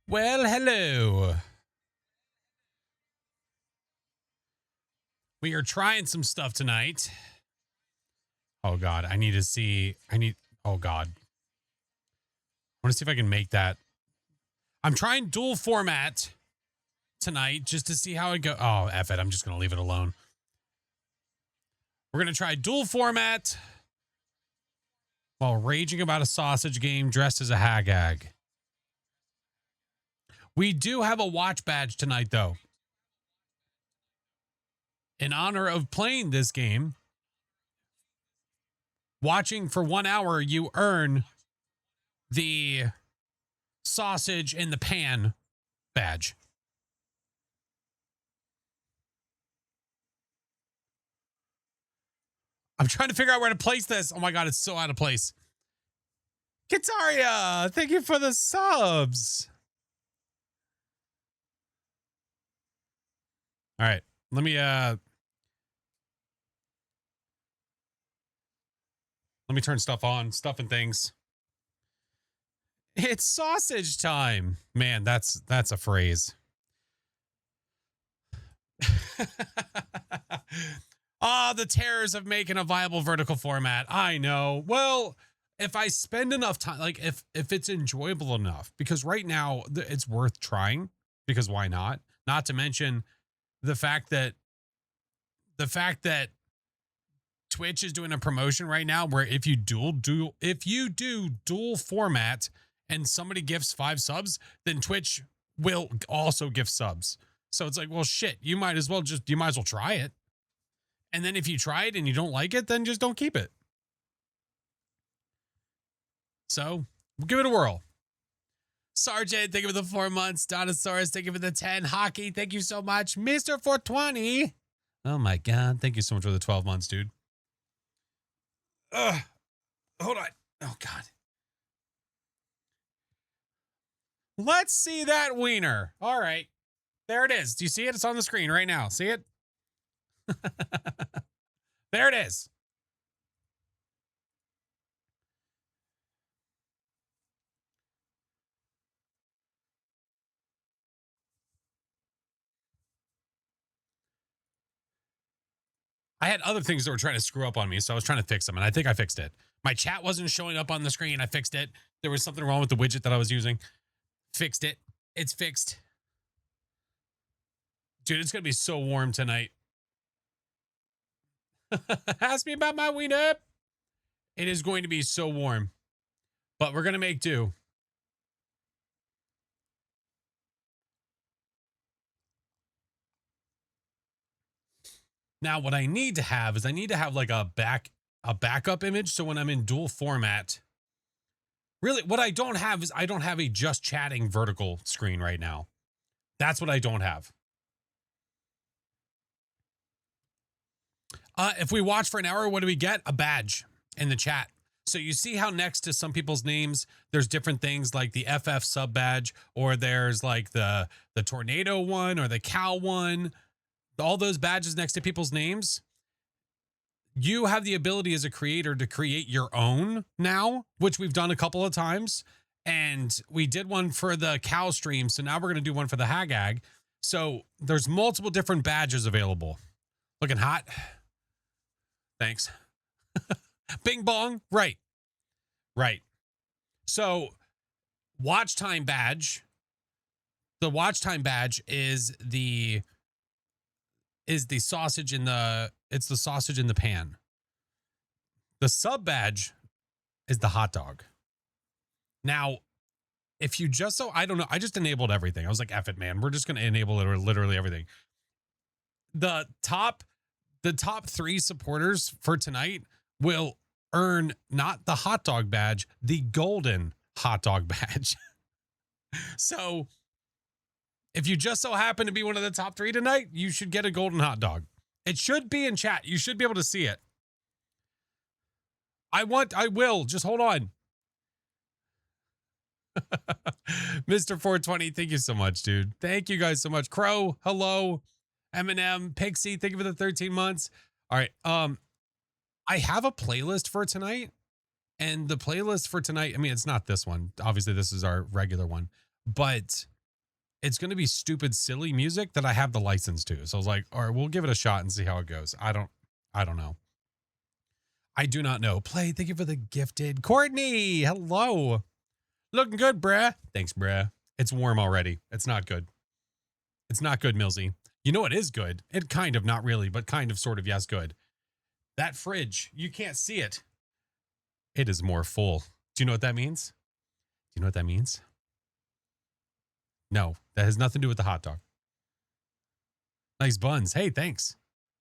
Well, hello. We are trying some stuff tonight. Oh God, oh God. I want to see if I can make that. I'm trying dual format tonight just to see how it go. Oh, F it. I'm just going to leave it alone. We're going to try dual format while raging about a sausage game dressed as a hagag. We do have a watch badge tonight, though. In honor of playing this game, watching for 1 hour, you earn the sausage in the pan badge. I'm trying to figure out where to place this. Oh my God, it's so out of place. Kitaria, thank you for the subs. All right, let me turn stuff on, stuff and things. It's sausage time. Man, that's a phrase. The terrors of making a viable vertical format. I know. Well, if I spend enough time, like if it's enjoyable enough, because right now it's worth trying, because why not? Not to mention the fact that Twitch is doing a promotion right now where if you do dual format and somebody gifts 5 subs, then Twitch will also gift subs. So it's like, well, shit, you might as well try it. And then if you try it and you don't like it, then just don't keep it. So we'll give it a whirl. Sargent, thank you for the 4 months. Donosaurus, thank you for the 10. Hockey, thank you so much. Mr. 420. Oh my God. Thank you so much for the 12 months, dude. Hold on. Oh God. Let's see that wiener. All right. There it is. Do you see it? It's on the screen right now. See it? There it is. I had other things that were trying to screw up on me, so I was trying to fix them, and I think I fixed it. My chat wasn't showing up on the screen. I fixed it. There was something wrong with the widget that I was using. Fixed it. It's fixed. Dude, it's going to be so warm tonight. Ask me about my wiener. It is going to be so warm, but we're going to make do. Now, what I need to have is like a backup image. So when I'm in dual format, really what I don't have is I don't have a just chatting vertical screen right now. That's what I don't have. If we watch for an hour, what do we get? A badge in the chat. So you see how next to some people's names, there's different things like the FF sub badge, or there's like the tornado one or the cow one, all those badges next to people's names. You have the ability as a creator to create your own now, which we've done a couple of times. And we did one for the cow stream. So now we're going to do one for the hagag. So there's multiple different badges available. Looking hot. Thanks. Bing bong. Right. So watch time badge. The watch time badge is the sausage in the sausage in the pan. The sub badge is the hot dog. Now, if you just I don't know, I just enabled everything. I was like, F it, man. We're just going to enable literally everything. The top 3 supporters for tonight will earn not the hot dog badge, the golden hot dog badge. So if you just so happen to be one of the top 3 tonight, you should get a golden hot dog. It should be in chat. You should be able to see it. I will. Just hold on. Mr. 420, thank you so much, dude. Thank you guys so much. Crow, hello. Eminem, Pixie, thank you for the 13 months. All right. I have a playlist for tonight. And the playlist for tonight, I mean, it's not this one. Obviously, this is our regular one. But it's going to be stupid, silly music that I have the license to. So I was like, all right, we'll give it a shot and see how it goes. I don't know. I do not know. Play. Thank you for the gifted. Courtney, hello. Looking good, bruh. Thanks, bruh. It's warm already. It's not good. It's not good, Millsy. You know what is good? It kind of, not really, but kind of, sort of, yes, good. That fridge, you can't see it. It is more full. Do you know what that means? Do you know what that means? No, that has nothing to do with the hot dog. Nice buns. Hey, thanks.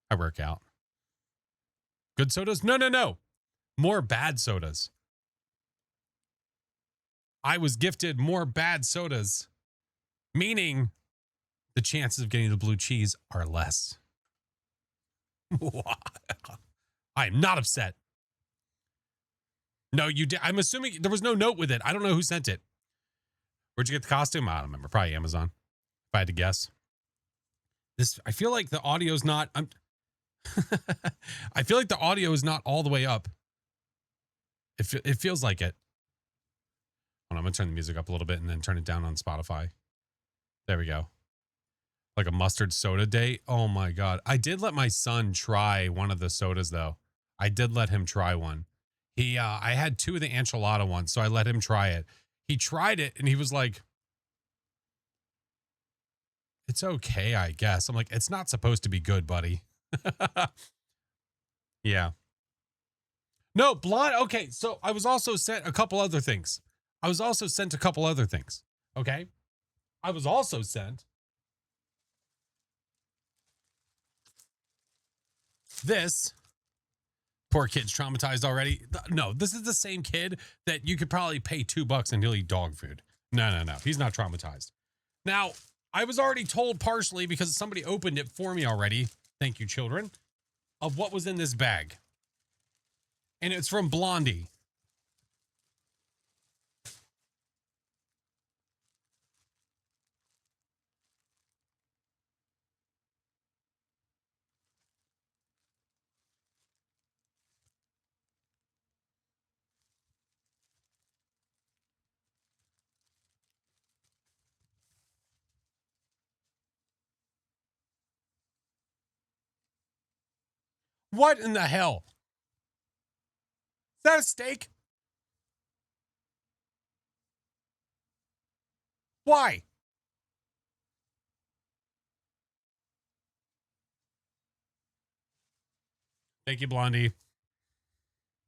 I work out. Good sodas? No, no, no. More bad sodas. I was gifted more bad sodas, meaning the chances of getting the blue cheese are less. I am not upset. No, you did. I'm assuming there was no note with it. I don't know who sent it. Where'd you get the costume? I don't remember. Probably Amazon, if I had to guess. I feel like the audio's not. I feel like the audio is not all the way up. It feels like it. Hold on, I'm going to turn the music up a little bit and then turn it down on Spotify. There we go. Like a mustard soda day. Oh my God. I did let my son try one of the sodas though. I did let him try one. I had 2 of the enchilada ones, so I let him try it. He tried it and he was like, it's okay, I guess. I'm like, it's not supposed to be good, buddy. Yeah. No, blonde. Okay. So I was also sent a couple other things. Okay. I was also sent this. Poor kid's traumatized already. No, this is the same kid that you could probably pay $2 and he'll eat dog food. No. He's not traumatized. Now, I was already told partially because somebody opened it for me already. Thank you, children. Of what was in this bag. And it's from Blondie. What in the hell? Is that a steak? Why? Thank you, Blondie.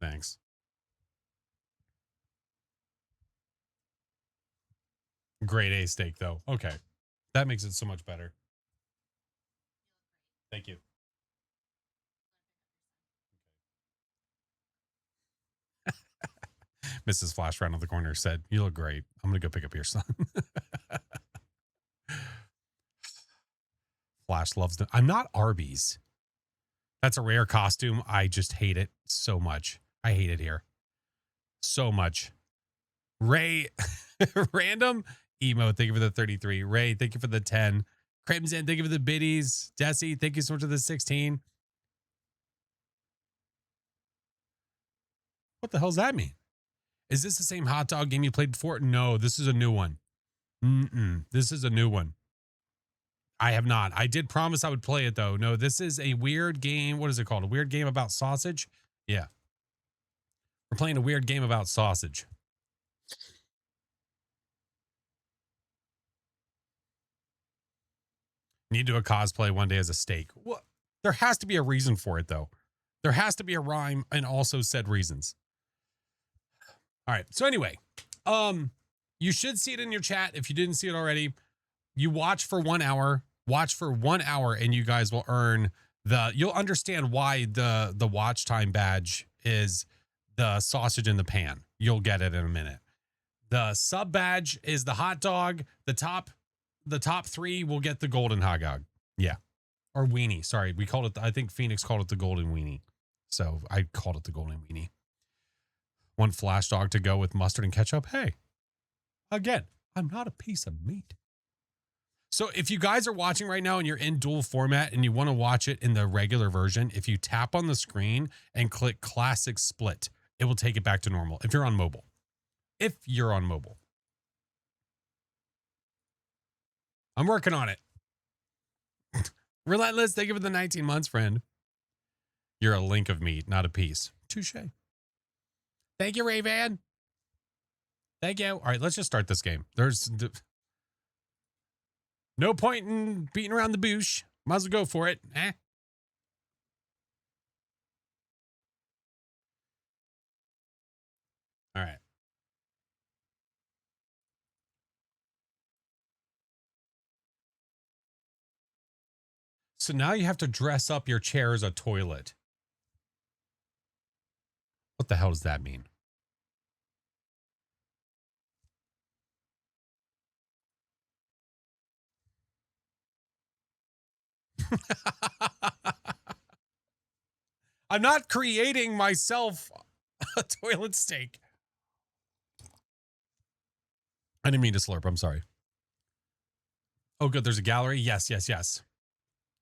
Thanks. Grade A steak, though. Okay. That makes it so much better. Thank you. Mrs. Flash around the corner said, you look great. I'm going to go pick up your son. Flash loves them. I'm not Arby's. That's a rare costume. I just hate it so much. I hate it here. So much. Ray, random emo. Thank you for the 33. Ray, thank you for the 10. Crimson, thank you for the biddies. Jesse, thank you so much for the 16. What the hell does that mean? Is this the same hot dog game you played before? No, this is a new one. This is a new one. I have not. I did promise I would play it, though. No, this is a weird game. What is it called? A weird game about sausage? Yeah. We're playing a weird game about sausage. Need to do a cosplay one day as a steak. Well, there has to be a reason for it, though. There has to be a rhyme and also said reasons. All right. So anyway, you should see it in your chat if you didn't see it already. You watch for 1 hour. Watch for 1 hour, and you guys will earn you'll understand why the watch time badge is the sausage in the pan. You'll get it in a minute. The sub badge is the hot dog. The top 3 will get the golden hot dog. Yeah. Or weenie. Sorry. We called it, I think Phoenix called it the golden weenie. So I called it the golden weenie. One flash dog to go with mustard and ketchup. Hey, again, I'm not a piece of meat. So if you guys are watching right now and you're in dual format and you want to watch it in the regular version, if you tap on the screen and click classic split, it will take it back to normal if you're on mobile. I'm working on it. Relentless, thank you for the 19 months, friend. You're a link of meat, not a piece. Touche. Thank you, Ray-Van. Thank you. All right, let's just start this game. There's no point in beating around the bush. Might as well go for it. All right. So now you have to dress up your chair as a toilet. What the hell does that mean? I'm not creating myself a toilet steak. I didn't mean to slurp. I'm sorry. Oh, good. There's a gallery. Yes, yes, yes.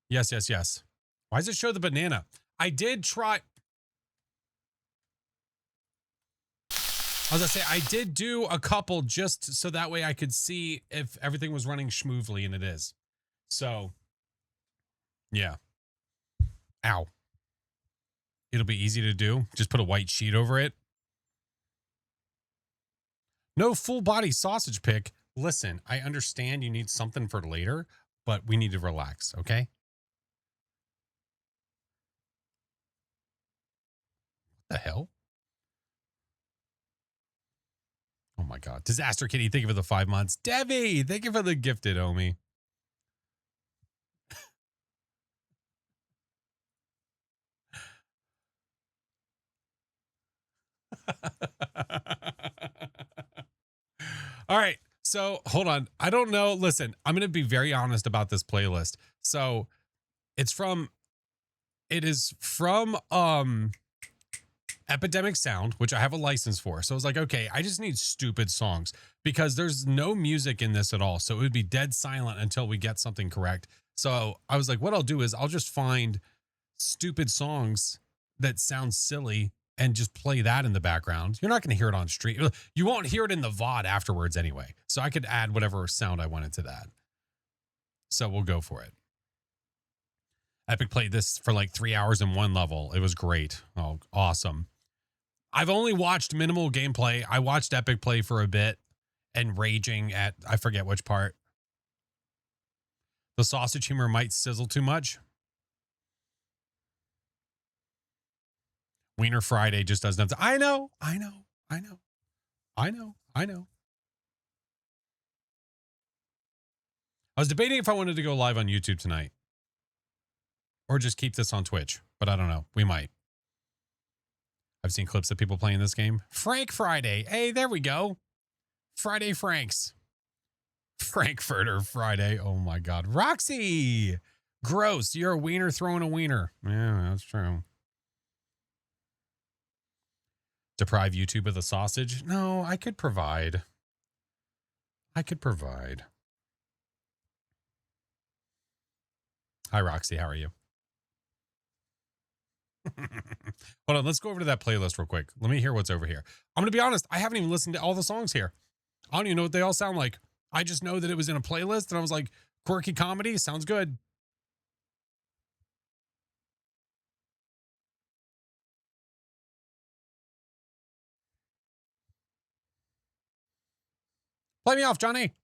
Yes, yes, yes. Why does it show the banana? I did try. I was gonna say, I did do a couple just so that way I could see if everything was running smoothly, and it is. So, yeah. Ow. It'll be easy to do. Just put a white sheet over it. No full body sausage pick. Listen, I understand you need something for later, but we need to relax, okay? What the hell? Oh my God. Disaster Kitty, thank you for the 5 months. Debbie, thank you for the gifted, Omi. All right. So hold on. I don't know. Listen, I'm going to be very honest about this playlist. So it is from Epidemic Sound, which I have a license for. So I was like, okay, I just need stupid songs because there's no music in this at all. So it would be dead silent until we get something correct. So I was like, what I'll do is I'll just find stupid songs that sound silly and just play that in the background. You're not going to hear it on stream. You won't hear it in the VOD afterwards anyway. So I could add whatever sound I wanted to that. So we'll go for it. Epic played this for like 3 hours in one level. It was great. Oh, awesome. I've only watched minimal gameplay. I watched Epic play for a bit and raging at, I forget which part. The sausage humor might sizzle too much. Wiener Friday just does nothing. I know. I was debating if I wanted to go live on YouTube tonight or just keep this on Twitch, but I don't know. We might. I've seen clips of people playing this game. Frank Friday. Hey, there we go. Friday Franks. Frankfurter Friday. Oh my God. Roxy. Gross. You're a wiener throwing a wiener. Yeah, that's true. Deprive YouTube of the sausage? No, I could provide. Hi, Roxy. How are you? Hold on. Let's go over to that playlist real quick. Let me hear what's over here. I'm going to be honest. I haven't even listened to all the songs here. I don't even know what they all sound like. I just know that it was in a playlist and I was like, quirky comedy sounds good. Play me off, Johnny.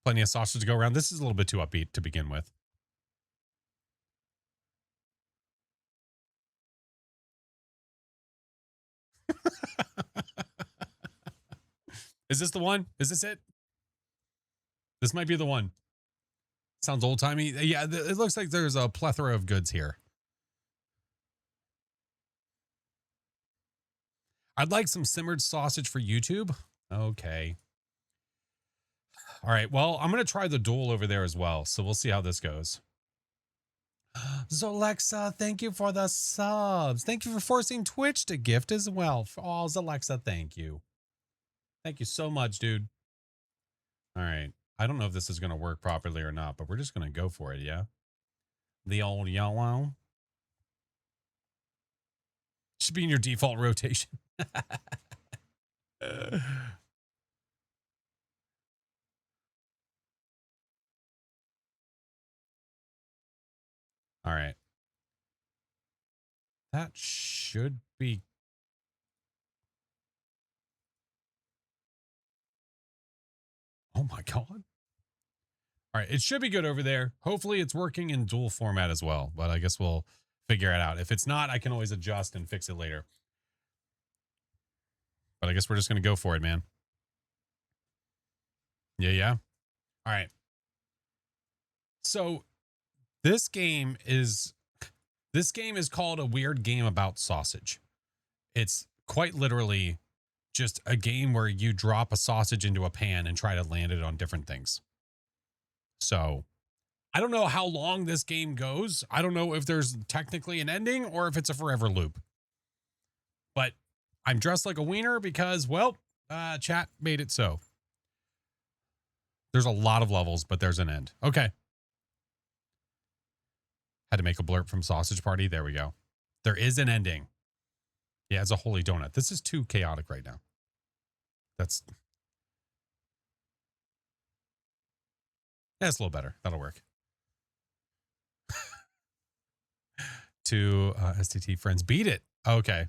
Plenty of sausage to go around. This is a little bit too upbeat to begin with. Is this the one? Is this it? This might be the one. Sounds old timey. Yeah, it looks like there's a plethora of goods here. I'd like some simmered sausage for YouTube. Okay. All right. Well, I'm going to try the duel over there as well. So we'll see how this goes. Zalexa, thank you for the subs. Thank you for forcing Twitch to gift as well. Oh, Zalexa, thank you. Thank you so much, dude. All right. I don't know if this is going to work properly or not, but we're just going to go for it, yeah? The old yellow. Should be in your default rotation. All right. That should be. Oh my God. All right. It should be good over there. Hopefully it's working in dual format as well, but I guess we'll figure it out. If it's not, I can always adjust and fix it later. But I guess we're just going to go for it, man. Yeah. All right. So this game is called A Weird Game About Sausage. It's quite literally just a game where you drop a sausage into a pan and try to land it on different things. So I don't know how long this game goes. I don't know if there's technically an ending or if it's a forever loop. But I'm dressed like a wiener because, well, chat made it so. There's a lot of levels, but there's an end. Okay. Had to make a blurb from Sausage Party. There we go. There is an ending. Yeah, it's a holy donut. This is too chaotic right now. That's a little better. That'll work. To STT friends, beat it. Okay.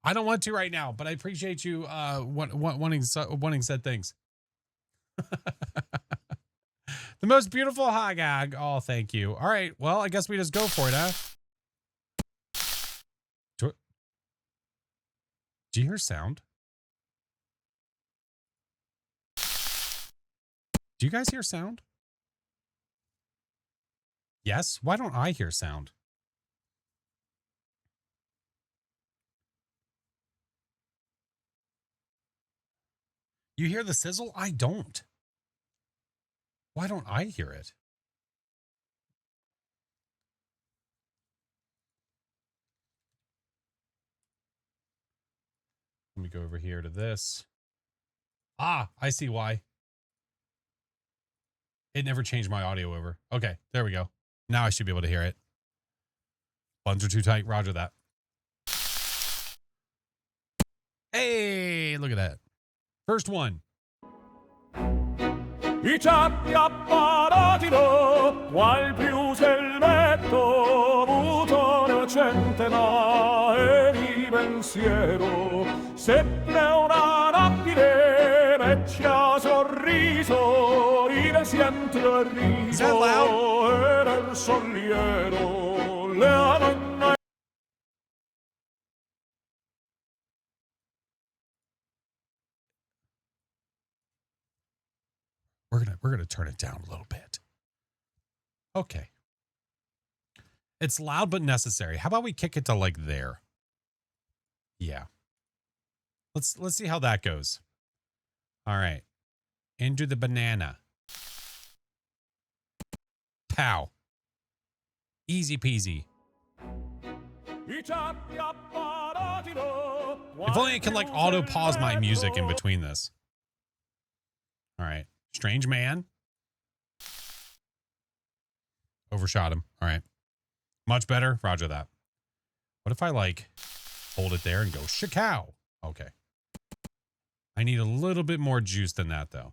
I don't want to right now, but I appreciate you wanting said things. The most beautiful hot gag. Oh, thank you. All right. Well, I guess we just go for it, huh? Do you hear sound? Do you guys hear sound? Yes? Why don't I hear sound? You hear the sizzle? I don't. Why don't I hear it? Let me go over here to this. Ah, I see why. It never changed my audio over. Okay, there we go. Now I should be able to hear it. Buns are too tight. Roger that. Hey, look at that. First one. I ciappi apparatino, qual più s'el metto, butone centenae di pensiero, seppe una rapide, vecchia sorriso, innocente riso, era il soliero, le donna. We're gonna turn it down a little bit. Okay. It's loud but necessary. How about we kick it to like there? Yeah. Let's see how that goes. All right. Into the banana. Pow. Easy peasy. If only I can like auto pause my music in between this. All right. Strange man. Overshot him. All right. Much better. Roger that. What if I like hold it there and go shikow? Okay. I need a little bit more juice than that though.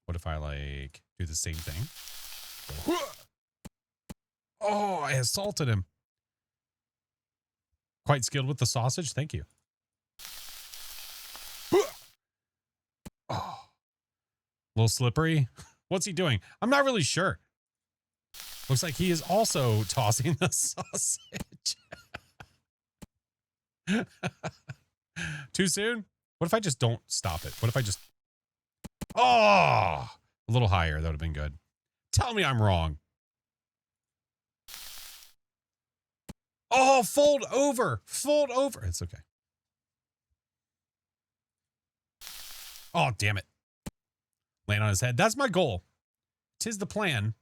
What if I like do the same thing? Go, oh, I assaulted him. Quite skilled with the sausage. Thank you. Oh, a little slippery. What's he doing? I'm not really sure. Looks like he is also tossing the sausage. Too soon? What if I just don't stop it? What if I just... Oh, a little higher. That would have been good. Tell me I'm wrong. Oh, fold over. Fold over. It's okay. Oh, damn it. Land on his head. That's my goal. 'Tis the plan.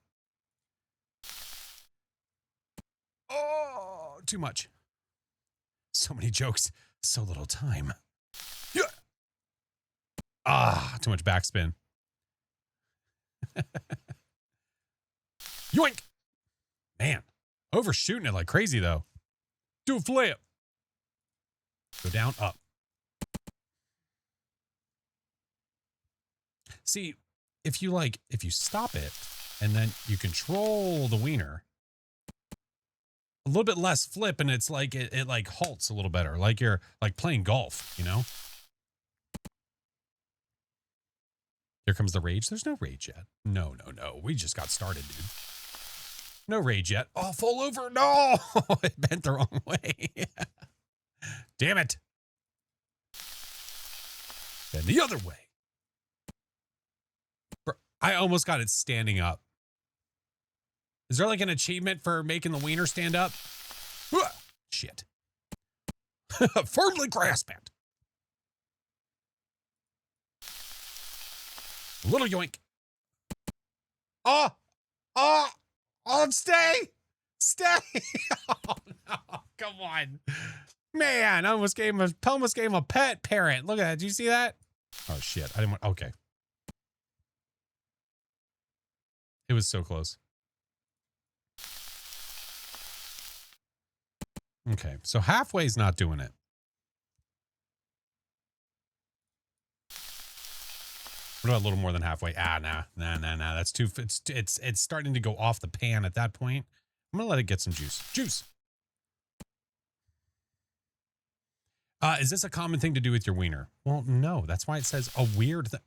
Oh, too much. So many jokes. So little time. Yeah. Ah, too much backspin. Yoink. Man, overshooting it like crazy, though. Do a flip. Go down, up. See, if you stop it and then you control the wiener, a little bit less flip, and it's like it like halts a little better, like you're like playing golf, you know. Here comes the rage. There's no rage yet. No, we just got started, dude. No rage yet. Oh, fall over. No, it bent the wrong way. Damn it. Bend the other way. Bro, I almost got it standing up. Is there like an achievement for making the wiener stand up? Shit. Firmly grasp it. Little yoink. Oh, stay. Oh, no. Come on. Man, I almost gave him a pet parent. Look at that. Did you see that? Oh, shit. I didn't want, okay. It was so close. Okay, so halfway's not doing it. What about a little more than halfway? Nah. That's too. It's starting to go off the pan at that point. I'm gonna let it get some juice. Is this a common thing to do with your wiener? Well, no. That's why it says a weird thing.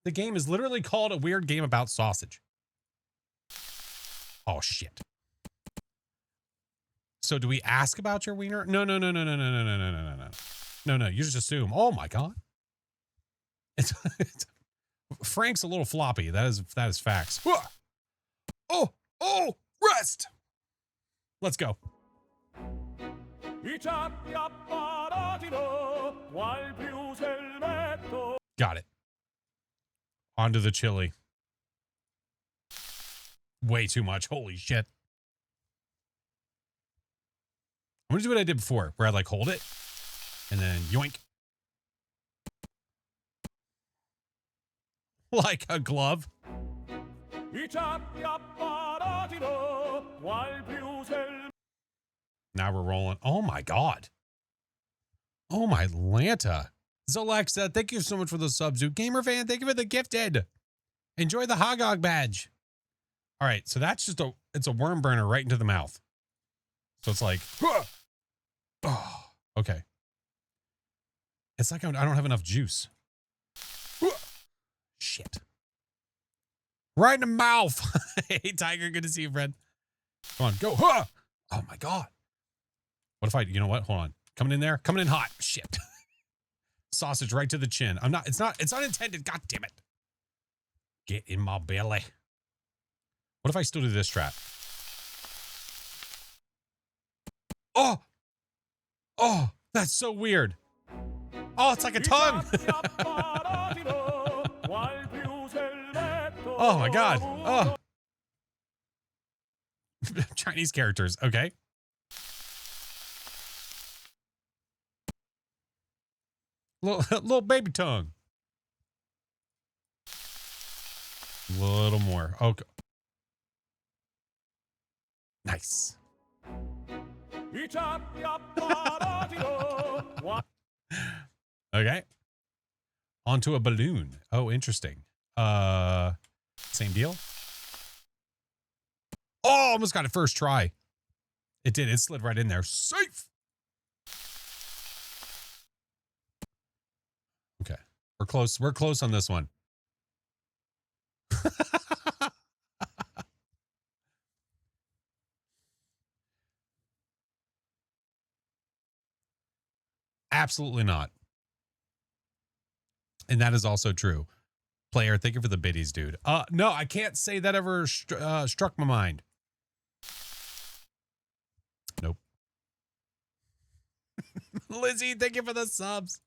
The game is literally called A Weird Game About Sausage. Oh shit. So do we ask about your wiener? No. No, you just assume. Oh my God. It's Frank's a little floppy. That is facts. Oh, rest. Let's go. Got it. Onto the chili. Way too much. Holy shit. I'm gonna do what I did before, where I like hold it and then yoink. Like a glove. Now we're rolling. Oh my God. Oh my Lanta. Zolexa, thank you so much for the subs. Gamer fan, thank you for the gifted. Enjoy the Hogog badge. All right, so that's just it's a worm burner right into the mouth. So it's like, oh, okay. It's like I don't have enough juice. Shit. Right in the mouth. Hey, Tiger, good to see you, friend. Come on, go. Oh my God. What if you know what? Hold on. Coming in there. Coming in hot. Shit. Sausage right to the chin. It's unintended. God damn it. Get in my belly. What if I still do this trap? Oh, that's so weird. Oh, it's like a tongue. Oh my God. Oh. Chinese characters. Okay. Little baby tongue. A little more. Okay. Nice. Okay. Onto a balloon. Oh, interesting. Same deal. Oh, almost got it first try. It did. It slid right in there. Safe. Okay. We're close. We're close on this one. Absolutely not. And that is also true. Player, thank you for the biddies, dude. No, I can't say that ever struck my mind. Nope. Lizzie, thank you for the subs.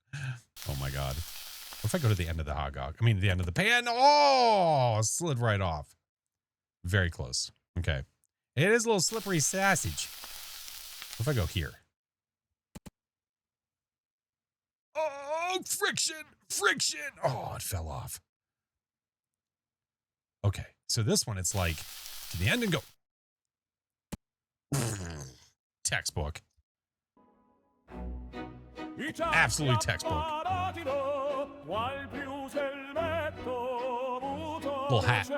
Oh my God. What if I go to the end of the hot dog? I mean, the end of the pan. Oh, slid right off. Very close. Okay. It is a little slippery sausage. What if I go here? Oh, friction. Oh, it fell off. Okay. So this one, it's like to the end and go. Textbook. Absolutely textbook. Little hat.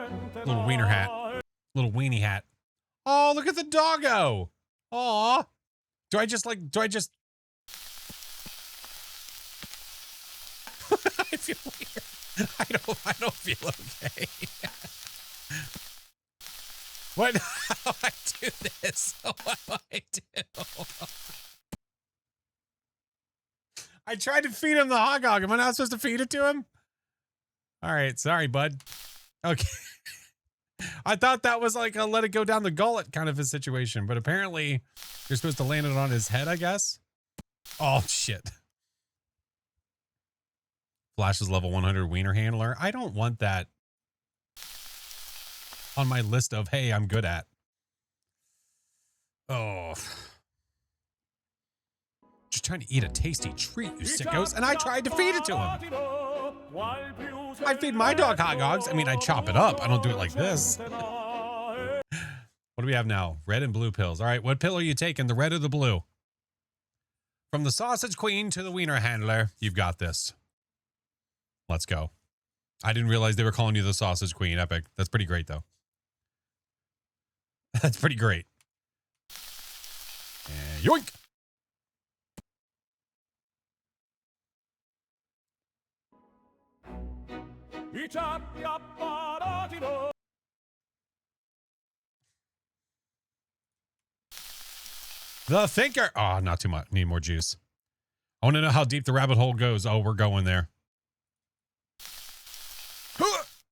Little wiener hat. Little weenie hat. Oh, look at the doggo. Aw. Do I just I feel weird. I don't feel okay. What? How do I do this? What do I do? I tried to feed him the hot dog. Am I not supposed to feed it to him? All right. Sorry, bud. Okay. I thought that was like a let it go down the gullet kind of a situation, but apparently you're supposed to land it on his head, I guess. Oh, shit. Flash's level 100 wiener handler. I don't want that on my list of, hey, I'm good at. Oh. Just trying to eat a tasty treat, you sickos, and I tried to feed it to him. I feed my dog hot dogs. I mean, I chop it up. I don't do it like this. What do we have now? Red and blue pills. All right, what pill are you taking, the red or the blue? From the sausage queen to the wiener handler, you've got this. Let's go. I didn't realize they were calling you the sausage queen. Epic. That's pretty great, though. That's pretty great. And yoink. The thinker. Oh, not too much. Need more juice. I want to know how deep the rabbit hole goes. Oh, we're going there.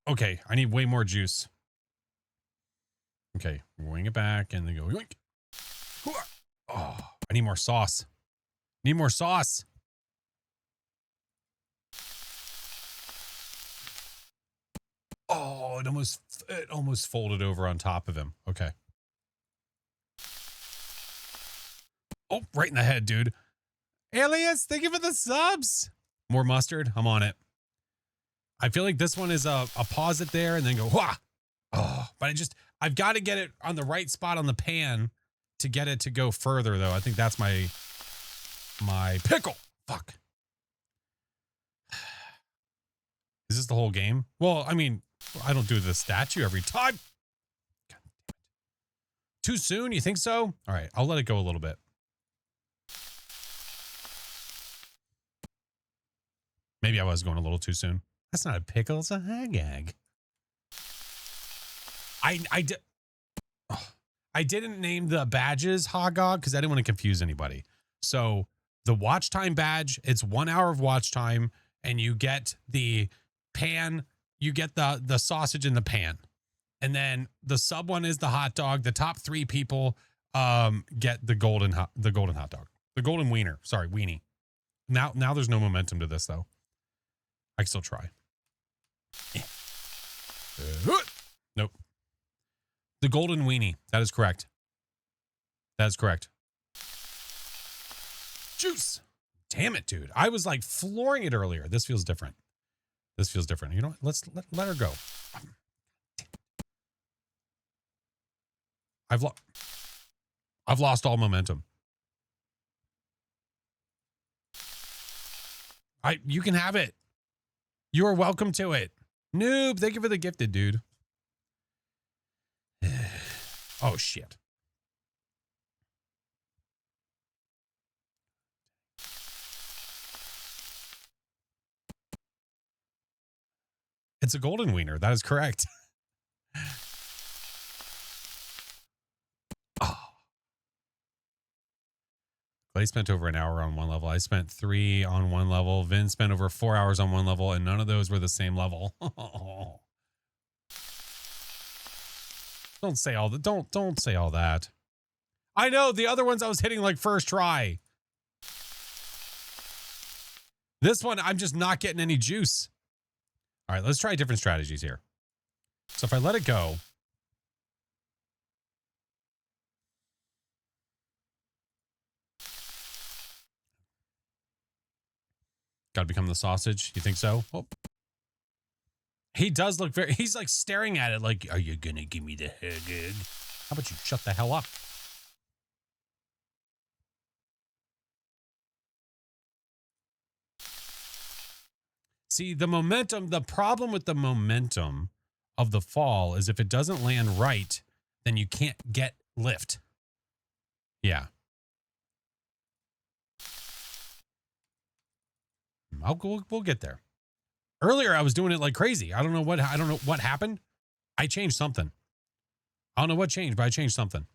Okay, I need way more juice. Okay, wing it back and then go yoink. Oh, I need more sauce. Need more sauce. Oh, it almost folded over on top of him. Okay. Oh, right in the head, dude. Alias, thank you for the subs. More mustard. I'm on it. I feel like this one is a pause it there and then go, wah. Oh, but I've got to get it on the right spot on the pan to get it to go further, though. I think that's my pickle. Fuck. Is this the whole game? Well, I mean, I don't do the statue every time. God damn it. Too soon? You think so? All right, I'll let it go a little bit. Maybe I was going a little too soon. That's not a pickle, it's a hag gag. I didn't name the badges Hogog because I didn't want to confuse anybody. So the watch time badge, it's 1 hour of watch time, and you get the pan, you get the sausage in the pan. And then the sub one is the hot dog. The top 3 people get the golden hot dog. The golden wiener. Sorry, weenie. Now there's no momentum to this though. I can still try. Nope. The golden weenie. That is correct. That is correct. Juice. Damn it, dude. I was like flooring it earlier. This feels different. This feels different. You know what? Let her go. I've lost all momentum. You can have it. You are welcome to it. Noob, thank you for the gifted, dude. Oh, shit. It's a golden wiener. That is correct. Oh. Clay spent over an hour on one level. I spent 3 on one level. Vin spent over 4 hours on one level, and none of those were the same level. Don't say all that. Don't say all that. I know the other ones I was hitting like first try. This one, I'm just not getting any juice. All right, let's try different strategies here. So if I let it go. Got to become the sausage. You think so? Oh. He does look he's like staring at it like, are you going to give me the hug? How about you shut the hell up? See, the momentum, the problem with the momentum of the fall is if it doesn't land right, then you can't get lift. Yeah. We'll get there. Earlier, I was doing it like crazy. I don't know what happened. I changed something. I don't know what changed, but I changed something.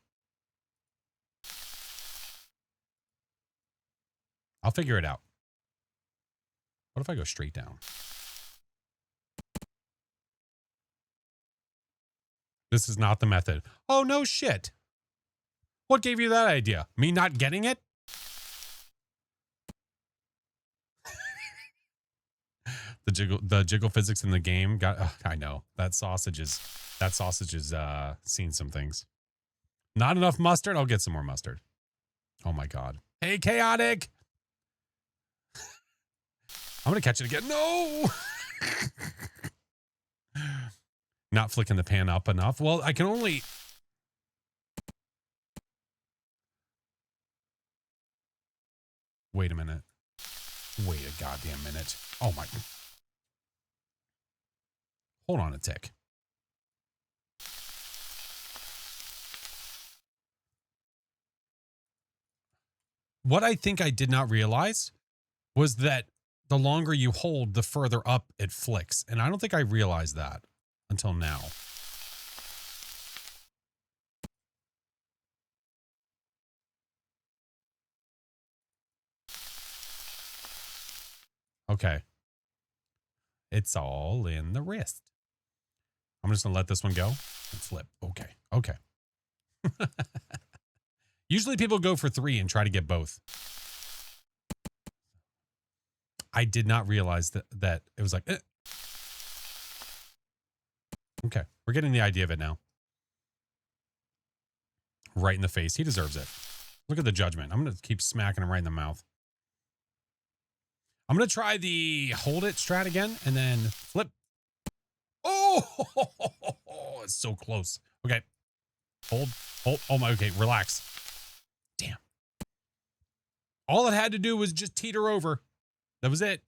I'll figure it out. What if I go straight down? This is not the method. Oh, no shit. What gave you that idea? Me not getting it? The jiggle physics in the game got, I know. That sausage is seen some things. Not enough mustard? I'll get some more mustard. Oh my God. Hey, Chaotic. I'm going to catch it again. No. Not flicking the pan up enough. Well, I can only... Wait a minute. Wait a goddamn minute. Oh my... Hold on a tick. What I think I did not realize was that the longer you hold, the further up it flicks. And I don't think I realized that until now. Okay. It's all in the wrist. I'm just going to let this one go and flip. Okay. Okay. Usually people go for 3 and try to get both. I did not realize that it was like, Okay. We're getting the idea of it now. Right in the face. He deserves it. Look at the judgment. I'm going to keep smacking him right in the mouth. I'm going to try the hold it strat again and then flip. Oh, it's so close. Okay. Hold. Oh my, okay. Relax. Damn. All it had to do was just teeter over. That was it.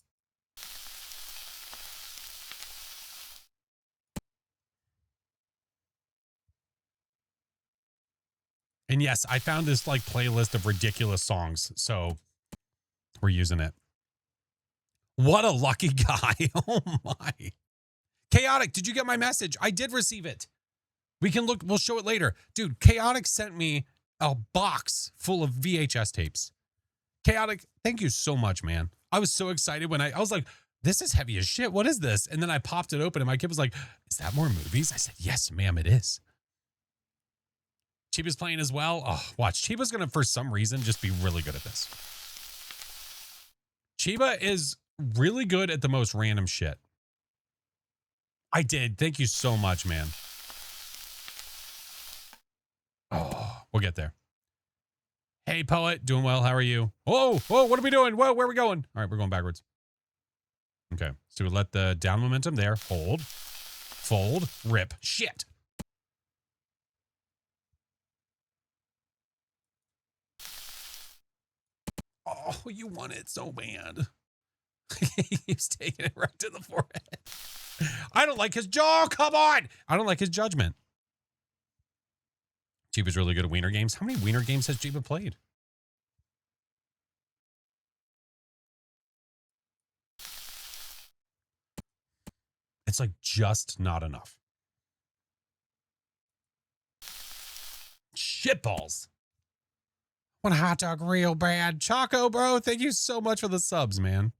And yes, I found this like playlist of ridiculous songs. So we're using it. What a lucky guy. Oh my. Chaotic, did you get my message? I did receive it. We can look, we'll show it later. Dude, Chaotic sent me a box full of VHS tapes. Chaotic, thank you so much, man. I was so excited when I was like, this is heavy as shit. What is this? And then I popped it open and my kid was like, is that more movies? I said, yes, ma'am, it is. Chiba's playing as well. Oh, watch. Chiba's going to, for some reason, just be really good at this. Chiba is really good at the most random shit. I did. Thank you so much, man. Oh, we'll get there. Hey, Poet. Doing well. How are you? Whoa, what are we doing? Whoa, where are we going? All right, we're going backwards. Okay, so we let the down momentum there. Hold. Fold. Rip. Shit. Oh, you want it so bad. He's taking it right to the forehead. I don't like his jaw. Come on. I don't like his judgment. Chiba's really good at wiener games. How many wiener games has Chiba played? It's like just not enough. Shitballs. Want a hot dog real bad. Choco, bro, thank you so much for the subs, man.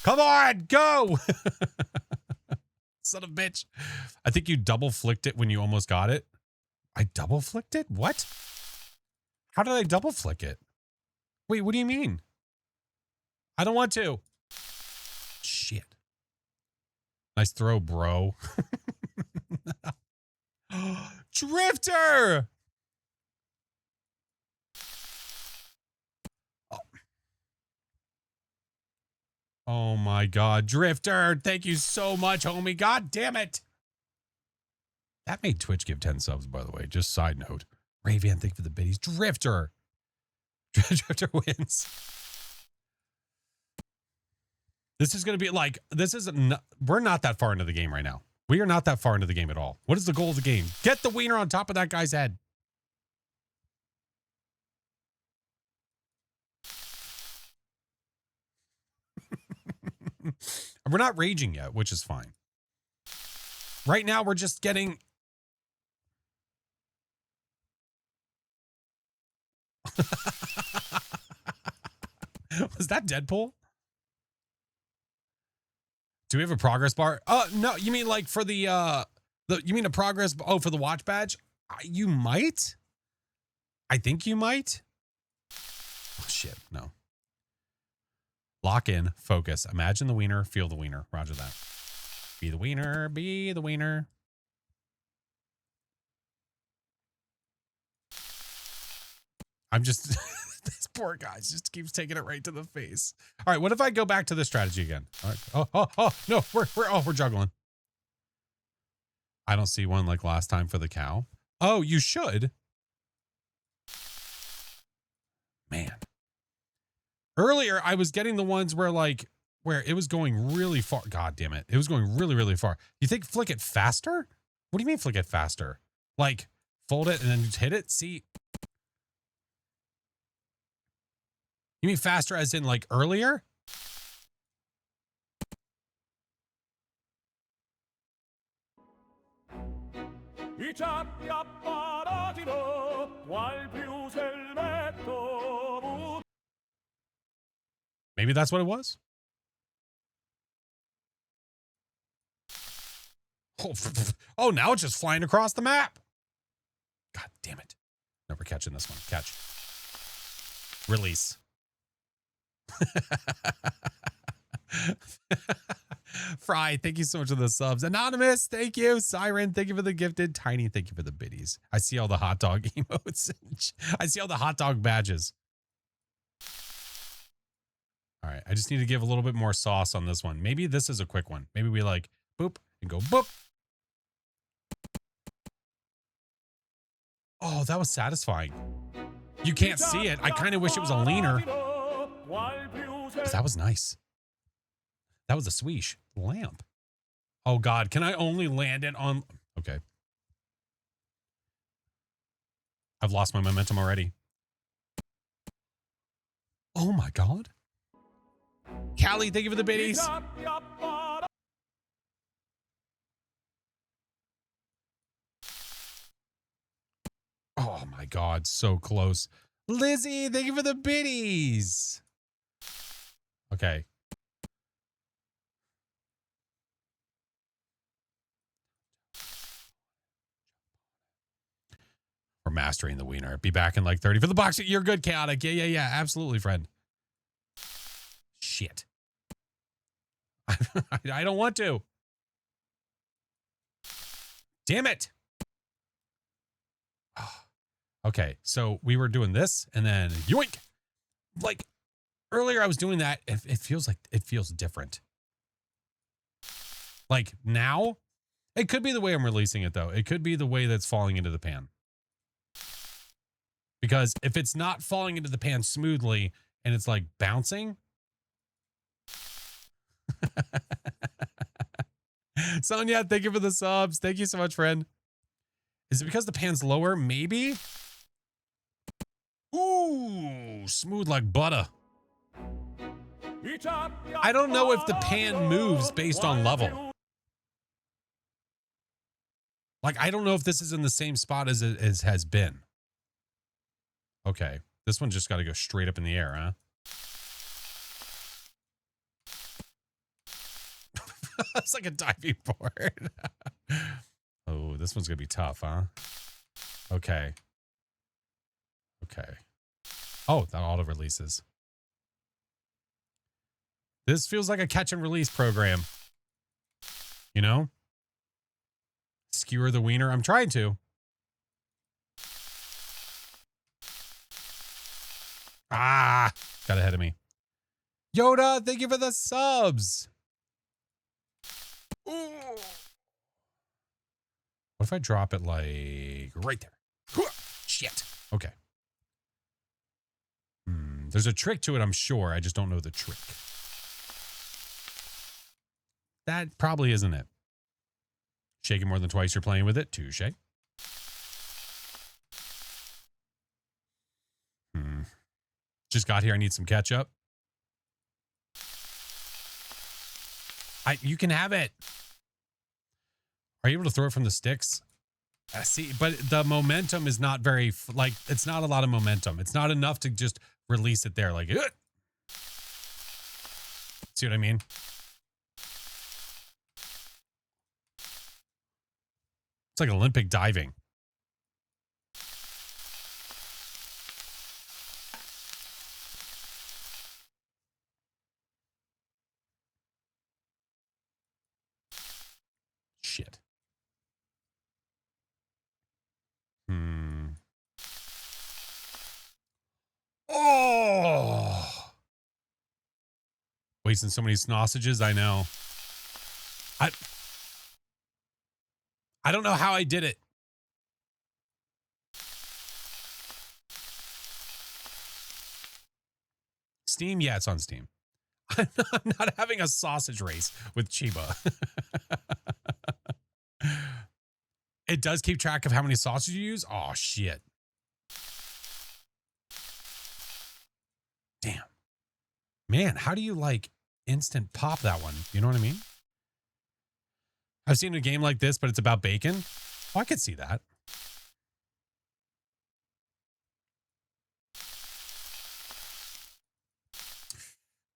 Come on, go. Son of a bitch. I think you double flicked it when you almost got it. I double flicked it? What? How did I double flick it? Wait, what do you mean? I don't want to. Shit. Nice throw, bro. Drifter. Oh my God, Drifter. Thank you so much, homie. God damn it. That made Twitch give 10 subs, by the way. Just side note. Ravian, thank you for the biddies. Drifter. Drifter wins. This is going to be like, we're not that far into the game right now. We are not that far into the game at all. What is the goal of the game? Get the wiener on top of that guy's head. We're not raging yet, which is fine. Right now, we're just getting... Was that Deadpool? Do we have a progress bar? No, you mean like for the you mean a progress, oh, for the watch badge? You might. I think you might. Oh, shit, no. Lock in, focus. Imagine the wiener, feel the wiener. Roger that. Be the wiener, be the wiener. I'm just, this poor guy just keeps taking it right to the face. All right, what if I go back to the strategy again? All right. Oh, no, we're juggling. I don't see one like last time for the cow. Oh, you should. Man. Earlier, I was getting the ones where it was going really far. God damn it. It was going really, really far. You think flick it faster? What do you mean flick it faster? Like fold it and then just hit it? See? You mean faster as in like earlier? I ciappi apparatino, qual più s'el metto. Maybe that's what it was. Oh, now it's just flying across the map. God damn it. No, we're catching this one. Catch. Release. Fry, thank you so much for the subs. Anonymous, thank you. Siren, thank you for the gifted. Tiny, thank you for the biddies. I see all the hot dog emotes. I see all the hot dog badges. All right, I just need to give a little bit more sauce on this one. Maybe this is a quick one. Maybe we like boop and go boop. Oh, that was satisfying. You can't see it. I kind of wish it was a leaner. But that was nice. That was a swish lamp. Oh God, can I only land it on? Okay. I've lost my momentum already. Oh my God. Callie, thank you for the biddies. Oh my God, so close. Lizzie, thank you for the biddies. Okay. We're mastering the wiener. Be back in like 30 for the box. You're good, Chaotic. Yeah. Absolutely, friend. Shit. I don't want to. Damn it. Okay, so we were doing this and then yoink. Like earlier I was doing that. It feels different. Like now, it could be the way I'm releasing it though. It could be the way that's falling into the pan. Because if it's not falling into the pan smoothly and it's like bouncing. Sonia, thank you for the subs. Thank you so much, friend. Is it because the pan's lower? Maybe. Ooh, smooth like butter. I don't know if the pan moves based on level. Like, I don't know if this is in the same spot as it has been. Okay, this one just got to go straight up in the air, huh? It's like a diving board. Oh, this one's going to be tough, huh? Okay. Okay. Oh, that auto releases. This feels like a catch and release program. You know? Skewer the wiener. I'm trying to. Ah, got ahead of me. Yoda, thank you for the subs. Ooh. What if I drop it like right there? Shit. Okay. There's a trick to it, I'm sure. I just don't know the trick. That probably isn't it. Shake it more than twice, you're playing with it. Touche. Just got here. I need some ketchup. You can have it. Are you able to throw it from the sticks? See, but the momentum is not very, like, it's not a lot of momentum. It's not enough to just release it there. Like, see what I mean? It's like Olympic diving. Shit. Oh! Wasting so many sausages, I know. I don't know how I did it. Steam? Yeah, it's on Steam. I'm not having a sausage race with Chiba. It does keep track of how many sausages you use? Oh, shit. Damn. Man, how do you, like, instant pop that one? You know what I mean? I've seen a game like this, but it's about bacon. Oh, I could see that.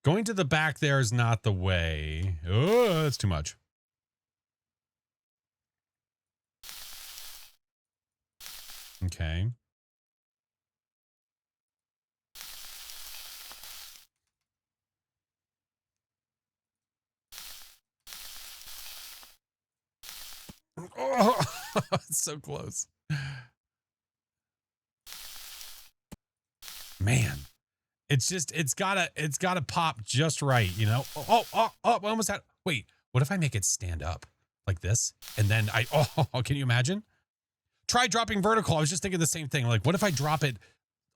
Going to the back there is not the way. Oh, that's too much. Okay. Oh, it's so close. Man, it's gotta pop just right, you know? Oh, I almost had, wait, what if I make it stand up like this? And then can you imagine? Try dropping vertical. I was just thinking the same thing. Like, what if I drop it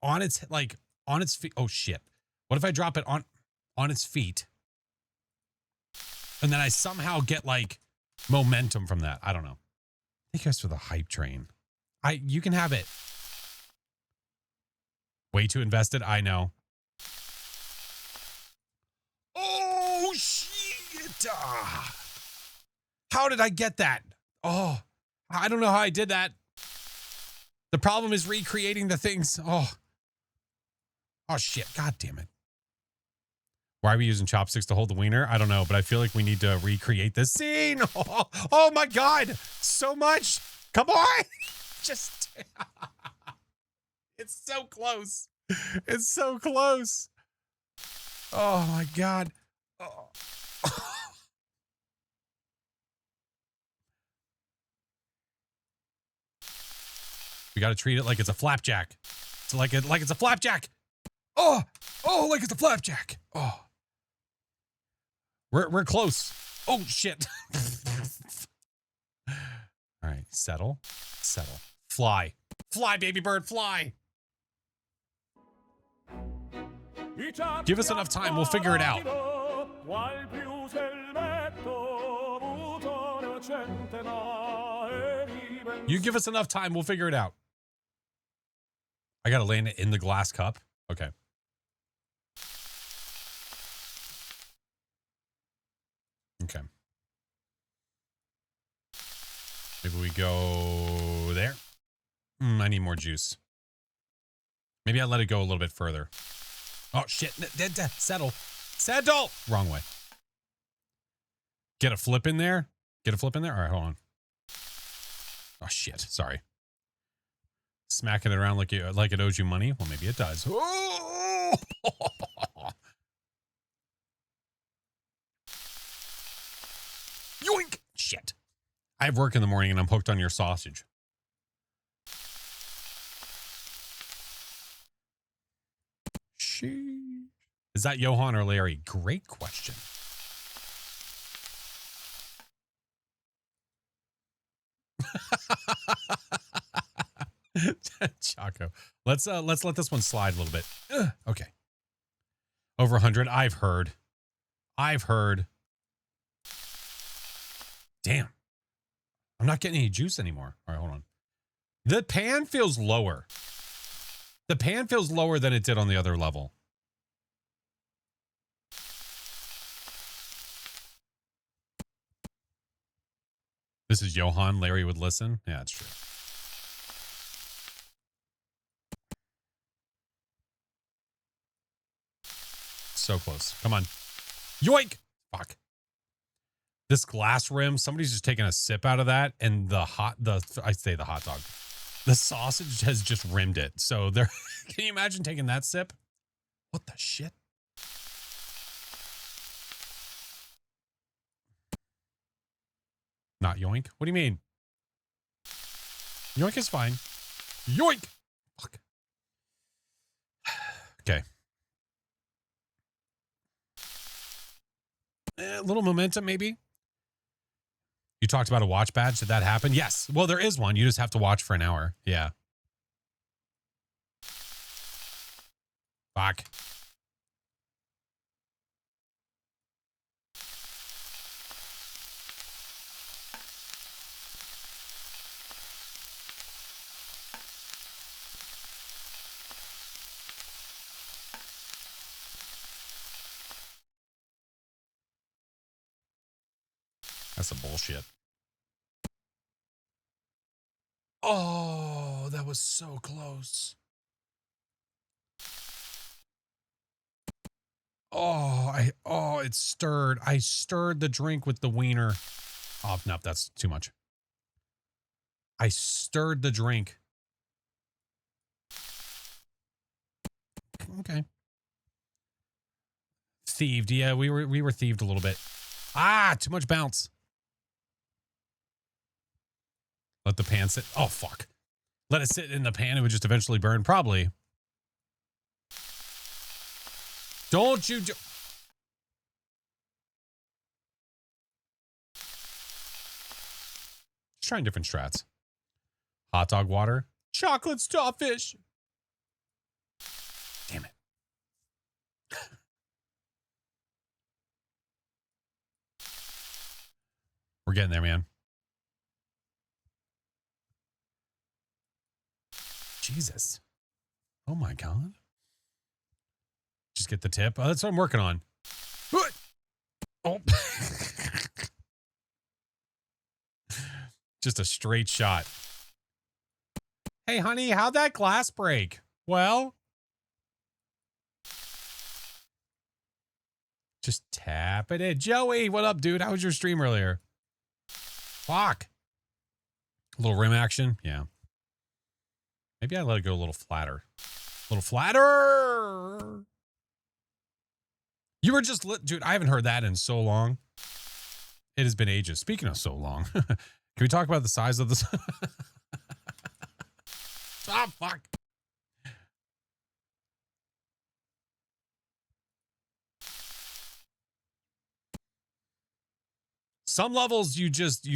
on its, like, on its feet? Oh, shit. What if I drop it on its feet? And then I somehow get, like, momentum from that. I don't know. Thank you guys for the hype train. You can have it. Way too invested. I know. Oh, shit. How did I get that? Oh, I don't know how I did that. The problem is recreating the things. Oh, shit. God damn it. Why are we using chopsticks to hold the wiener? I don't know, but I feel like we need to recreate this scene. Oh my God. So much. Come on. Just. It's so close. It's so close. Oh my God. Oh. We got to treat it like it's a flapjack. It's like it's a flapjack. Oh, like it's a flapjack. Oh, we're close. Oh shit. All right, settle, fly, baby bird, fly. Give us enough time, we'll figure it out. You give us enough time, we'll figure it out. I gotta land it in the glass cup. Okay. Okay. Maybe we go there. I need more juice. Maybe I let it go a little bit further. Oh, shit. Settle. Wrong way. Get a flip in there. All right, hold on. Oh, shit. Sorry. Smacking it around like it owes you money. Well, maybe it does. Oh! Yoink! Shit. I have work in the morning and I'm hooked on your sausage. Is that Johan or Larry? Great question. Chaco. Let's let this one slide a little bit. Okay. Over 100. I've heard. Damn. I'm not getting any juice anymore. All right, hold on. The pan feels lower. The pan feels lower than it did on the other level. This is Johan. Larry would listen. Yeah, that's true. So close. Come on. Yoink! Fuck. This glass rim, somebody's just taking a sip out of that, and the hot dog. The sausage has just rimmed it. So there, can you imagine taking that sip? What the shit? Not yoink? What do you mean? Yoink is fine. Yoink! Fuck. Okay. A little momentum, maybe. You talked about a watch badge. Did that happen? Yes. Well, there is one. You just have to watch for an hour. Yeah. Fuck. That's some bullshit. Oh, that was so close. It stirred. I stirred the drink with the wiener. Oh, no, that's too much. I stirred the drink. Okay. Thieved. Yeah, we were thieved a little bit. Ah, too much bounce. Let the pan sit. Oh, fuck. Let it sit in the pan. It would just eventually burn. Probably. Don't you do... Just trying different strats. Hot dog water. Chocolate starfish. Damn it. We're getting there, man. Jesus. Oh, my God. Just get the tip. Oh, that's what I'm working on. Oh. Just a straight shot. Hey, honey, how'd that glass break? Well, just tap it in. Joey, what up, dude? How was your stream earlier? Fuck. A little rim action. Yeah. Maybe I let it go a little flatter. A little flatter. You were just lit. Dude, I haven't heard that in so long. It has been ages. Speaking of so long, can we talk about the size of this? Oh, fuck. Some levels you just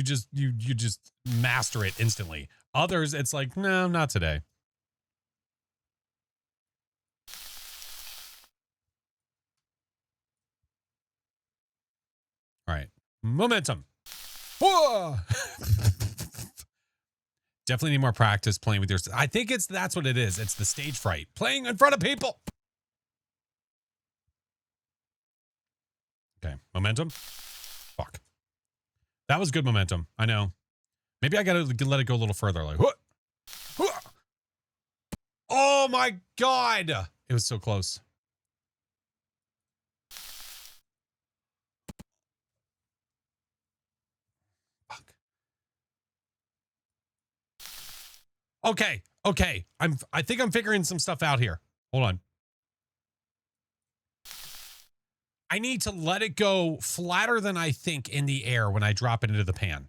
master it instantly. Others it's like, no, not today. All right. Momentum. Whoa! Definitely need more practice playing with your... I think that's what it is. It's the stage fright. Playing in front of people. Okay. Momentum. Fuck. That was good momentum. I know. Maybe I gotta let it go a little further. Like, what? Oh my God. It was so close. Fuck. Okay. Okay. I think I'm figuring some stuff out here. Hold on. I need to let it go flatter than I think in the air when I drop it into the pan.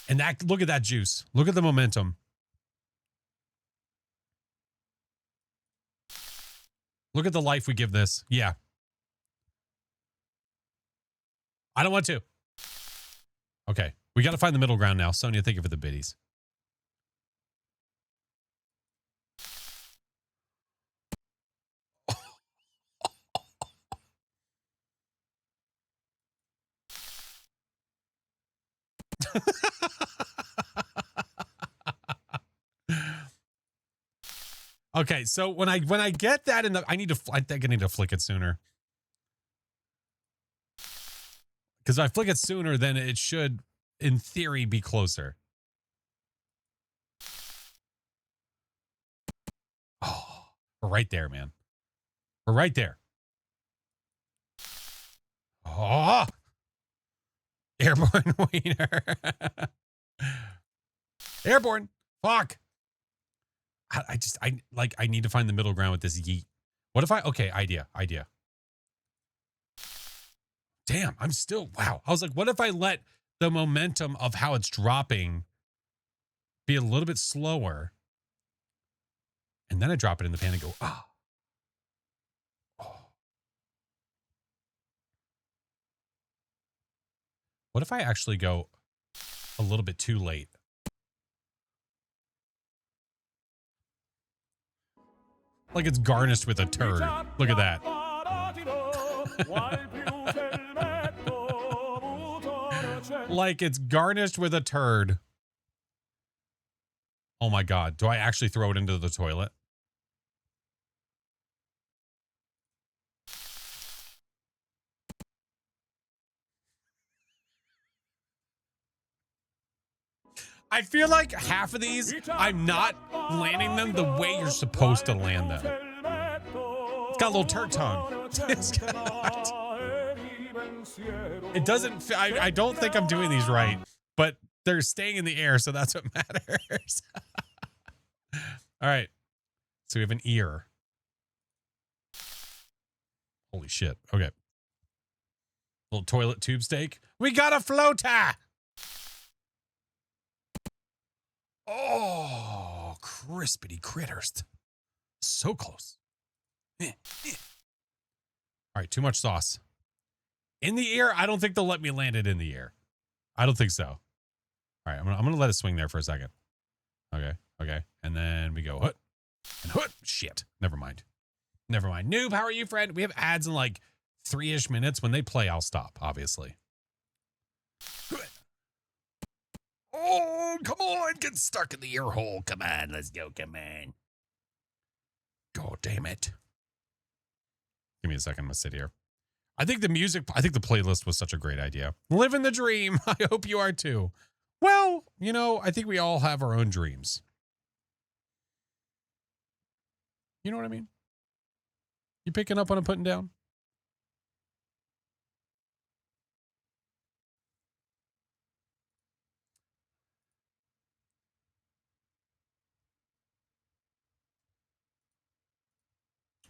And that, look at that juice. Look at the momentum. Look at the life we give this. Yeah. I don't want to. Okay. We got to find the middle ground now. Sonia, thank you for the biddies. Okay, so when I get that in the, I think I need to flick it sooner. Because if I flick it sooner, then it should, in theory, be closer. Oh, we're right there, man. We're right there. Oh, airborne wiener. Airborne. Fuck. I need to find the middle ground with this yeet. What if okay, idea. Damn, I'm still, wow. I was like, what if I let the momentum of how it's dropping be a little bit slower? And then I drop it in the pan and go, ah. Oh. What if I actually go a little bit too late? Like it's garnished with a turd. Look at that. Like it's garnished with a turd. Oh my God. Do I actually throw it into the toilet? I feel like half of these, I'm not landing them the way you're supposed to land them. It's got a little turd tongue. It doesn't, I don't think I'm doing these right, but they're staying in the air, so that's what matters. All right. So we have an ear. Holy shit. Okay. Little toilet tube steak. We got a floater. Oh, crispity critters. So close. All right, too much sauce. In the ear, I don't think they'll let me land it in the ear. I don't think so. All right, I'm gonna let it swing there for a second. Okay. And then we go hut and hut. Shit. Never mind. Noob, how are you, friend? We have ads in like 3-ish minutes. When they play, I'll stop, obviously. Oh, come on. Get stuck in the ear hole. Come on. Let's go. Come on. God damn it. Give me a second. I'm going to sit here. I think the playlist was such a great idea. Living the dream. I hope you are too. Well, I think we all have our own dreams. You know what I mean? You picking up what I'm putting down?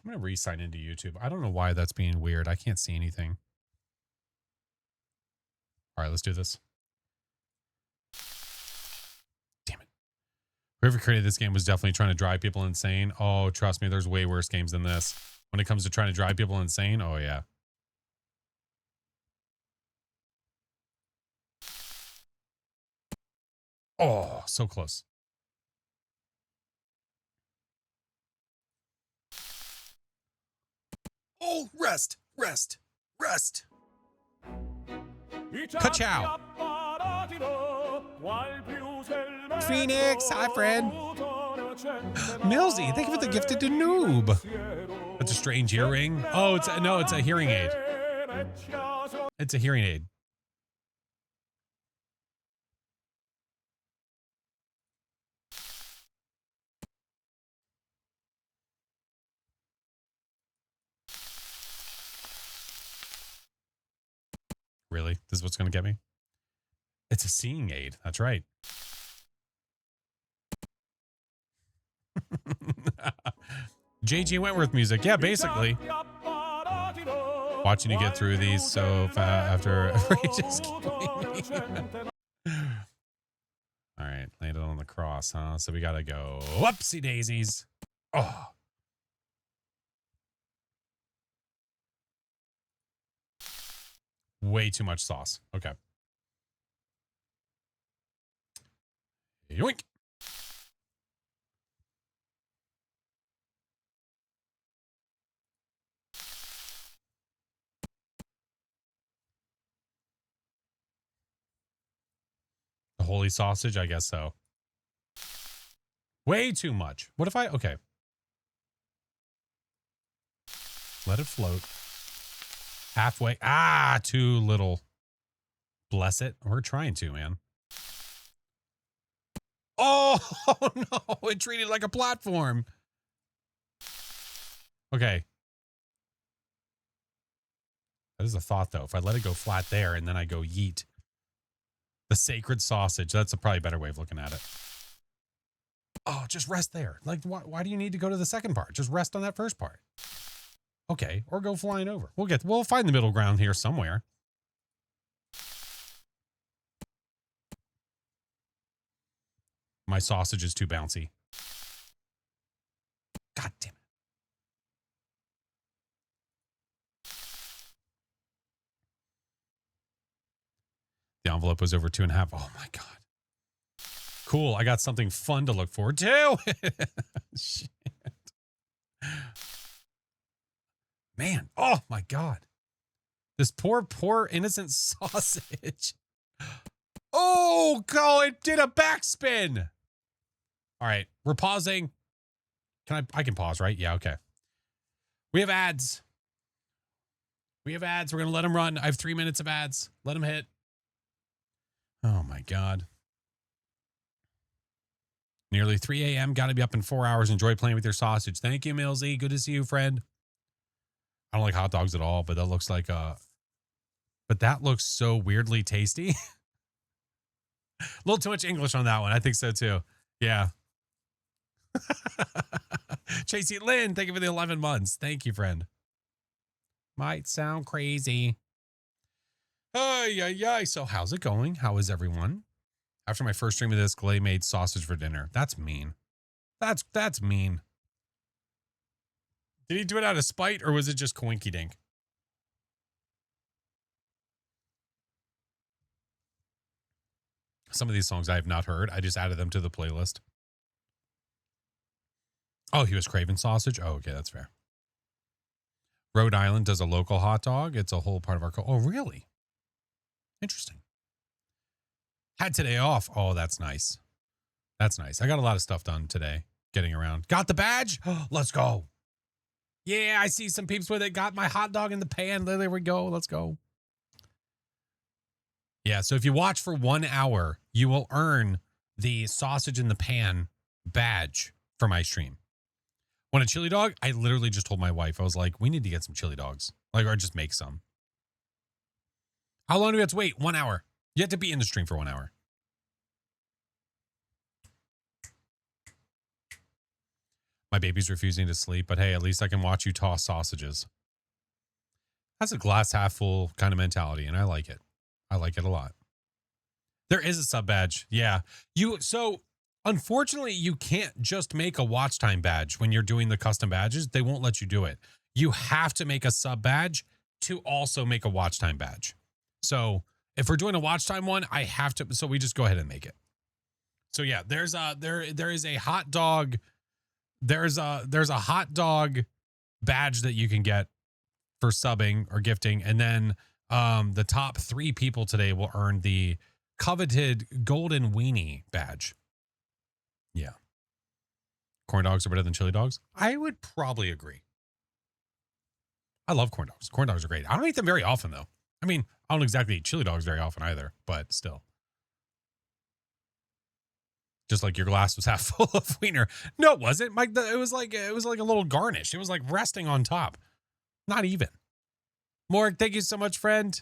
I'm going to re-sign into YouTube. I don't know why that's being weird. I can't see anything. All right, let's do this. Damn it. Whoever created this game was definitely trying to drive people insane. Oh, trust me, there's way worse games than this. When it comes to trying to drive people insane, oh yeah. Oh, so close. Oh, rest. Ka-chow. Phoenix, hi, friend. Millsy, thank you for the gifted to noob. That's a strange earring. Oh, it's a hearing aid. It's a hearing aid. Really? This is what's going to get me? It's a seeing aid. That's right. JG Wentworth music. Yeah, basically. Watching you get through these so after just All right, landed on the cross, huh? So we got to go whoopsie daisies. Oh. Way too much sauce. Okay. Yoink. holy sausage? I guess so. Way too much. What if I... Okay. Let it float. Halfway. Ah, too little. Bless it. We're trying to, man. Oh, no. It treated like a platform. Okay. That is a thought, though. If I let it go flat there and then I go yeet. The sacred sausage. That's a probably better way of looking at it. Oh, just rest there. Like, why do you need to go to the second part? Just rest on that first part. Okay. Or go flying over. We'll find the middle ground here somewhere. My sausage is too bouncy. God damn it. The envelope was over 2.5. Oh my God. Cool. I got something fun to look forward to. Shit. Man. Oh my God. This poor innocent sausage. Oh, it did a backspin. All right. We're pausing. I can pause, right? Yeah. Okay. We have ads. We're going to let them run. I have 3 minutes of ads. Let them hit. Oh my God. Nearly 3 a.m. Got to be up in 4 hours. Enjoy playing with your sausage. Thank you, Millsy. Good to see you, friend. I don't like hot dogs at all, but that looks like but that looks so weirdly tasty. A little too much English on that one. I think so too. Yeah. Tracy Lynn, thank you for the 11 months. Thank you, friend. Might sound crazy. So how's it going? How is everyone? After my first stream of this, Glay made sausage for dinner. That's mean. That's mean. Did he do it out of spite or was it just coinky dink? Some of these songs I have not heard. I just added them to the playlist. Oh, he was craving sausage? Oh, okay, that's fair. Rhode Island does a local hot dog. It's a whole part of our... Oh, really? Interesting. Had today off. Oh, that's nice. That's nice. I got a lot of stuff done today. Getting around. Got the badge? Let's go. Yeah, I see some peeps with it. Got my hot dog in the pan. There we go. Let's go. Yeah, so if you watch for 1 hour, you will earn the sausage in the pan badge for my stream. Want a chili dog? I literally just told my wife, I was like, we need to get some chili dogs. Like, or just make some. How long do we have to wait? 1 hour. You have to be in the stream for 1 hour. My baby's refusing to sleep, but hey, at least I can watch you toss sausages. That's a glass half full kind of mentality, and I like it. I like it a lot. There is a sub badge. Yeah. So unfortunately, you can't just make a watch time badge when you're doing the custom badges. They won't let you do it. You have to make a sub badge to also make a watch time badge. So if we're doing a watch time one, I have to. So we just go ahead and make it. So yeah, there is a hot dog. There's a hot dog badge that you can get for subbing or gifting. And then the top 3 people today will earn the coveted golden weenie badge. Yeah. Corn dogs are better than chili dogs. I would probably agree. I love corn dogs. Corn dogs are great. I don't eat them very often though. I mean, I don't exactly eat chili dogs very often either, but still. Just like your glass was half full of wiener. No, it wasn't. Mike, it was like a little garnish. It was like resting on top. Not even. Morg, thank you so much, friend.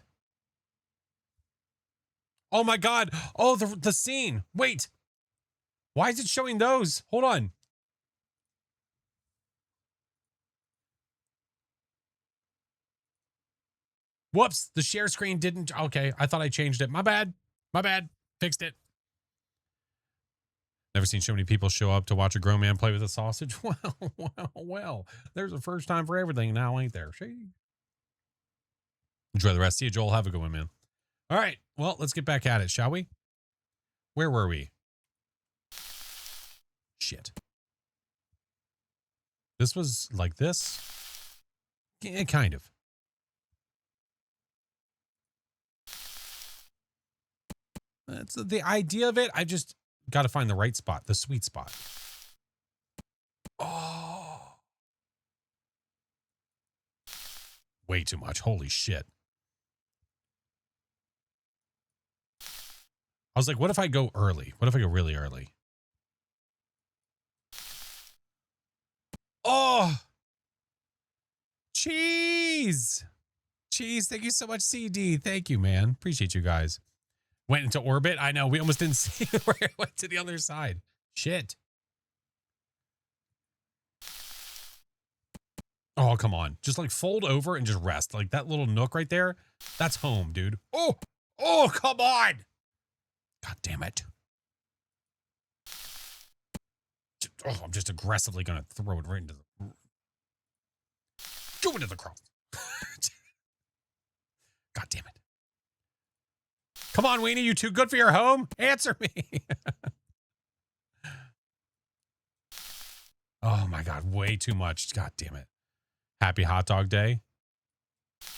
Oh my God. Oh, the scene. Wait. Why is it showing those? Hold on. Whoops. The share screen didn't. Okay. I thought I changed it. My bad. My bad. Fixed it. Never seen so many people show up to watch a grown man play with a sausage. Well. There's a first time for everything now, ain't there? Enjoy the rest. See you, Joel. Have a good one, man. All right. Well, let's get back at it, shall we? Where were we? Shit. This was like this? Yeah, kind of. That's the idea of it. I just got to find the right spot, the sweet spot. Oh, way too much. Holy shit. I was like, what if I go early? What if I go really early? Oh, cheese. Cheese. Thank you so much, CD. Thank you, man. Appreciate you guys. Went into orbit. I know. We almost didn't see where it went to the other side. Shit. Oh, come on. Just like fold over and just rest. Like that little nook right there. That's home, dude. Oh, come on. God damn it. Oh, I'm just aggressively going to throw it right into the... Go into the cross. God damn it. Come on, Weenie. You too good for your home? Answer me. Oh, my God. Way too much. God damn it. Happy hot dog day.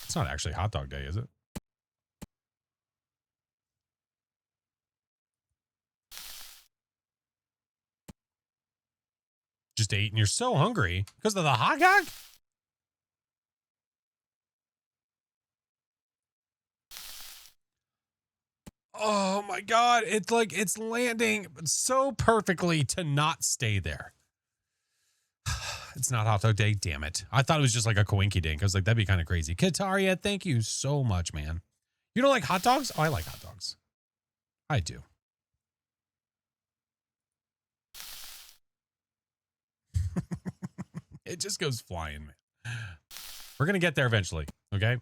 It's not actually hot dog day, is it? Just ate and you're so hungry because of the hot dog? Oh my God. It's like it's landing so perfectly to not stay there. It's not hot dog day. Damn it. I thought it was just like a coinky dink. I was like, that'd be kind of crazy. Kataria, thank you so much, man. You don't like hot dogs? Oh, I like hot dogs. I do. It just goes flying, man. We're going to get there eventually. Okay.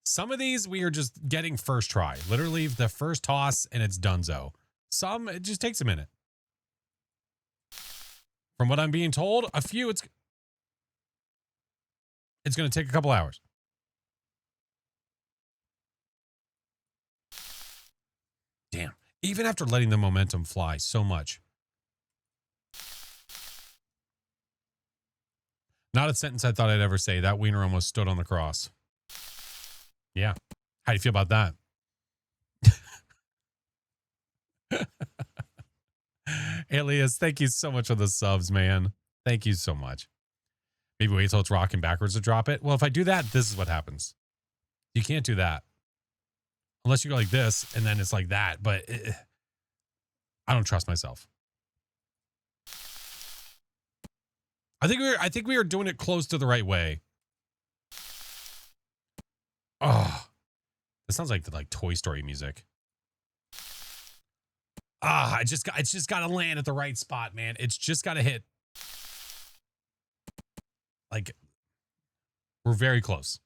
Some of these we are just getting first try, literally the first toss and it's donezo. Some, it just takes a minute. From what I'm being told, a few, it's going to take a couple hours. Damn. Even after letting the momentum fly so much. Not a sentence I thought I'd ever say. That wiener almost stood on the cross. Yeah. How do you feel about that? Alias, thank you so much for the subs, man. Thank you so much. Maybe wait till it's rocking backwards to drop it. Well, if I do that, this is what happens. You can't do that. Unless you go like this, and then it's like that. But I don't trust myself. I think we are doing it close to the right way. Oh, it sounds like the Toy Story music. It's just got to land at the right spot, man. It's just got to hit. Like, we're very close.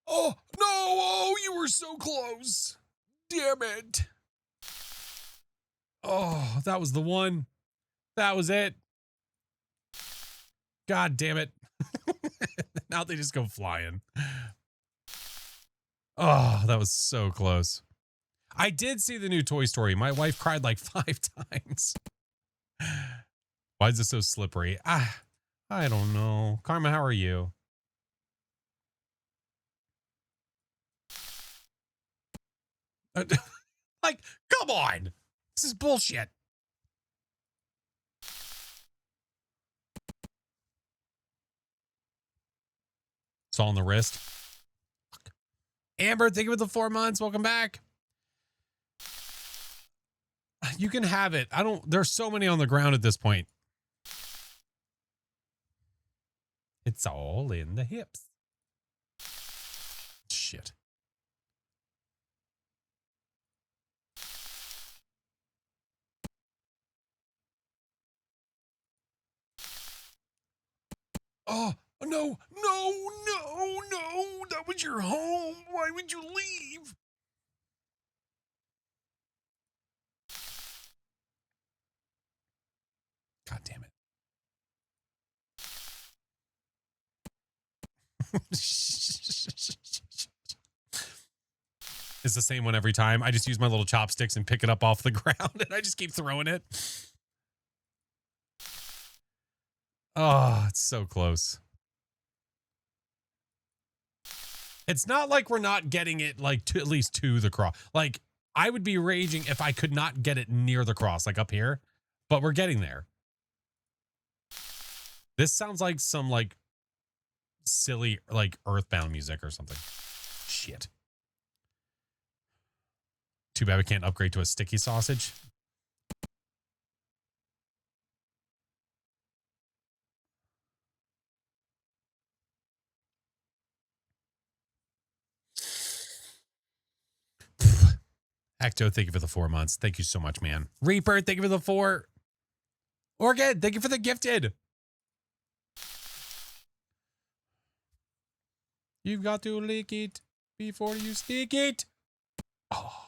Oh, no. Oh, you were so close. Damn it. Oh, that was the one. That was it. God damn it. Now they just go flying. Oh, that was so close. I did see the new Toy Story. My wife cried like 5 times. Why is this so slippery? I don't know. Karma, how are you? Like, come on. This is bullshit. It's all on the wrist. Amber, thank you for the 4 months. Welcome back. You can have it. There's so many on the ground at this point. It's all in the hips. Shit. Oh, no. That was your home. Why would you leave? God damn it. It's the same one every time. I just use my little chopsticks and pick it up off the ground and I just keep throwing it. Oh, it's so close. It's not like we're not getting it like to at least to the cross. Like I would be raging if I could not get it near the cross, like up here, but we're getting there. This sounds like some like silly like Earthbound music or something. Shit. Too bad we can't upgrade to a sticky sausage. Acto, thank you for the 4 months. Thank you so much, man. Reaper, thank you for the 4. Orchid, thank you for the gifted. You've got to lick it before you stick it. Oh.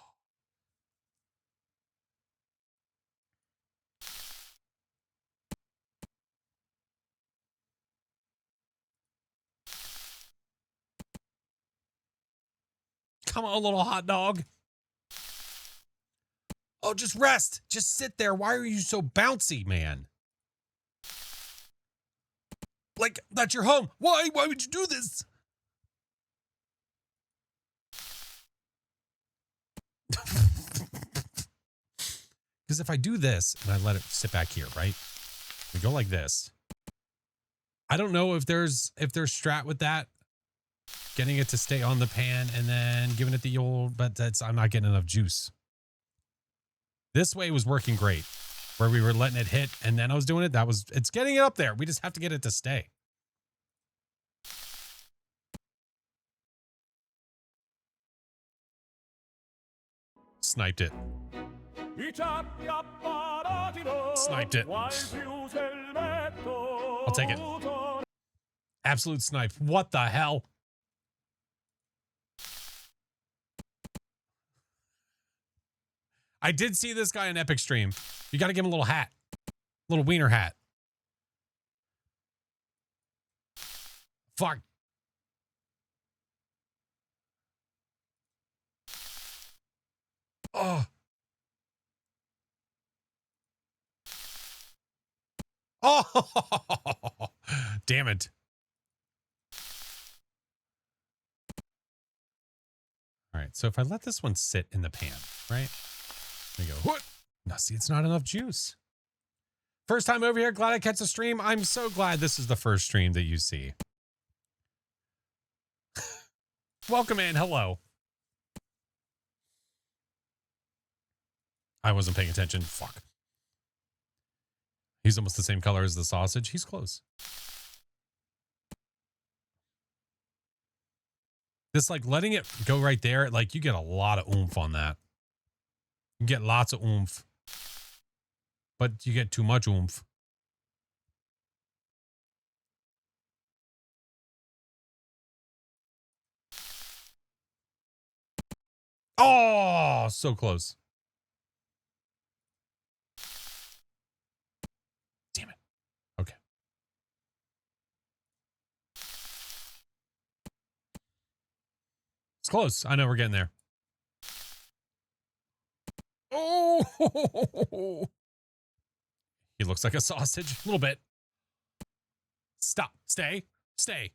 Come on, little hot dog. Oh, just rest. Just sit there. Why are you so bouncy, man? Like, that's your home. Why? Why would you do this? Because if I do this and I let it sit back here, right? We go like this. I don't know if there's strat with that. Getting it to stay on the pan and then giving it the old, but I'm not getting enough juice. This way was working great. Where we were letting it hit and then I was doing it. It's getting it up there. We just have to get it to stay. Sniped it. Sniped it. I'll take it. Absolute snipe. What the hell? I did see this guy in Epic stream. You got to give him a little hat. Little wiener hat. Fuck. Oh. Oh. Damn it. All right. So if I let this one sit in the pan, right? There you go. What? Now see, it's not enough juice. First time over here. Glad I catch the stream. I'm so glad this is the first stream that you see. Welcome in. Hello. I wasn't paying attention. Fuck. He's almost the same color as the sausage. He's close. This like letting it go right there. Like you get a lot of oomph on that. You get lots of oomph. But you get too much oomph. Oh, so close. Damn it. Okay. It's close. I know we're getting there. Oh, he looks like a sausage. A little bit. Stop. Stay. Stay.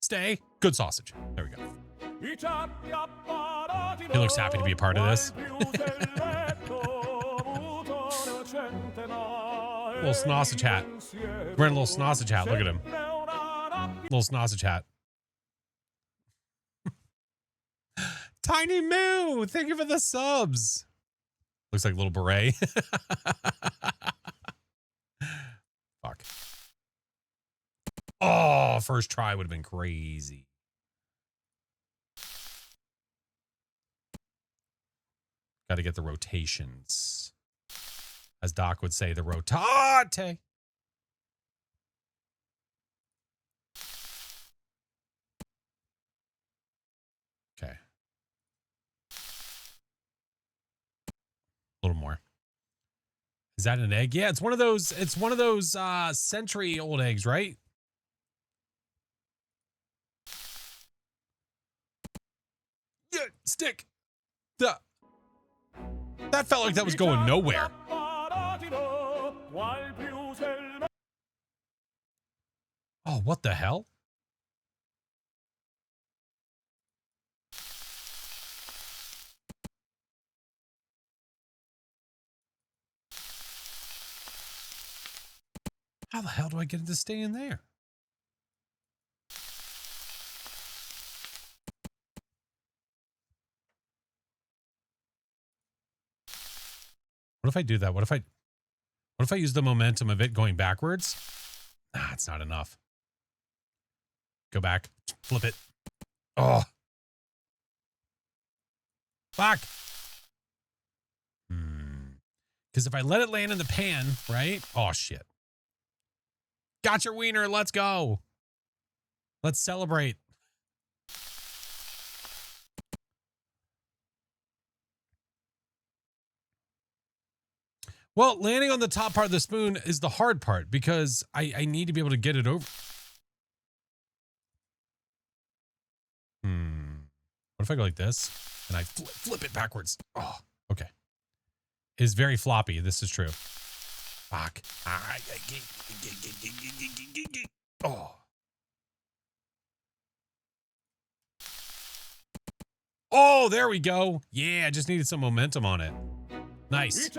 Stay. Good sausage. There we go. He looks happy to be a part of this. Little sausage hat. Wearing a little sausage hat. Look at him. Little sausage hat. Tiny Moo. Thank you for the subs. Looks like a little beret. Fuck. Oh, first try would have been crazy. Got to get the rotations. As Doc would say, the rotate. Okay. A little more. Is that an egg? Yeah, it's one of those century old eggs, right? Yeah, stick. That felt like that was going nowhere. Oh, what the hell? How the hell do I get it to stay in there? What if I do that? What if I use the momentum of it going backwards? Ah, it's not enough. Go back. Flip it. Oh. Fuck. Because if I let it land in the pan, right? Oh, shit. Got your wiener. Let's go. Let's celebrate. Well, landing on the top part of the spoon is the hard part because I need to be able to get it over. What if I go like this and I flip it backwards? Oh, okay. It's very floppy. This is true. Fuck. Oh. Oh, there we go. Yeah, I just needed some momentum on it. Nice.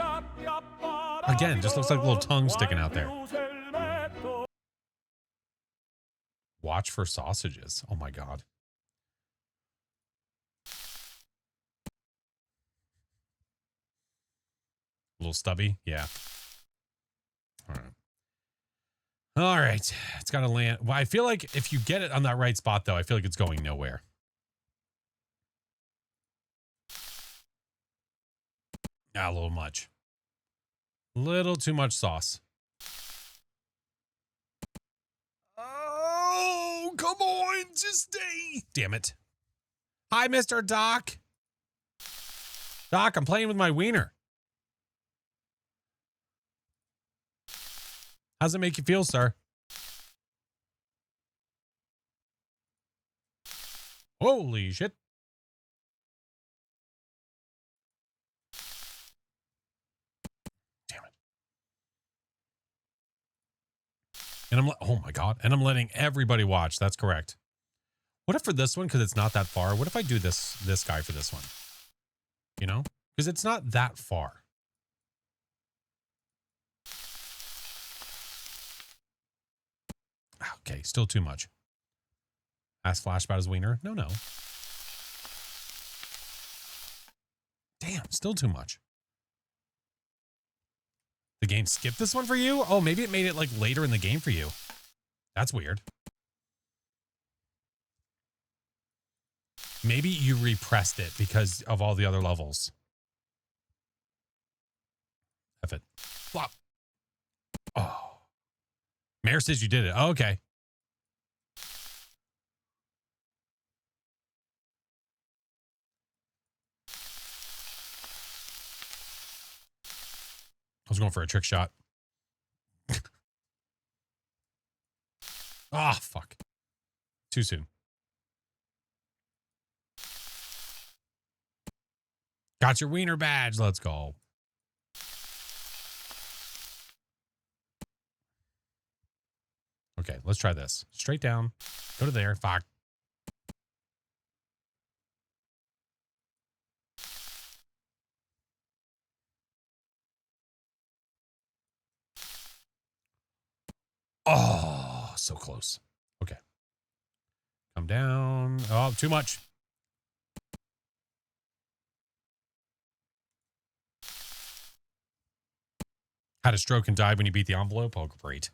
Again, just looks like a little tongue sticking out there. Watch for sausages. Oh my God. A little stubby. Yeah. All right. All right. It's got to land. Well, I feel like if you get it on that right spot, though, I feel like it's going nowhere. Ah, a little much. Little too much sauce. Oh, come on. Just stay. Damn it. Hi, Mr. Doc. Doc, I'm playing with my wiener. How's it make you feel, sir? Holy shit. Damn it. And oh my God. And I'm letting everybody watch. That's correct. What if for this one, because it's not that far, what if I do this guy for this one? You know? Because it's not that far. Okay, still too much. Ask Flash about his wiener. No. Damn, still too much. The game skipped this one for you? Oh, maybe it made it like later in the game for you. That's weird. Maybe you repressed it because of all the other levels. F it. Flop. Oh. Mayor says you did it. Oh, okay. I was going for a trick shot. Ah, fuck. Too soon. Got your wiener badge. Let's go. Okay, let's try this. Straight down. Go to there. Fuck. Oh, so close. Okay. Come down. Oh, too much. Had a stroke and died when you beat the envelope. Oh, great.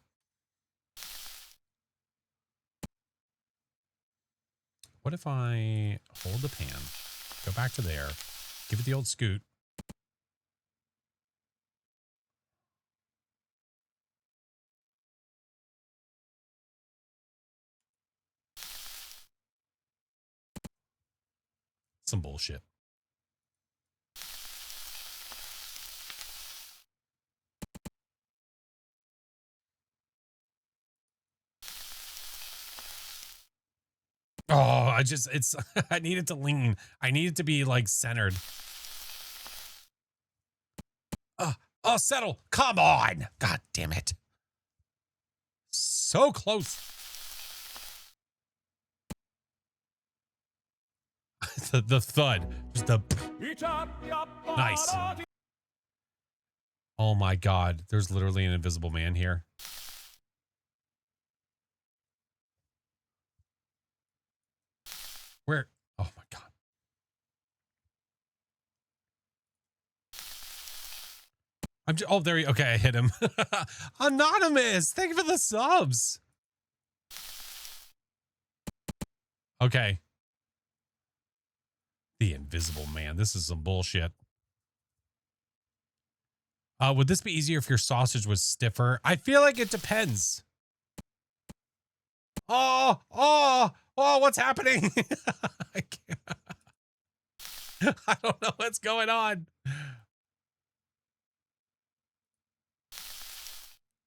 What if I hold the pan, go back to there, give it the old scoot. Some bullshit. Oh, I need it to lean. I need it to be like centered. Oh, settle. Come on. God damn it. So close. the thud. Just the nice. Oh my God. There's literally an invisible man here. Where? Oh my God. I'm just, oh, there you, okay, I hit him. Anonymous, thank you for the subs. Okay. The Invisible Man. This is some bullshit. Would this be easier if your sausage was stiffer? I feel like it depends. Oh, what's happening? I can't. I don't know what's going on.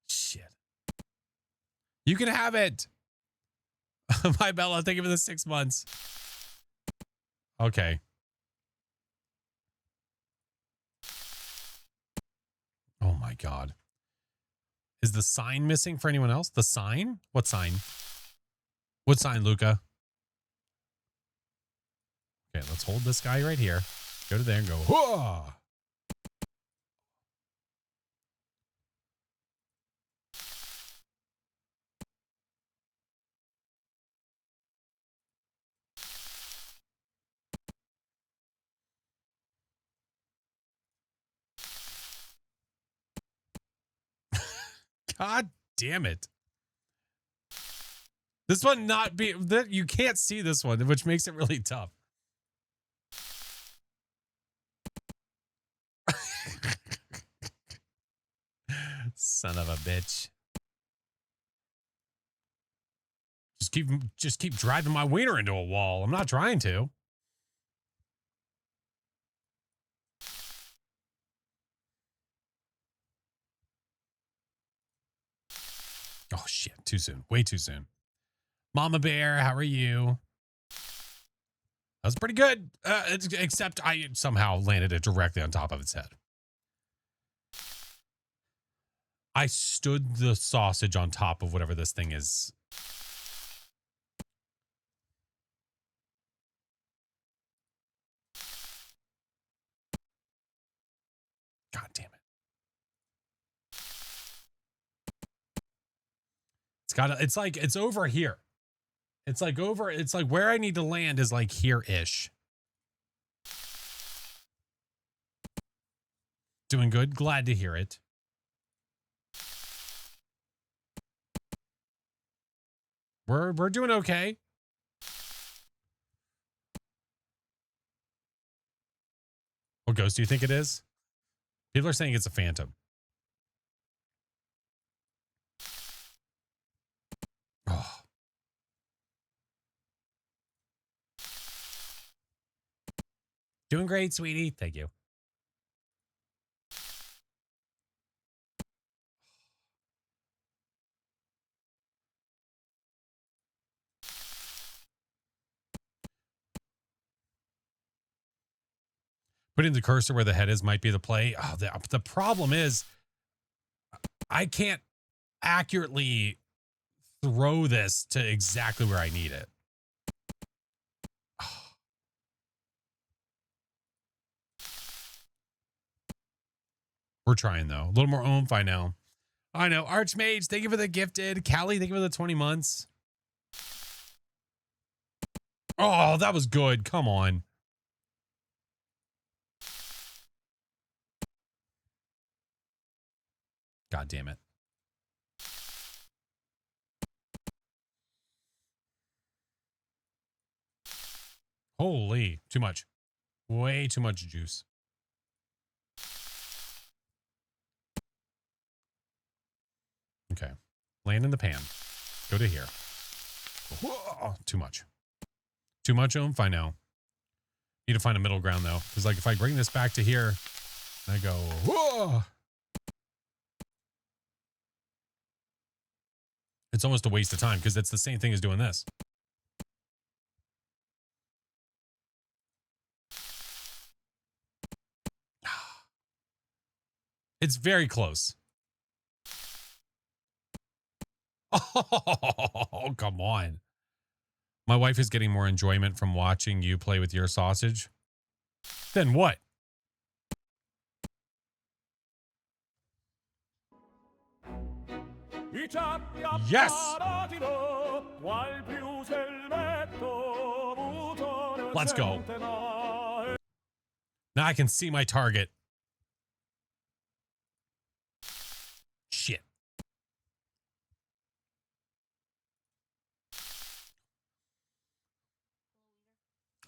Shit. You can have it. My Bella, thank you for the 6 months. Okay. Oh my God. Is the sign missing for anyone else? The sign? What sign? What sign, Luca? Okay, let's hold this guy right here. Go to there and go. Whoa! God damn it. This one not be that you can't see this one, which makes it really tough. Son of a bitch. Just keep driving my wiener into a wall. I'm not trying to. Oh shit, too soon. Way too soon. Mama Bear, how are you? That was pretty good. Except I somehow landed it directly on top of its head. I stood the sausage on top of whatever this thing is. God damn it. It's over here. It's like where I need to land is like here-ish. Doing good. Glad to hear it. We're doing okay. What ghost do you think it is? People are saying it's a phantom. Oh. Doing great, sweetie. Thank you. Putting the cursor where the head is might be the play. Oh, the problem is I can't accurately throw this to exactly where I need it. Oh. We're trying, though. A little more oomph, I know. I know. Archmage, thank you for the gifted. Callie, thank you for the 20 months. Oh, that was good. Come on. God damn it. Holy, too much. Way too much juice. Okay. Land in the pan. Go to here. Whoa, too much. Too much oomph, I know. Need to find a middle ground, though. Because, like, if I bring this back to here, I go, whoa. It's almost a waste of time because it's the same thing as doing this. It's very close. Oh, come on. My wife is getting more enjoyment from watching you play with your sausage. Then what? Yes! Let's go. Now I can see my target. Shit.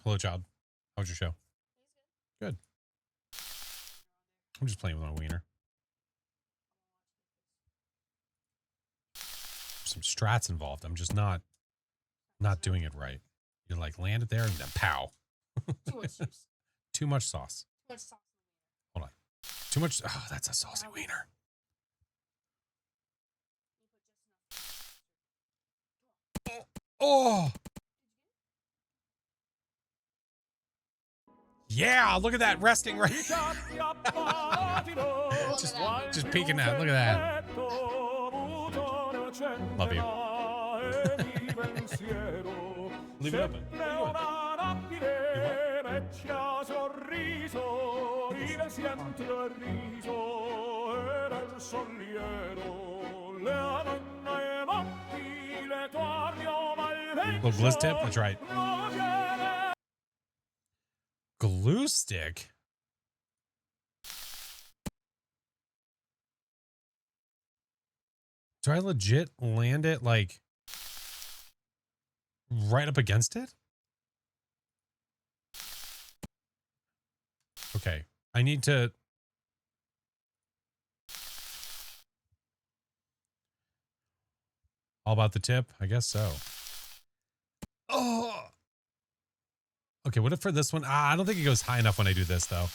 Hello, child. How was your show? Good. I'm just playing with my wiener. Some strats involved. I'm just not doing it right. You like land it there and then pow. Too much juice. Too much sauce. Too much sauce. Hold on. Too much. Oh, that's a saucy wiener. Oh. Yeah, look at that resting right. just peeking out. Look at that. Love you. Leave it open. Little glizz tip. That's right. Glue stick. Do I legit land it like right up against it? Okay. I need to. All about the tip? I guess so. Oh. Okay, what if for this one? I don't think it goes high enough when I do this, though.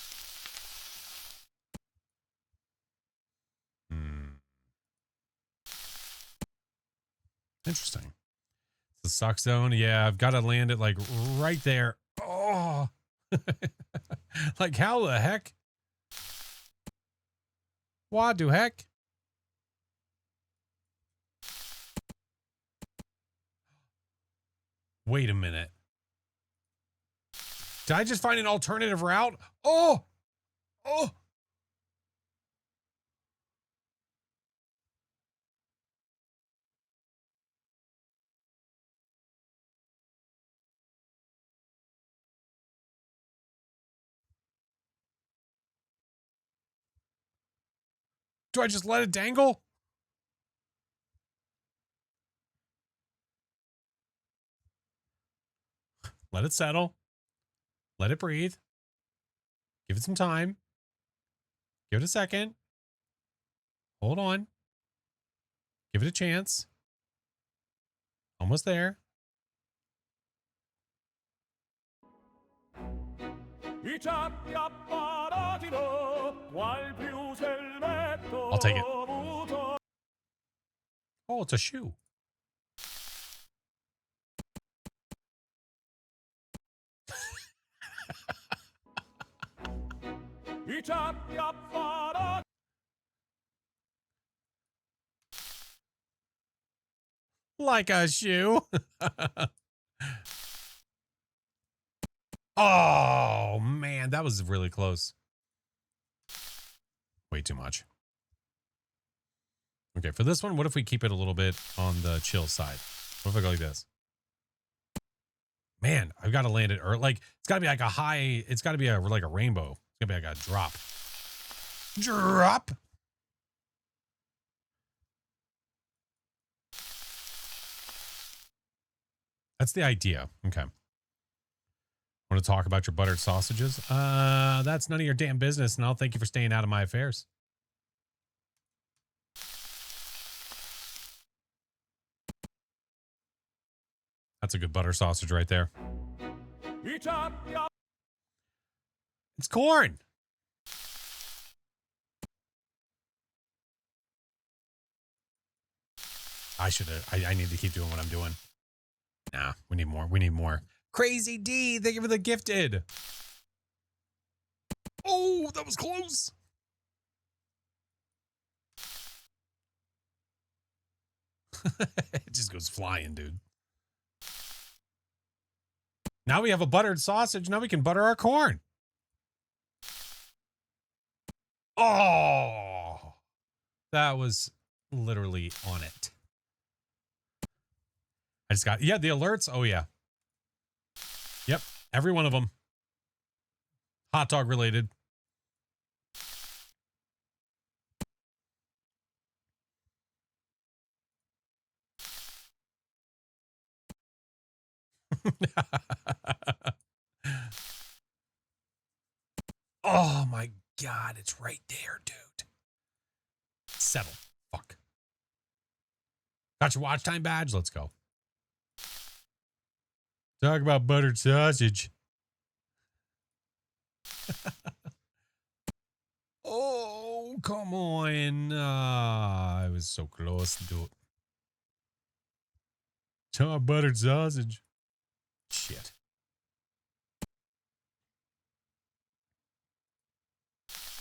Interesting. The suck zone. Yeah, I've got to land it like right there. Oh. Like how the heck? What the heck? Wait a minute. Did I just find an alternative route? Oh! Oh! Do I just let it dangle? Let it settle. Let it breathe. Give it some time. Give it a second. Hold on. Give it a chance. Almost there. I'll take it. Oh, it's a shoe. Like a shoe. Oh, man, that was really close. Way too much. Okay, for this one, what if we keep it a little bit on the chill side? What if I go like this? Man, I've got to land it, or like, it's got to be like a high, it's got to be like a rainbow. It's going to be like a drop. Drop. That's the idea. Okay. Want to talk about your buttered sausages? That's none of your damn business, and I'll thank you for staying out of my affairs. That's a good butter sausage right there. It's corn. I need to keep doing what I'm doing. Nah, we need more. We need more. Crazy D, thank you for the gifted. Oh, that was close. It just goes flying, dude. Now we have a buttered sausage. Now we can butter our corn. Oh, that was literally on it. I just got, yeah, the alerts. Oh, yeah. Yep. Every one of them. Hot dog related. Oh my God, it's right there, dude. Settle. Fuck. Got your watch time badge? Let's go. Talk about buttered sausage. Oh, come on. I was so close to do it. Talk buttered sausage. Shit.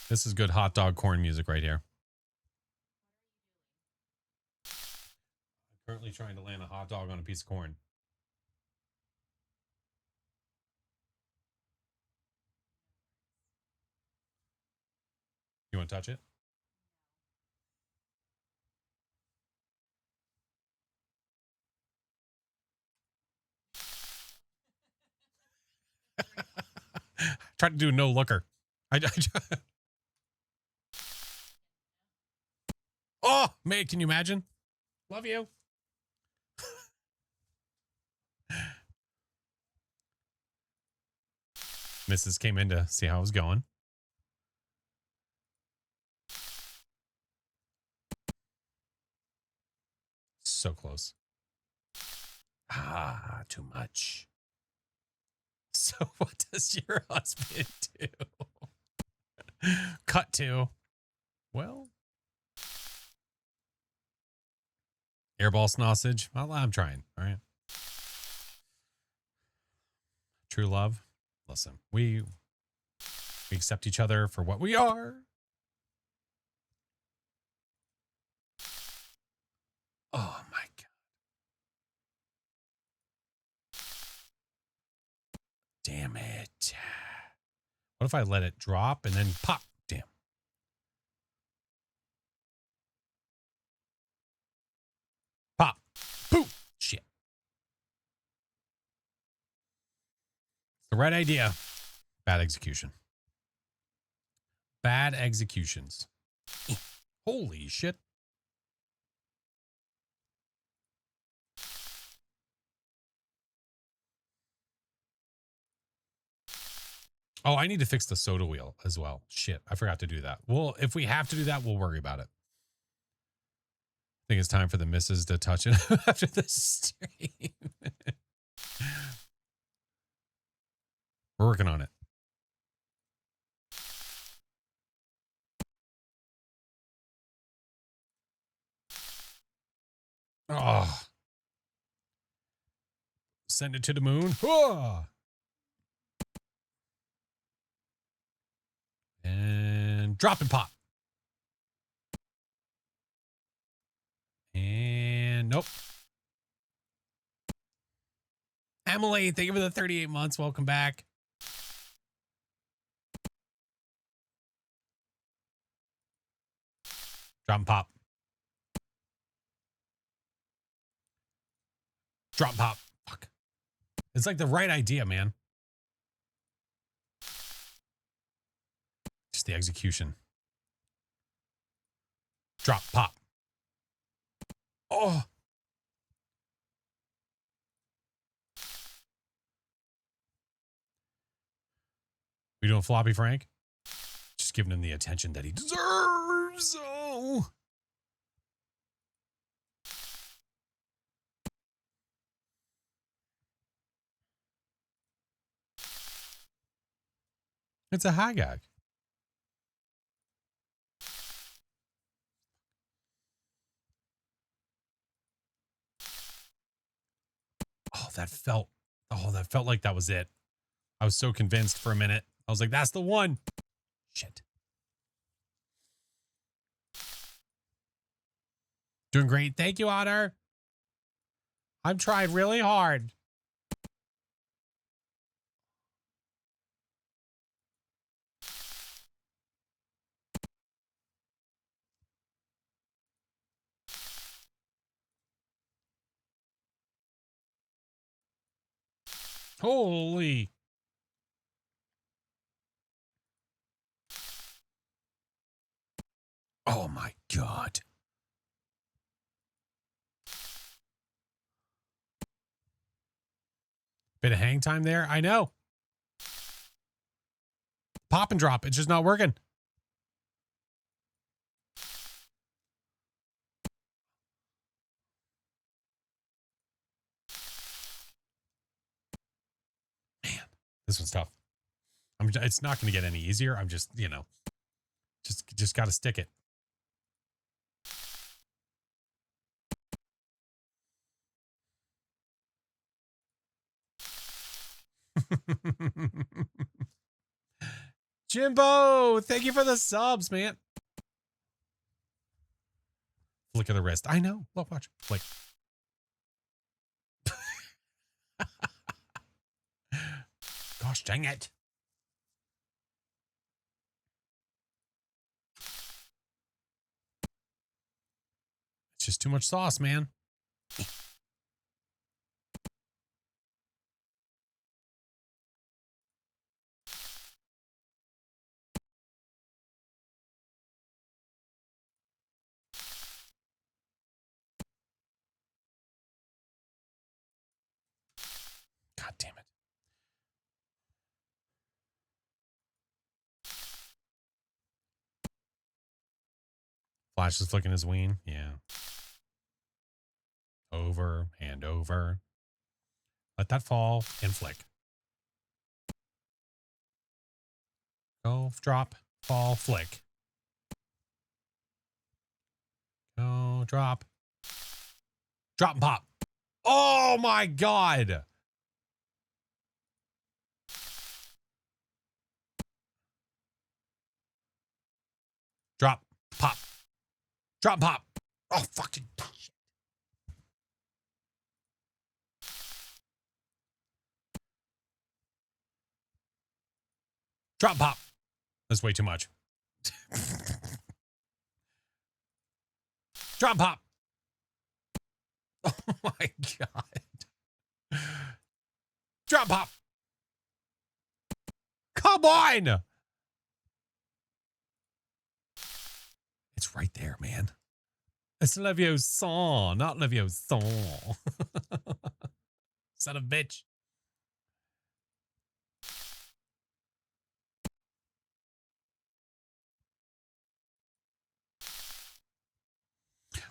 This is good hot dog corn music right here. I'm currently trying to land a hot dog on a piece of corn. You want to touch it? Try to do no looker. Oh, mate, can you imagine? Love you. Mrs. came in to see how it was going. So close. Ah, too much. So what does your husband do? Cut to. Well, airball sausage. Well, I'm trying. All right. True love. Listen, we accept each other for what we are. Oh my God. Damn it. What if I let it drop and then pop? Damn. Pop. Boom. Shit. It's the right idea. Bad execution. Bad executions. Holy shit. Oh, I need to fix the soda wheel as well. Shit, I forgot to do that. Well, if we have to do that, we'll worry about it. I think it's time for the missus to touch it after the stream. We're working on it. Oh. Send it to the moon. Oh. And drop and pop. And nope. Emily, thank you for the 38 months. Welcome back. Drop and pop. Drop and pop. Fuck. It's like the right idea, man. Just the execution. Drop, pop. Oh. We doing floppy Frank? Just giving him the attention that he deserves. Oh. It's a high gag. Oh, that felt like that was it. I was so convinced for a minute. I was like, that's the one. Shit. Doing great. Thank you, Otter. I'm trying really hard. Holy. Oh my God. Bit of hang time there. I know. Pop and drop. It's just not working. Man, this one's tough. It's not going to get any easier. I'm just, you know, just got to stick it. Jimbo, thank you for the subs, man. Flick of the wrist. I know. Look, watch. Flick. Gosh dang it. It's just too much sauce, man. God damn it. Flash is flicking his ween. Yeah. Over and over. Let that fall and flick. Go, drop, fall, flick. Go, drop. Drop and pop. Oh my God. Drop, pop. Drop, pop. Oh, fucking. Drop, pop. That's way too much. Drop, pop. Oh my God. Drop, pop. Come on. It's right there, man. It's Leviosa, not Leviosa. Son of a bitch.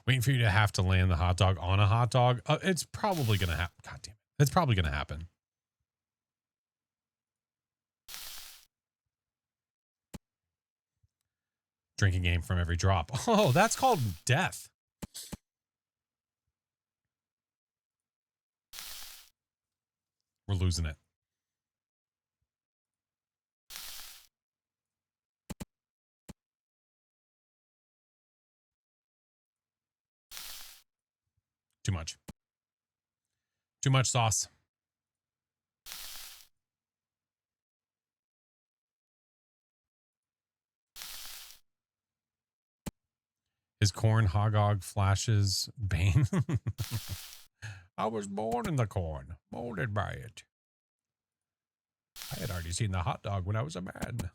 Waiting for you to have to land the hot dog on a hot dog. It's probably going to happen. God damn it. It's probably going to happen. Drinking game from every drop. Oh, that's called death. We're losing it. Too much. Too much sauce. His corn hogog flashes Bane. I was born in the corn, molded by it. I had already seen the hot dog when I was a man.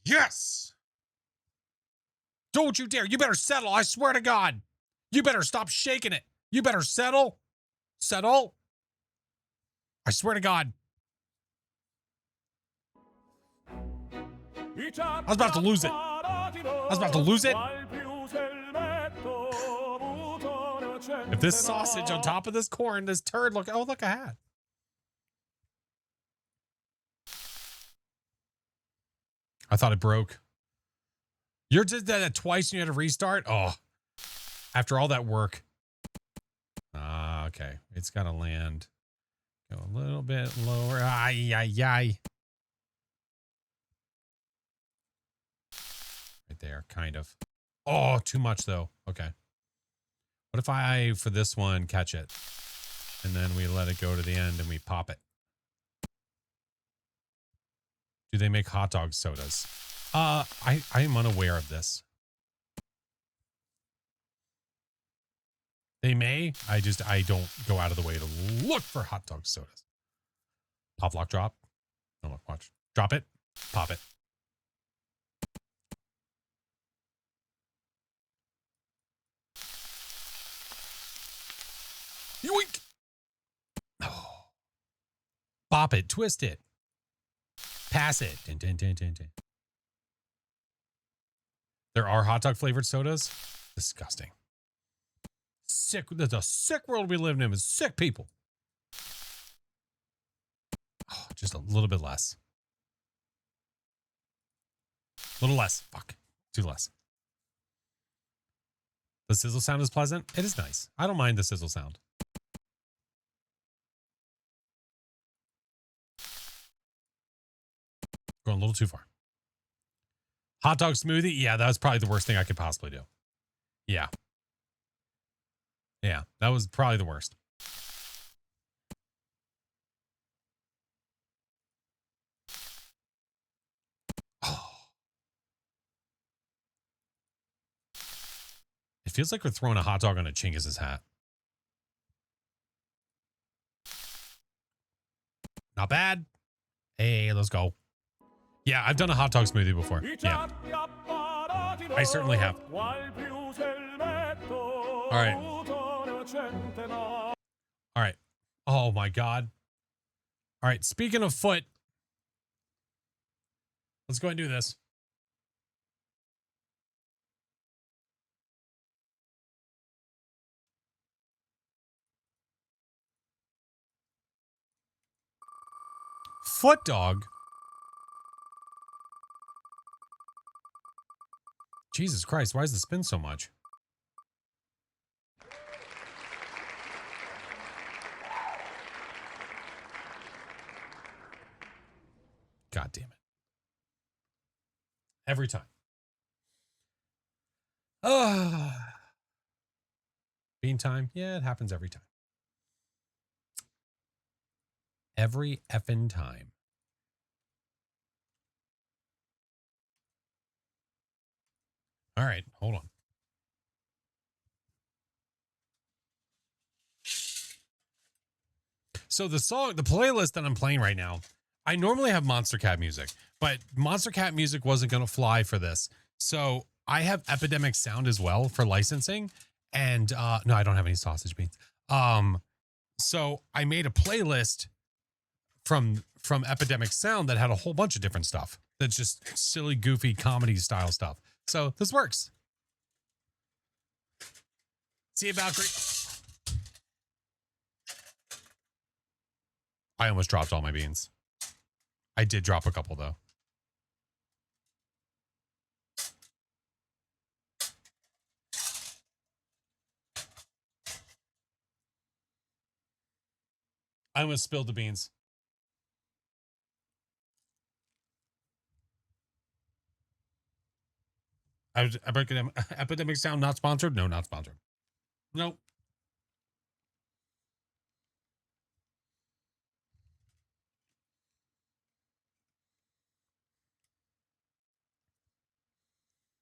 Yes! Don't you dare. You better settle. I swear to God. You better stop shaking it. You better settle. Settle. I swear to God. I was about to lose it. I was about to lose it. If this sausage on top of this corn, this turd, look, oh, look, a hat. I thought it broke. You did that twice and you had to restart? Oh, after all that work. Ah, okay. It's got to land. Go a little bit lower. Ay, ay, ay. Right there, kind of. Oh, too much though. Okay. What if I, for this one, catch it? And then we let it go to the end and we pop it. Do they make hot dog sodas? I am unaware of this. They may. I don't go out of the way to look for hot dog sodas. Pop, lock, drop. No, look, watch. Drop it. Pop it. Yoink! Oh. Bop it. Twist it. Pass it. Dun, dun, dun, dun, dun. There are hot dog flavored sodas. Disgusting. Sick. That's a sick world we live in with sick people. Oh, just a little bit less. A little less. Fuck. Too less. The sizzle sound is pleasant. It is nice. I don't mind the sizzle sound. Going a little too far. Hot dog smoothie. Yeah, that was probably the worst thing I could possibly do. Yeah. Yeah, that was probably the worst. Oh. It feels like we're throwing a hot dog on a Chingiz's hat. Not bad. Hey, let's go. Yeah, I've done a hot dog smoothie before. Yeah. I certainly have. All right. All right. Oh my God. All right. Speaking of foot, let's go ahead and do this. Foot dog. Jesus Christ, why does it spin so much? God damn it. Every time. Bean time? Yeah, it happens every time. Every effing time. All right, hold on. So the playlist that I'm playing right now, I normally have Monster Cat music, but Monster Cat music wasn't going to fly for this. So I have Epidemic Sound as well for licensing. And no, I don't have any sausage beans. So I made a playlist from Epidemic Sound that had a whole bunch of different stuff. That's just silly, goofy comedy style stuff. So this works. See you, Valkyrie. I almost dropped all my beans. I did drop a couple though. I almost spilled the beans. Epidemic Sound not sponsored? No, not sponsored. Nope.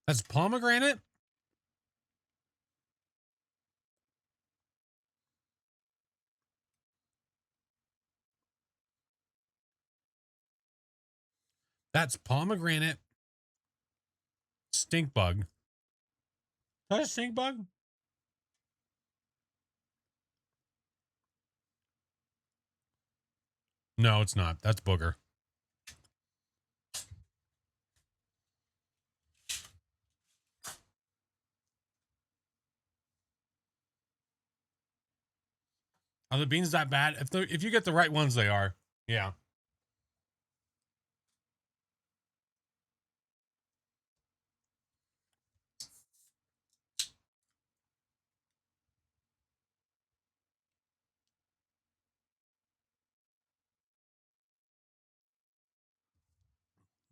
That's pomegranate? That's pomegranate stink bug. Is that a stink bug? No, it's not. That's booger. Are the beans that bad? If you get the right ones, they are. Yeah.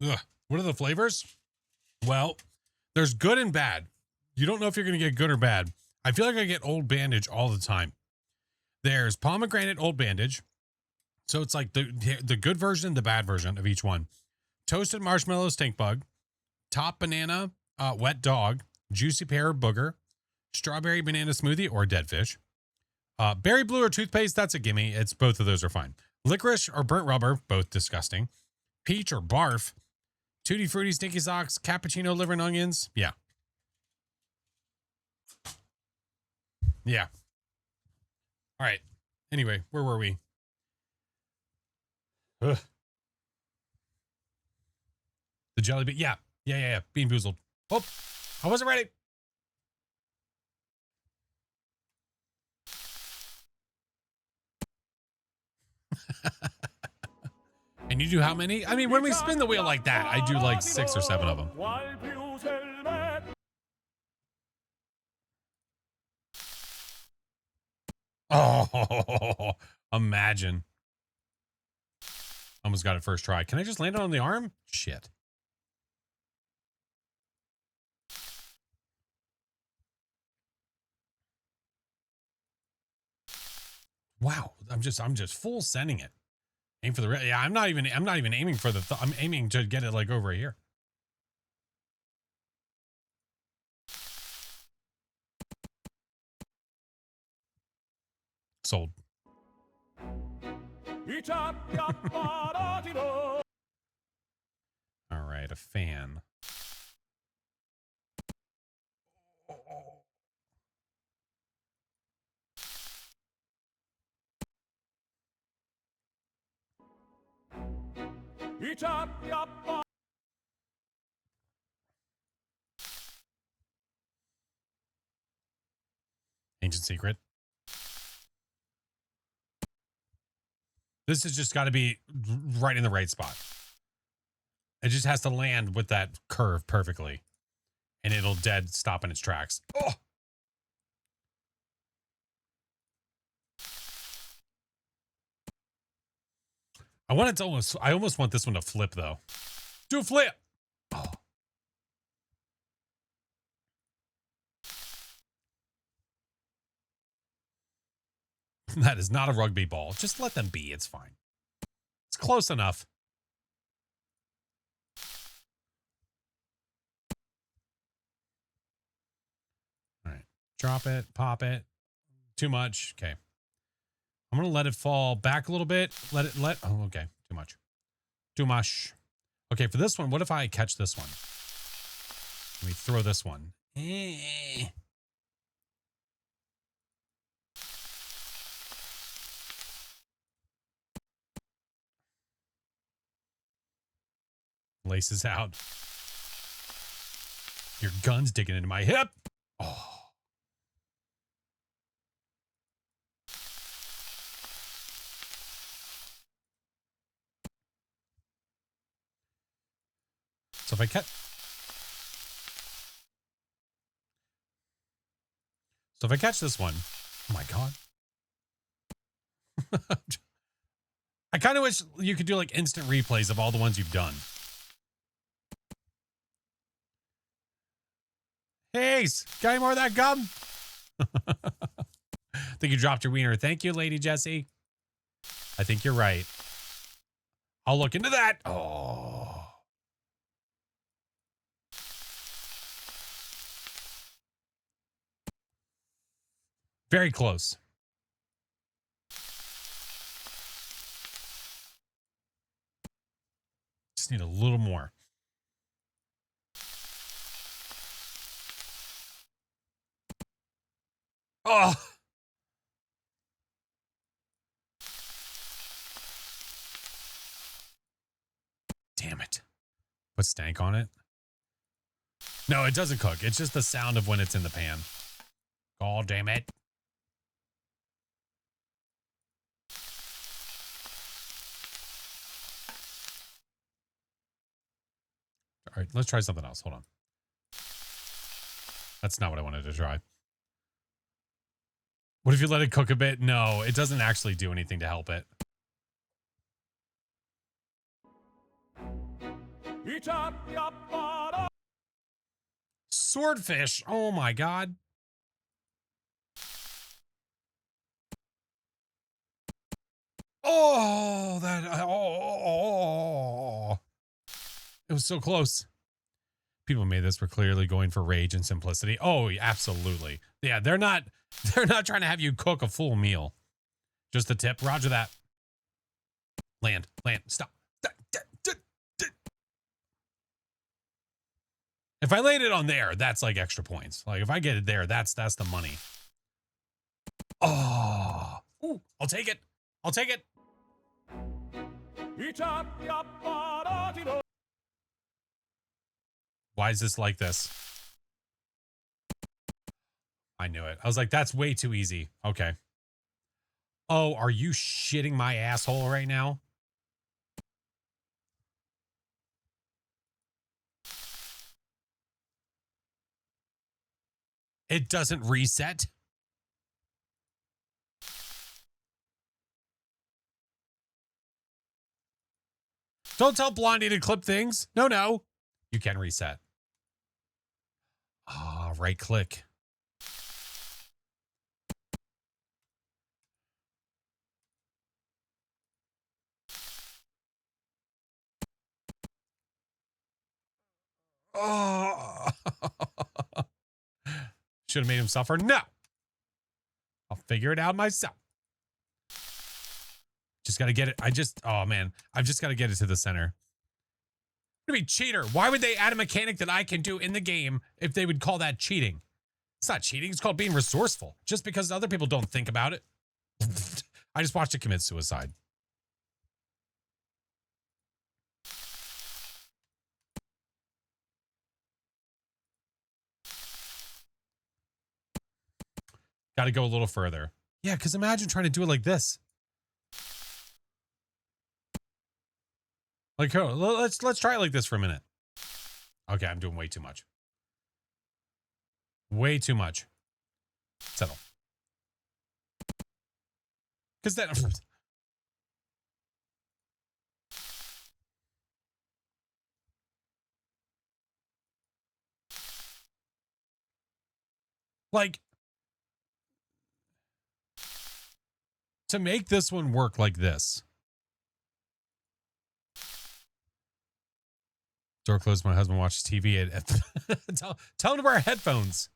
Ugh. What are the flavors? Well, there's good and bad. You don't know if you're going to get good or bad. I feel like I get Old Bandage all the time. There's pomegranate Old Bandage. So it's like the good version, the bad version of each one. Toasted marshmallow stink bug. Top banana wet dog. Juicy pear booger. Strawberry banana smoothie or dead fish. Berry blue or toothpaste, that's a gimme. It's both of those are fine. Licorice or burnt rubber, both disgusting. Peach or barf. Tutti Frutti, Stinky Socks, cappuccino, liver and onions. Yeah. Yeah. All right. Anyway, where were we? Ugh. The jelly bean. Yeah. Yeah. Bean boozled. Oh, I wasn't ready. And you do how many? I mean, when we spin the wheel like that, I do like 6 or 7 of them. Oh, imagine. Almost got it first try. Can I just land it on the arm? Shit. Wow. I'm just full sending it. Aim for the yeah. I'm not even aiming for the. I'm aiming to get it like over here. Sold. All right, a fan. Ancient secret. This has just got to be right in the right spot. It just has to land with that curve perfectly. And it'll dead stop in its tracks. Oh! I almost want this one to flip though. Do a flip. Oh. That is not a rugby ball. Just let them be. It's fine. It's close enough. All right. Drop it. Pop it. Too much. Okay. I'm going to let it fall back a little bit. Oh, okay. Too much. Too much. Okay. For this one, what if I catch this one? Let me throw this one. Laces out. Your gun's digging into my hip. Oh. So if I catch this one, oh my God. I kind of wish you could do like instant replays of all the ones you've done. Hey, got any more of that gum? I think you dropped your wiener. Thank you, Lady Jessie. I think you're right. I'll look into that. Oh. Very close. Just need a little more. Oh. Damn it. Put stank on it. No, it doesn't cook. It's just the sound of when it's in the pan. God damn it. All right, let's try something else. Hold on. That's not what I wanted to try. What if you let it cook a bit? No, it doesn't actually do anything to help it. Swordfish. Oh my God. Oh, it was so close. People made this were clearly going for rage and simplicity. Oh, absolutely. Yeah, they're not trying to have you cook a full meal. Just a tip. Roger that. Land. Stop. If I laid it on there, that's like extra points. Like if I get it there, that's the money. Oh, ooh, I'll take it. I'll take it. Why is this like this? I knew it. I was like, that's way too easy. Okay. Oh, are you shitting my asshole right now? It doesn't reset. Don't tell Blondie to clip things. No. You can reset. Ah, right click. Oh. Should have made him suffer. No. I'll figure it out myself. Just got to get it. Oh man, I've just got to get it to the center. What do you mean cheater? Why would they add a mechanic that I can do in the game if they would call that cheating? It's not cheating. It's called being resourceful. Just because other people don't think about it. I just watched it commit suicide. Got to go a little further. Yeah, because imagine trying to do it like this. Like, oh, let's try it like this for a minute. Okay, I'm doing way too much. Way too much. Settle. Because then... like... to make this one work like this. Door closed. My husband watches TV. Tell him to wear headphones.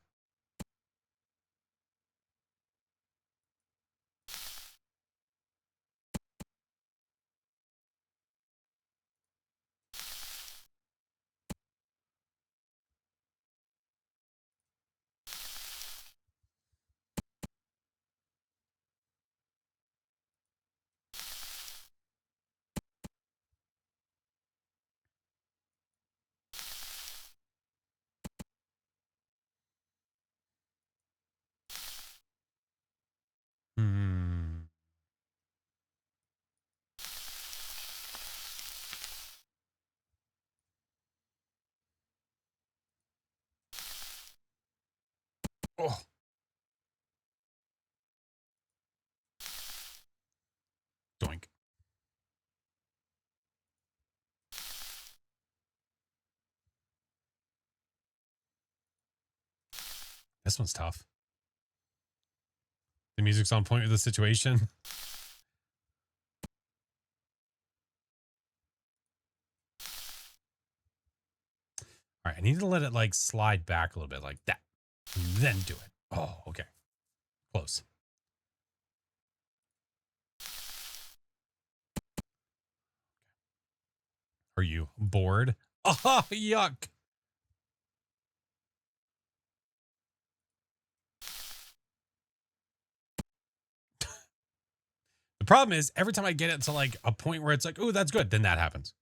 Hmm. Oh. Doink. This one's tough. The music's on point with the situation. All right, I need to let it like slide back a little bit like that. And then do it. Oh, okay. Close. Are you bored? Oh, yuck. The problem is every time I get it to like a point where it's like, oh, that's good, then that happens.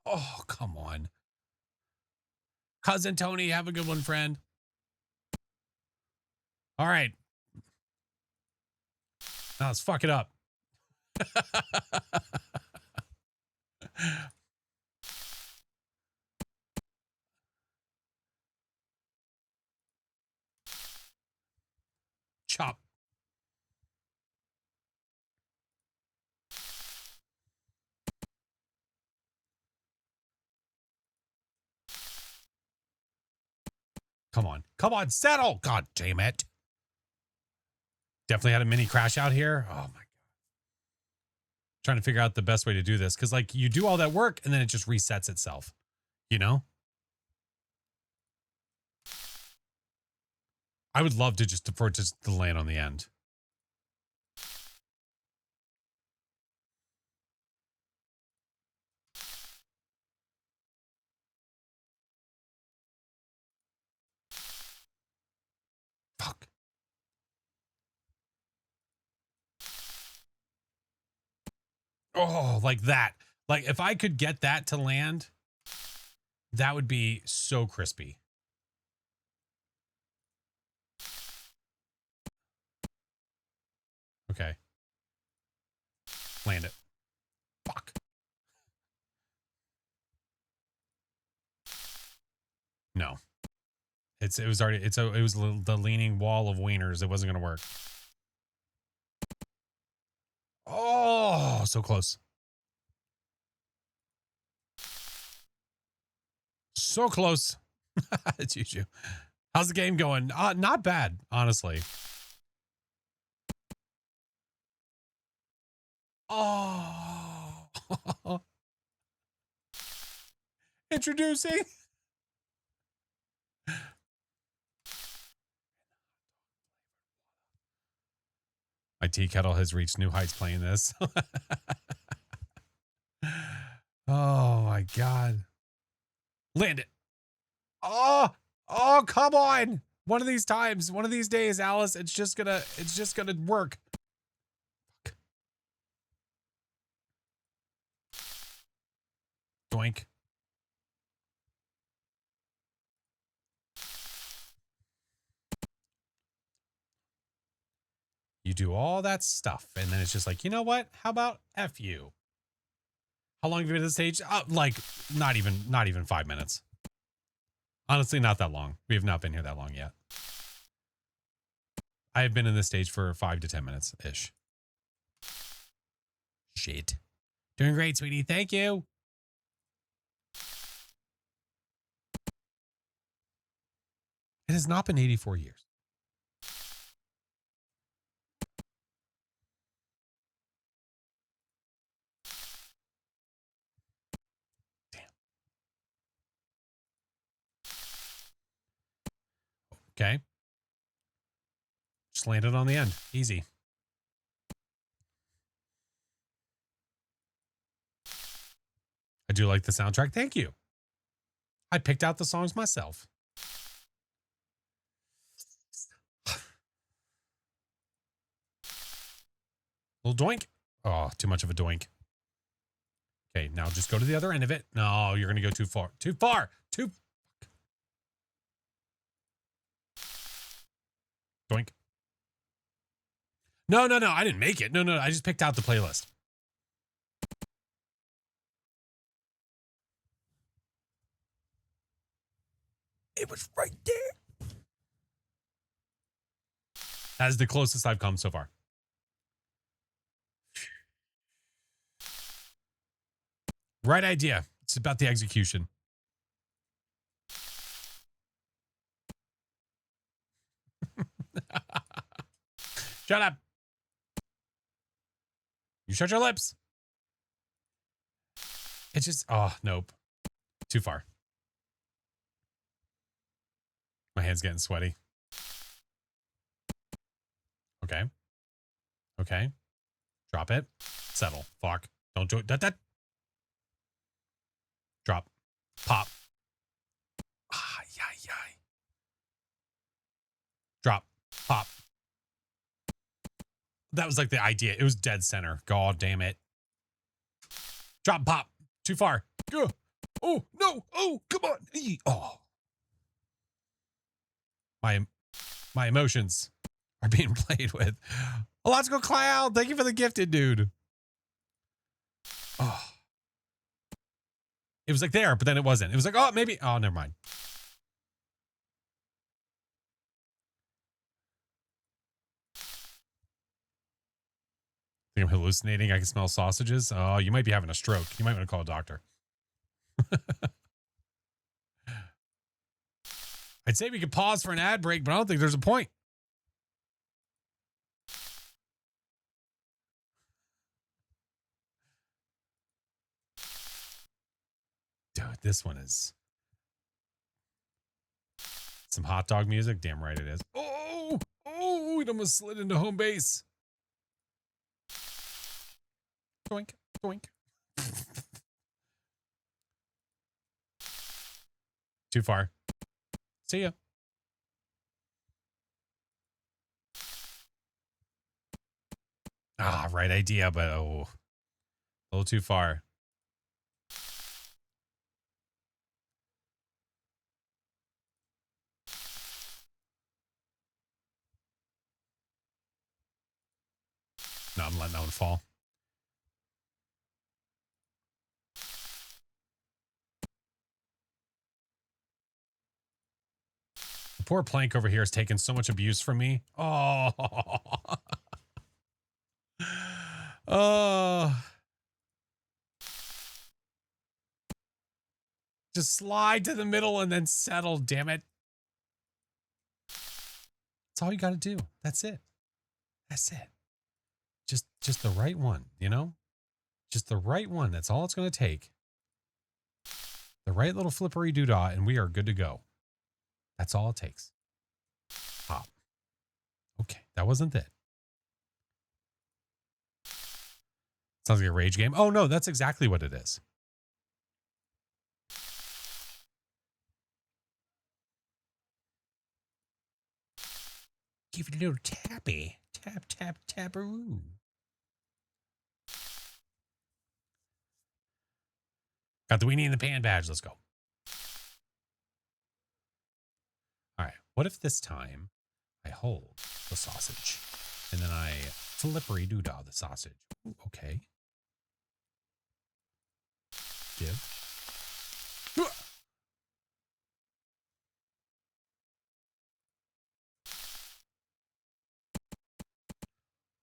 Oh, come on. Cousin Tony, have a good one, friend. All right. Now let's fuck it up. Chop. Come on. Come on, settle. God damn it. Definitely had a mini crash out here. Oh my God. Trying to figure out the best way to do this. Cause like you do all that work and then it just resets itself, you know? I would love to just for it just to land on the end. Fuck. Oh, like that. Like if I could get that to land, that would be so crispy. Okay. Land it. Fuck. No. It was the leaning wall of wieners. It wasn't gonna work. Oh, so close. So close. It's you. How's the game going? Not bad, honestly. Oh. Introducing. My tea kettle has reached new heights playing this. Oh my God. Land it. Oh, come on. One of these times, one of these days, Alice, it's just gonna work. Doink. You do all that stuff, and then it's just like, you know what? How about F you? How long have you been at this stage? Like not even 5 minutes. Honestly, not that long. We have not been here that long yet. I have been in this stage for 5 to 10 minutes ish. Shit. Doing great, sweetie. Thank you. It has not been 84 years. Damn. Okay. Just landed on the end. Easy. I do like the soundtrack. Thank you. I picked out the songs myself. Little doink. Oh, too much of a doink. Okay, now just go to the other end of it. No, you're going to go too far. Too far. Too. Doink. No. I didn't make it. No. I just picked out the playlist. It was right there. That is the closest I've come so far. Right idea. It's about the execution. Shut up. You shut your lips. It's just, oh, nope. Too far. My hand's getting sweaty. Okay. Okay. Drop it. Settle. Fuck. Don't do it. That. Drop. Pop. Yay. Drop. Pop. That was like the idea. It was dead center. God damn it. Drop. Pop. Too far. Oh, no. Oh, come on. Oh. My emotions are being played with. Illogical Cloud. Thank you for the gifted, dude. Oh. It was like there, but then it wasn't. It was like, oh, maybe. Oh, never mind. I think I'm hallucinating. I can smell sausages. Oh, you might be having a stroke. You might want to call a doctor. I'd say we could pause for an ad break, but I don't think there's a point. this one is some hot dog music. Damn right it is. Oh, it almost slid into home base. Doink, doink. Too far. See ya. Ah, right idea, but oh, a little too far. No, I'm letting that one fall. The poor plank over here has taken so much abuse from me. Oh. Oh. Just slide to the middle and then settle, damn it. That's all you got to do. That's it. That's it. Just the right one, you know? Just the right one. That's all it's going to take. The right little flippery doodah, and we are good to go. That's all it takes. Pop. Okay, that wasn't it. Sounds like a rage game. Oh, no, that's exactly what it is. Give it a little tappy. Tap, tap, taparoo. Got the weenie in the pan badge. Let's go. All right. What if this time I hold the sausage and then I flippery doodah the sausage? Ooh, okay. Give.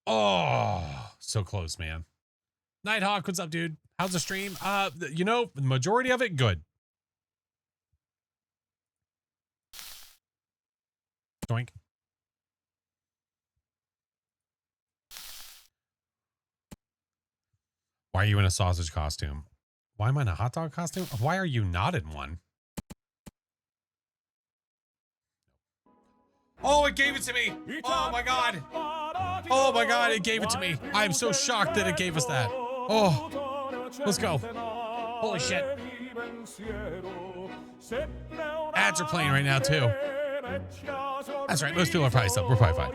Oh, so close, man. Nighthawk, what's up, dude? How's the stream? You know, the majority of it, good. Doink. Why are you in a sausage costume? Why am I in a hot dog costume? Why are you not in one? Oh, it gave it to me. Oh my God. Oh my God, it gave it to me. I am so shocked that it gave us that. Oh, let's go. Holy shit. Ads are playing right now too. That's right. Most people are probably sub. We're probably fine.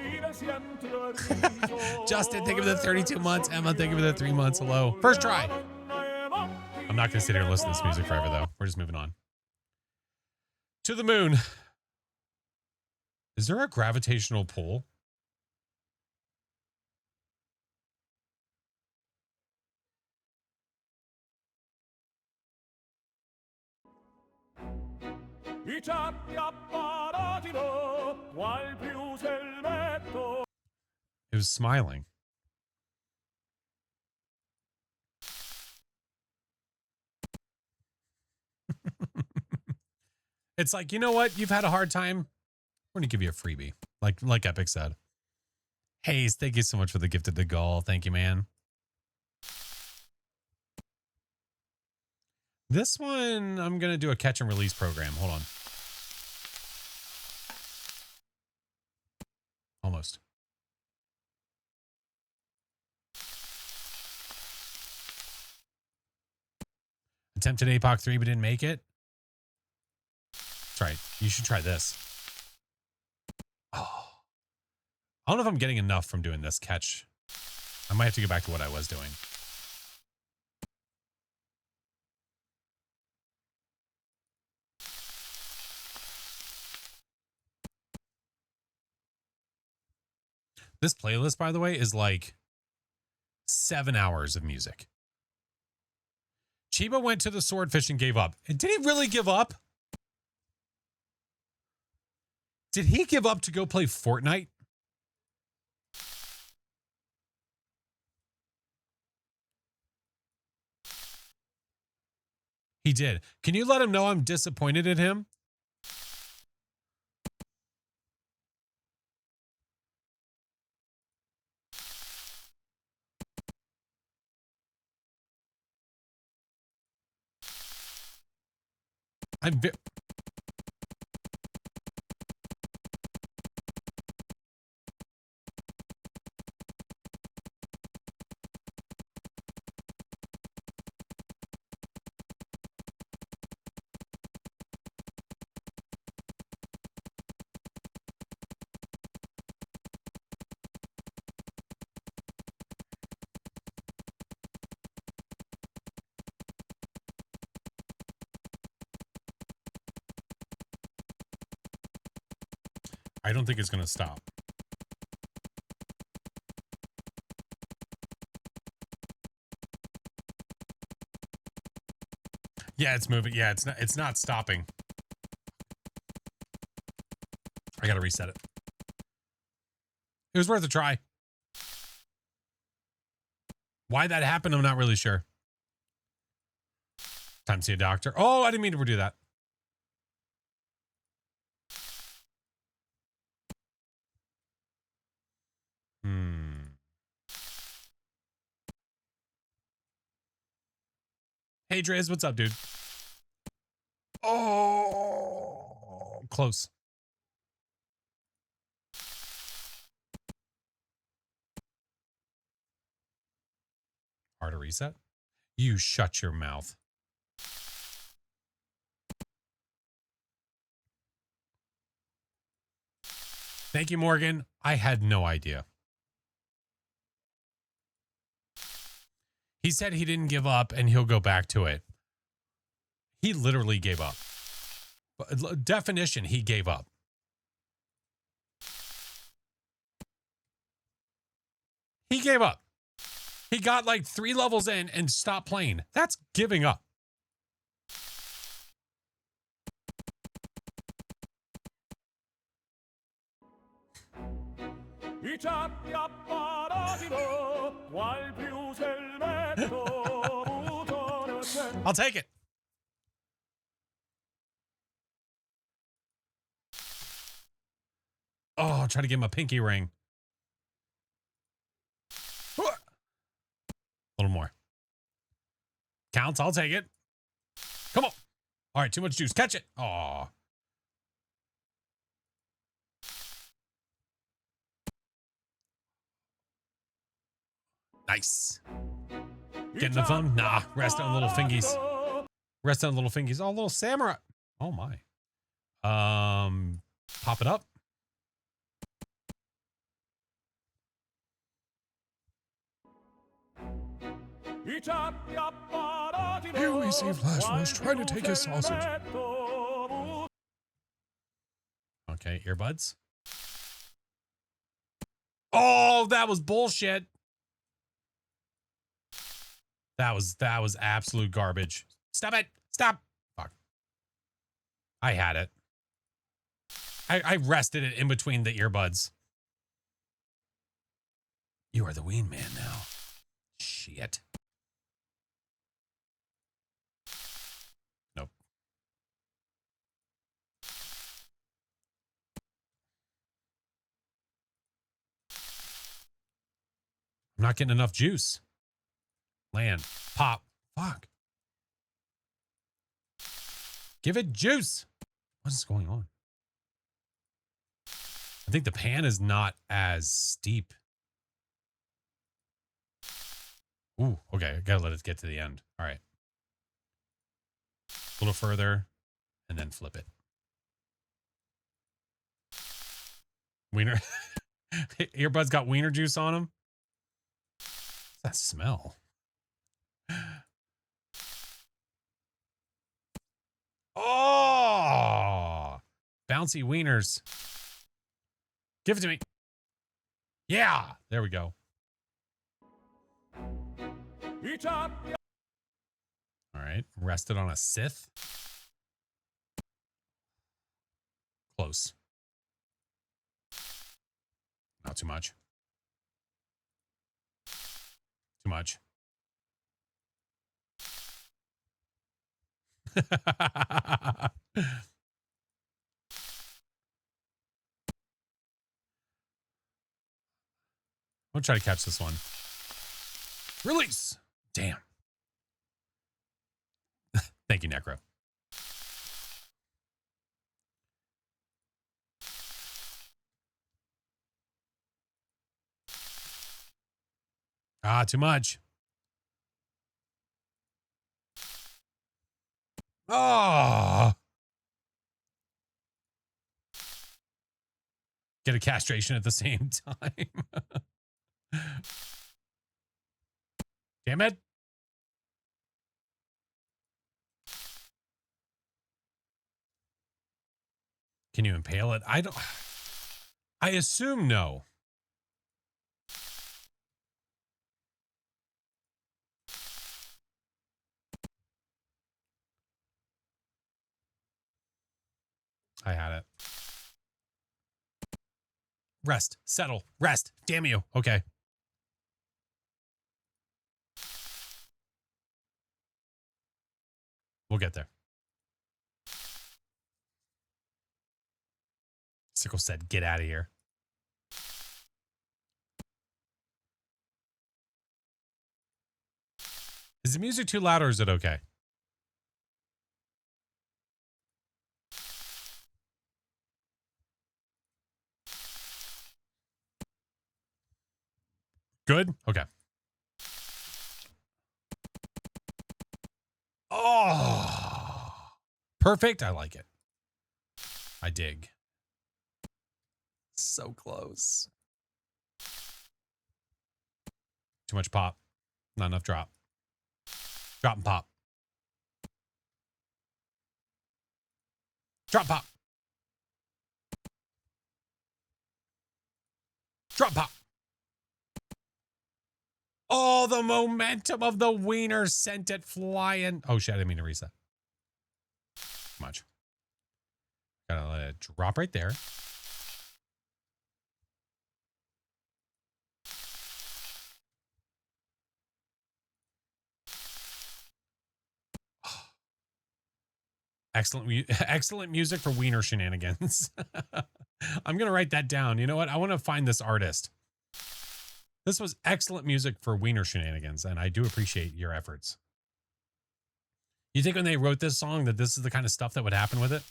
Justin, thank you for the 32 months. Emma, thank you for the 3 months. Hello. First try. I'm not going to sit here and listen to this music forever, though. We're just moving on. To the moon. Is there a gravitational pull? It was smiling. It's like, you know what? You've had a hard time. We're going to give you a freebie. Like Epic said. Hayes, thank you so much for the gift of the goal. Thank you, man. This one, I'm going to do a catch and release program. Hold on. Almost. Attempted APOC 3, but didn't make it. That's right. You should try this. Oh. I don't know if I'm getting enough from doing this catch. I might have to go back to what I was doing. This playlist, by the way, is like 7 hours of music. Chiba went to the swordfish and gave up. And did he really give up? Did he give up to go play Fortnite? He did. Can you let him know I'm disappointed in him? I'm I don't think it's going to stop. Yeah, it's moving. Yeah, it's not stopping. I got to reset it. It was worth a try. Why that happened, I'm not really sure. Time to see a doctor. Oh, I didn't mean to do that. Hey, Driz, what's up, dude? Oh, close. Hard to reset? You shut your mouth. Thank you, Morgan. I had no idea. He said he didn't give up and he'll go back to it. He literally gave up. Definition, he gave up. He gave up. He got like 3 levels in and stopped playing. That's giving up. I ciappi apparatino, qual più s'è il metto, butone sempre. I'll take it. Oh, try to give him a pinky ring. A little more. Counts. I'll take it. Come on. All right, too much juice. Catch it. Oh. Nice. Getting the fun? Nah, rest on little fingies. Rest on little fingies. Oh, little samurai. Oh my. Pop it up. Here we see FlashForce trying to take his sausage. Okay, earbuds. Oh, that was bullshit. That was absolute garbage. Stop it. Stop. Fuck. I had it. I rested it in between the earbuds. You are the Ween Man now. Shit. Nope. I'm not getting enough juice. Land. Pop. Fuck. Give it juice. What is going on? I think the pan is not as steep. Ooh, okay. I gotta let it get to the end. All right. A little further and then flip it. Wiener. Earbuds got wiener juice on them. What's that smell? Oh, bouncy wieners. Give it to me. Yeah, there we go. All right, rested on a Sith. Close. Not too much. Too much. I'll try to catch this one. Release. Damn. Thank you, Necro. Ah, too much. Oh, get a castration at the same time. Damn it. Can you impale it? I don't. I assume no. I had it. Rest. Settle. Rest. Damn you. Okay. We'll get there. Sickle said, get out of here. Is the music too loud or is it okay? Good? Okay. Oh, perfect. I like it. I dig. So close. Too much pop. Not enough drop. Drop and pop. Drop pop. Drop pop. Oh, the momentum of the wiener sent it flying. Oh, shit. I didn't mean to reset. Too much. Gotta let it drop right there. Excellent music for wiener shenanigans. I'm going to write that down. You know what? I want to find this artist. This was excellent music for wiener shenanigans, and I do appreciate your efforts. You think when they wrote this song that this is the kind of stuff that would happen with it?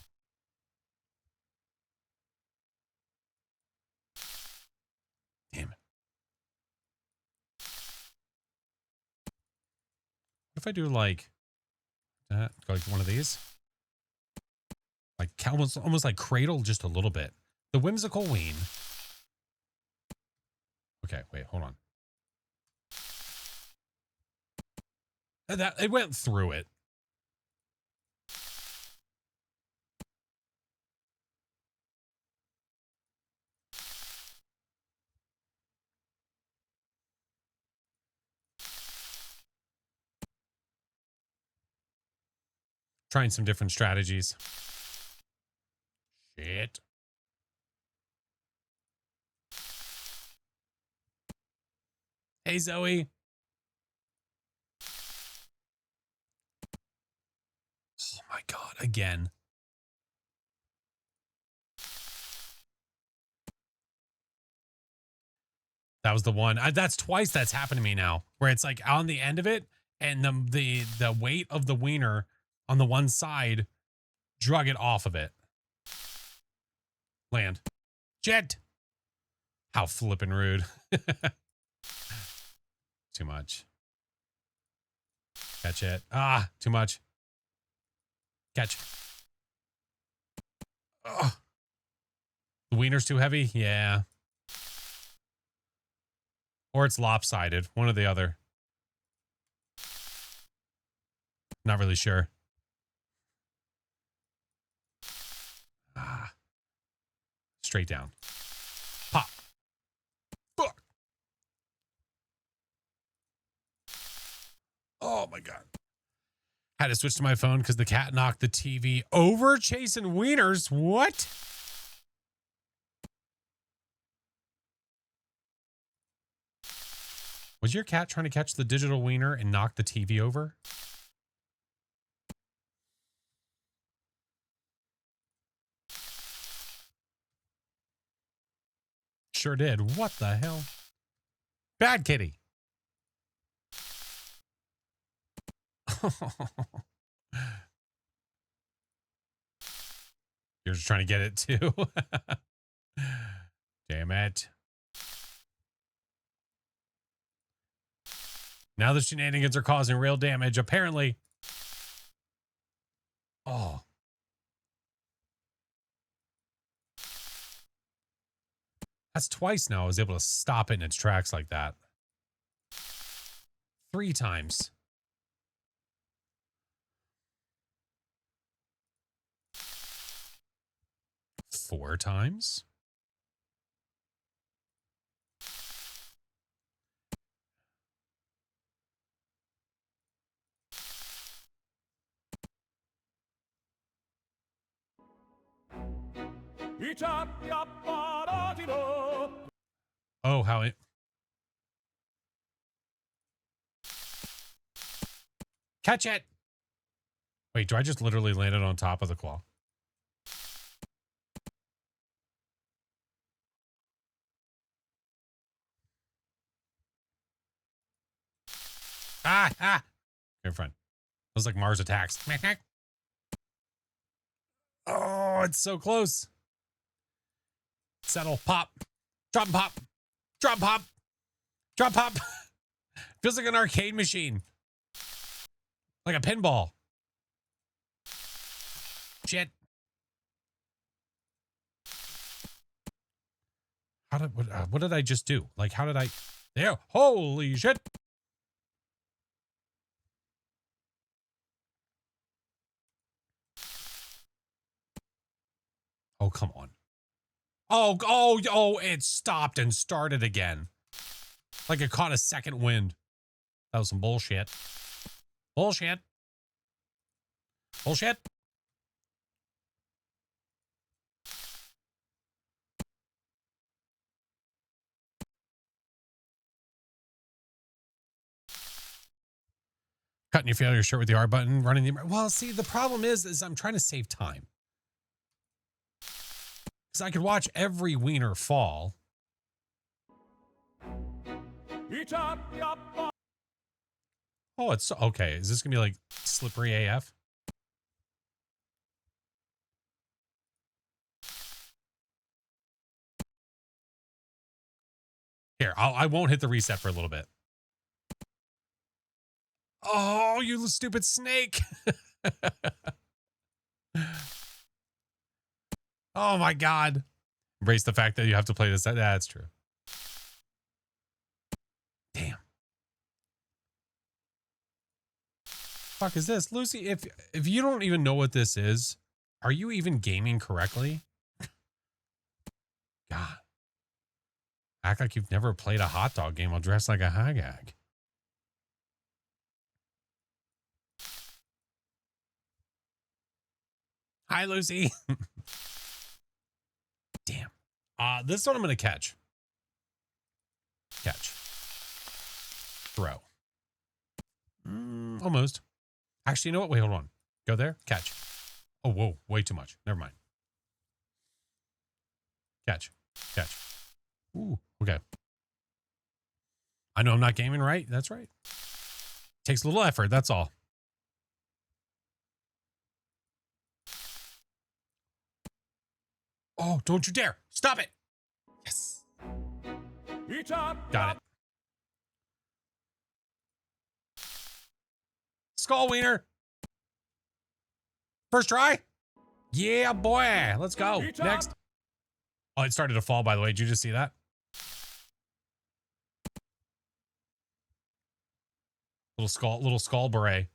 Damn it. What if I do like one of these? Like almost like cradle just a little bit. The whimsical ween. Okay, wait, hold on. That it went through it. Trying some different strategies. Shit. Hey, Zoe. Oh my God, again. That was the one. That's twice that's happened to me now, where it's like on the end of it, and the weight of the wiener on the one side drug it off of it. Land. Jet. How flippin' rude. Too much. Catch it. Ah, too much. Catch. Ugh. The wiener's too heavy? Yeah. Or it's lopsided. One or the other. Not really sure. Ah. Straight down. Pop. Fuck. Oh my God. Had to switch to my phone because the cat knocked the TV over chasing wieners. What? Was your cat trying to catch the digital wiener and knock the TV over? Sure did. What the hell? Bad kitty. You're just trying to get it too. Damn it. Now the shenanigans are causing real damage, apparently. Oh. That's twice now I was able to stop it in its tracks like that. 3 times. Four times. I ciappi apparatino. Oh, how it. Catch it. Wait, do I just literally land it on top of the claw? Ah. Here, friend. It was like Mars attacks. Oh, it's so close. Settle. Pop. Drop and pop. Drop, pop. Drop, pop. Feels like an arcade machine. Like a pinball. Shit. What did I just do? Like, how did I? There. Holy shit. Oh, come on. Oh, it stopped and started again. Like it caught a second wind. That was some bullshit. Bullshit. Bullshit. Cutting your failure shirt with the R button, running the... Well, see, the problem is I'm trying to save time. Because I could watch every wiener fall. I ciappi apparatino. Oh, it's... Okay, is this going to be like slippery AF? Here, I won't hit the reset for a little bit. Oh, you stupid snake. Oh my God. Embrace the fact that you have to play this. That's true. Damn. Fuck is this? Lucy, if you don't even know what this is, are you even gaming correctly? God. Act like you've never played a hot dog game while dressed like a hagag. Hi, Lucy. Damn. This one I'm going to catch. Catch. Throw. Almost. Actually, you know what? Wait, hold on. Go there. Catch. Oh, whoa. Way too much. Never mind. Catch. Catch. Ooh. Okay. I know I'm not gaming right. That's right. Takes a little effort. That's all. Oh, don't you dare. Stop it. Yes. Got it. Skull wiener. First try. Yeah, boy. Let's go. Next. Oh, it started to fall, by the way. Did you just see that? Little skull beret.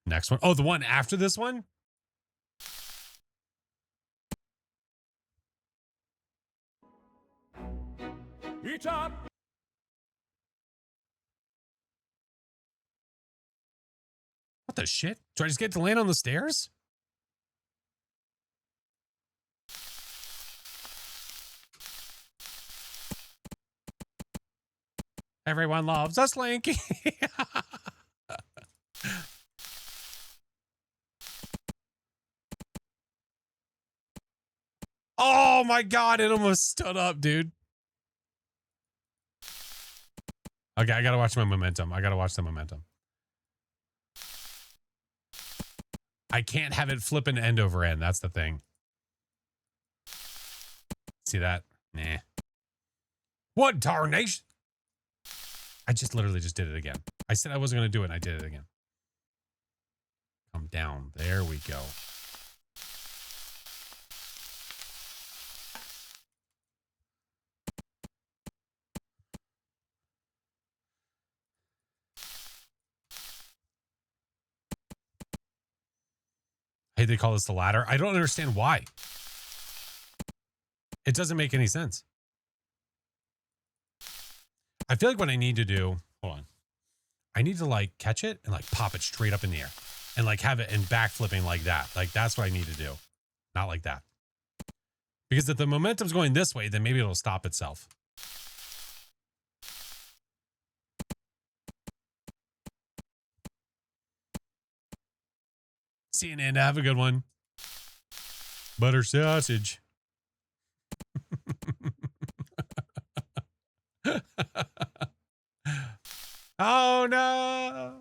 Next one. Oh, the one after this one? What the shit? Do I just get to land on the stairs? Everyone loves us, Slinky. Oh my God, it almost stood up, dude. Okay, I gotta watch my momentum. I gotta watch the momentum. I can't have it flip and end over end. That's the thing. See that? Nah. What tarnation? I just literally just did it again. I said I wasn't going to do it, and I did it again. Come down. There we go. Hey, they call this the ladder. I don't understand why. It doesn't make any sense. I feel like what I need to do, hold on. I need to like catch it and like pop it straight up in the air and like have it in backflipping like that. Like that's what I need to do. Not like that. Because if the momentum's going this way, then maybe it'll stop itself. CNN, have a good one. Butter sausage. Oh no.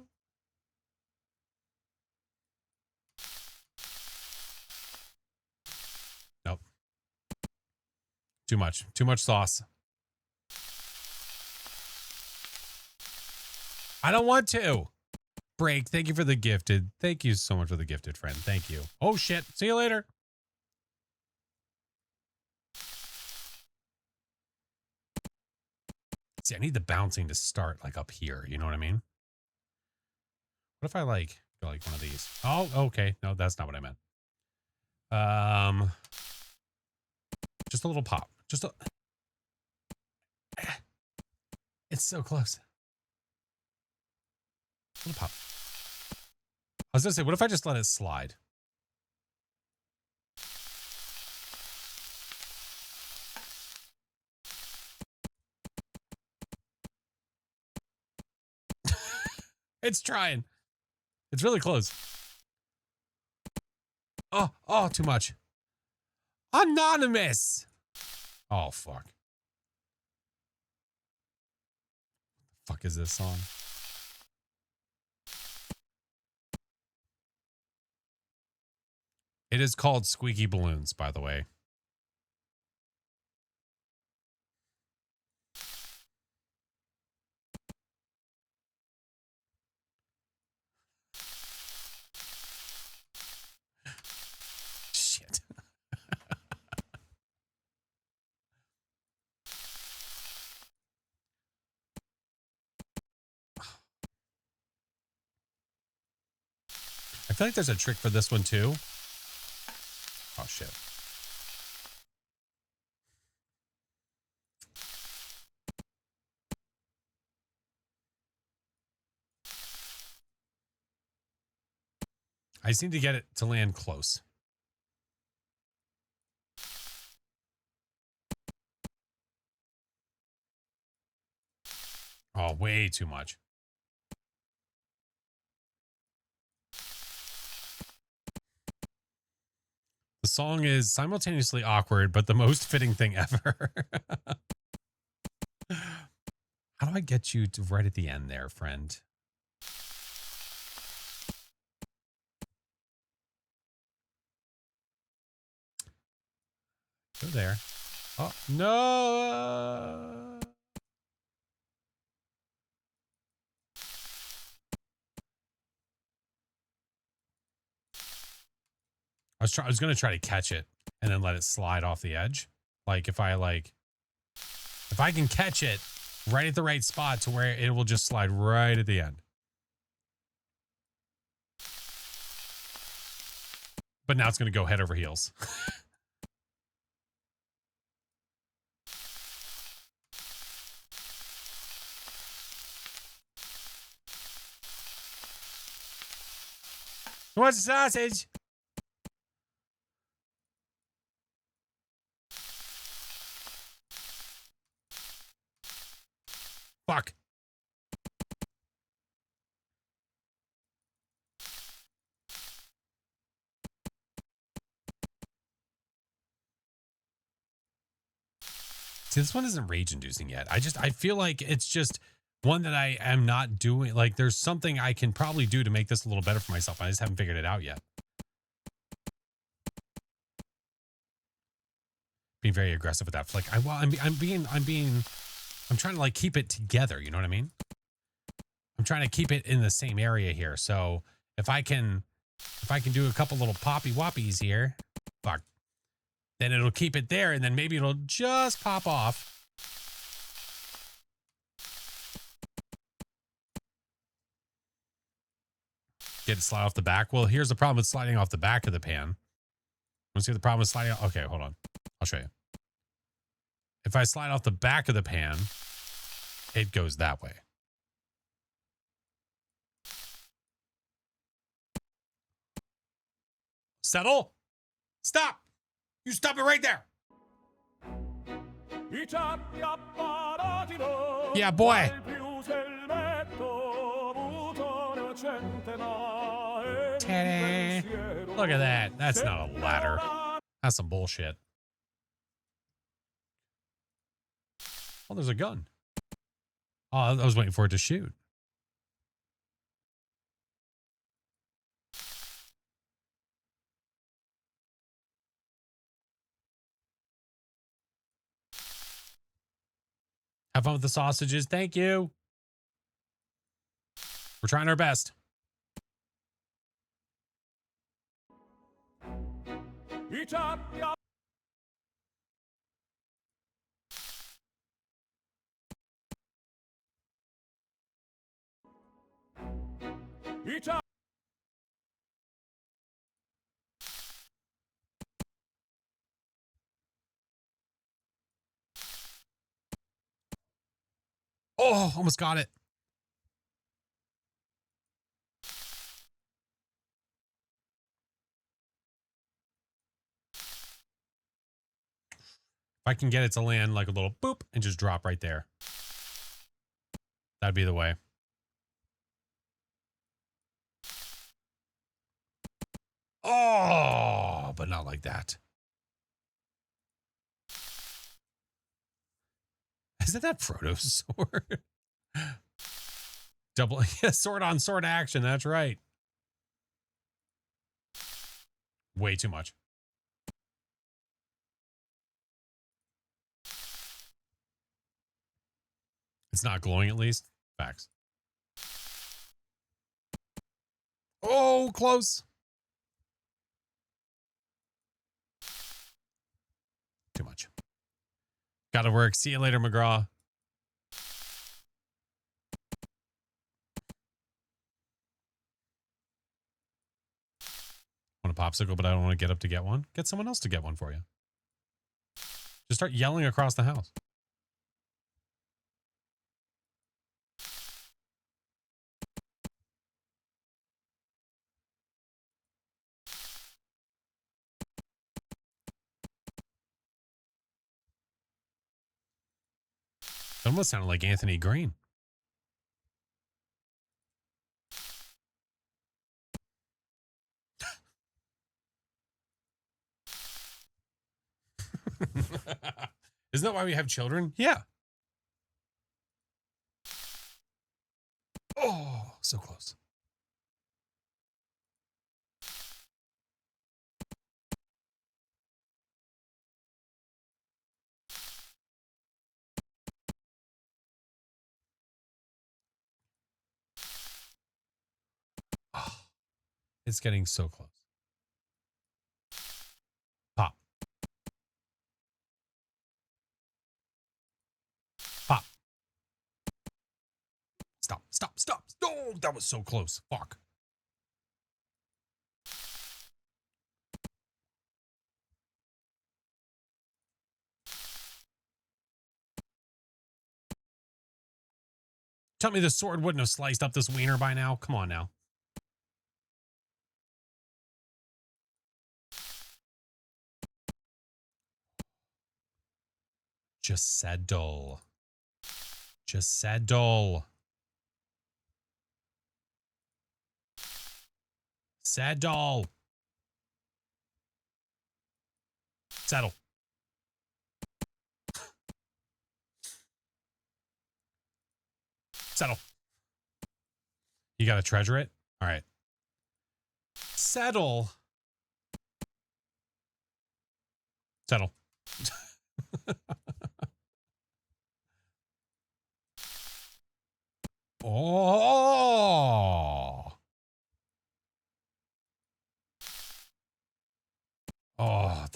Nope. Too much. Too much sauce. I don't want to. Break. Thank you for the gifted. Thank you so much for the gifted, friend. Thank you. Oh shit. See you later. See, I need the bouncing to start like up here. You know what I mean? What if I like go like one of these? Oh, okay. No, that's not what I meant. Just a little pop. Just a. It's so close. A little pop. I was gonna say, what if I just let it slide? It's trying. It's really close. Oh, too much. Anonymous. Oh, fuck. Fuck is this song? It is called Squeaky Balloons, by the way. Shit. I feel like there's a trick for this one too. Oh shit. I just need to get it to land close. Oh, way too much. The song is simultaneously awkward, but the most fitting thing ever. How do I get you to right at the end there, friend? Go there. Oh, no. I was going to try to catch it and then let it slide off the edge. Like if I can catch it right at the right spot to where it will just slide right at the end. But now it's going to go head over heels. Who wants a sausage? Fuck. See, this one isn't rage inducing yet. I feel like it's just one that I am not doing. Like there's something I can probably do to make this a little better for myself. I just haven't figured it out yet. being very aggressive with that flick. I'm trying to like keep it together. You know what I mean? I'm trying to keep it in the same area here. So if I can do a couple little poppy whoppies here, fuck, then it'll keep it there, and then maybe it'll just pop off. Get it slide off the back. Well, here's the problem with sliding off the back of the pan. Want to see what the problem with sliding off? Okay, hold on. I'll show you. If I slide off the back of the pan, it goes that way. Settle. Stop. You stop it right there. Yeah, boy. Teddy. Look at that. That's not a ladder. That's some bullshit. Oh, there's a gun. Oh, I was waiting for it to shoot. Have fun with the sausages. Thank you. We're trying our best. Oh, almost got it. If I can get it to land like a little boop and just drop right there. That'd be the way. Oh, but not like that. Isn't that Frodo's sword? Double, yeah, sword on sword action. That's right. Way too much. It's not glowing, at least. Facts. Oh, close. Too much. Gotta work. See you later, McGraw. Want a popsicle, but I don't want to get up to get one? Get someone else to get one for you. Just start yelling across the house. That almost sounded like Anthony Green. Isn't that why we have children? Yeah. Oh, so close. Oh, it's getting so close. Pop. Pop. Stop, stop, stop. Oh, that was so close. Fuck. Tell me the sword wouldn't have sliced up this wiener by now. Come on now. Just settle. Just settle. Settle. Settle. Settle. You got to treasure it? All right. Settle. Settle. Oh. Oh,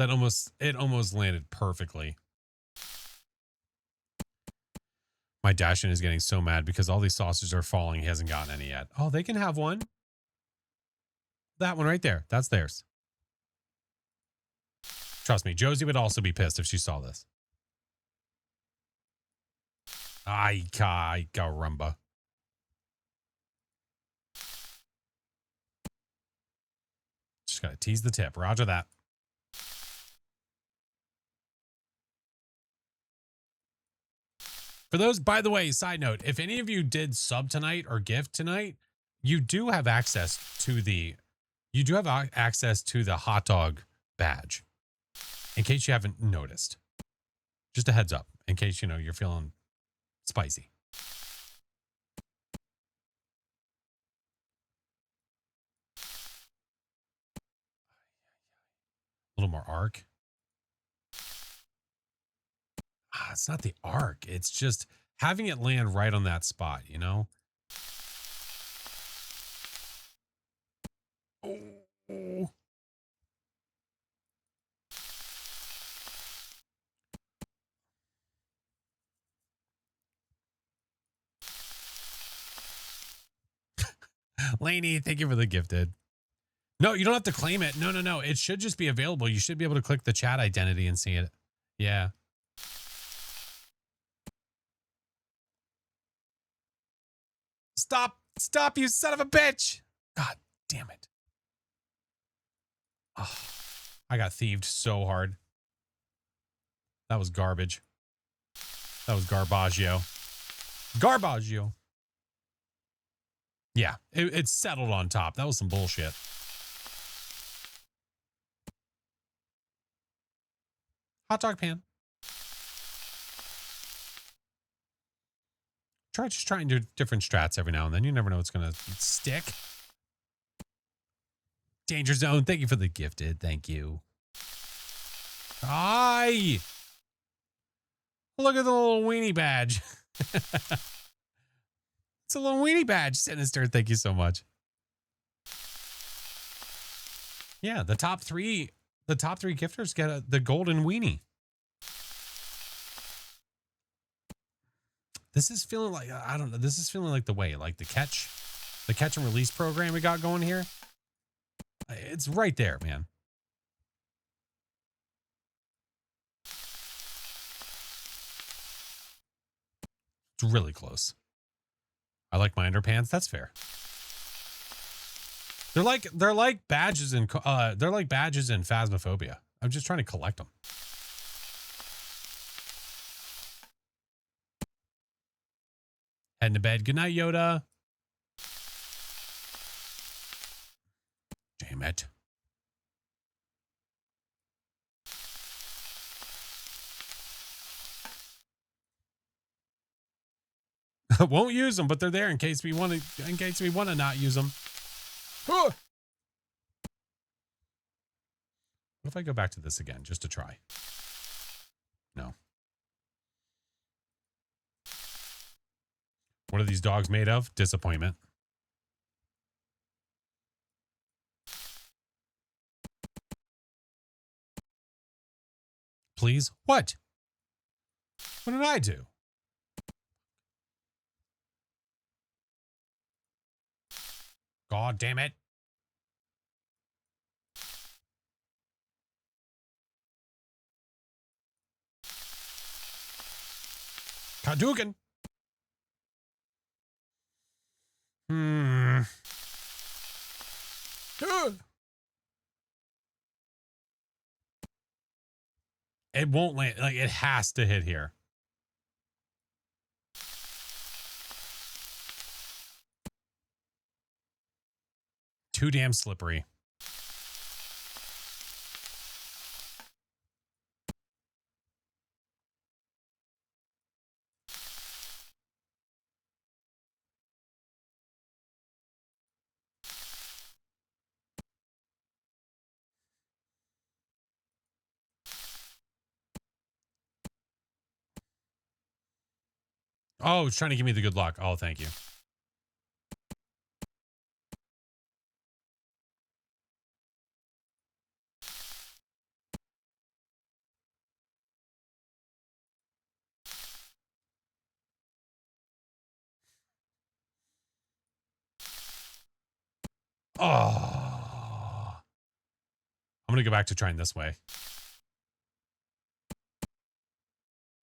it almost landed perfectly. My Dashin is getting so mad because all these saucers are falling. He hasn't gotten any yet. Oh, they can have one. That one right there. That's theirs. Trust me, Josie would also be pissed if she saw this. Ay, caramba. Just gotta tease the tip. Roger that. For those, by the way, side note, if any of you did sub tonight or gift tonight, you do have access to the hot dog badge. In case you haven't noticed. Just a heads up, in case you're feeling spicy. A little more arc. It's not the arc. It's just having it land right on that spot, Oh. Lainey, thank you for the gifted. No, you don't have to claim it. No. It should just be available. You should be able to click the chat identity and see it. Yeah. Stop, you son of a bitch. God damn it. Oh, I got thieved so hard. That was garbage. That was garbaggio. Garbaggio. Yeah, it settled on top. That was some bullshit. Hot dog pan. Try and do different strats every now and then. You never know what's going to stick. Danger Zone, thank you for the gifted. Thank you. Aye. Look at the little weenie badge. It's a little weenie badge. Sinister, thank you so much. Yeah, the top three gifters get the golden weenie. This is feeling like, I don't know. This is feeling like the way, like the catch and release program we got going here. It's right there, man. It's really close. I like my underpants. That's fair. They're like badges in Phasmophobia. I'm just trying to collect them. Heading to bed. Good night, Yoda. Damn it. Won't use them, but they're there in case we want to not use them. What if I go back to this again just to try? No. What are these dogs made of? Disappointment. Please? What? What did I do? God damn it. Hadouken. It won't land. Like, it has to hit here. Too damn slippery. Oh, it's trying to give me the good luck. Oh, thank you. Oh, I'm going to go back to trying this way.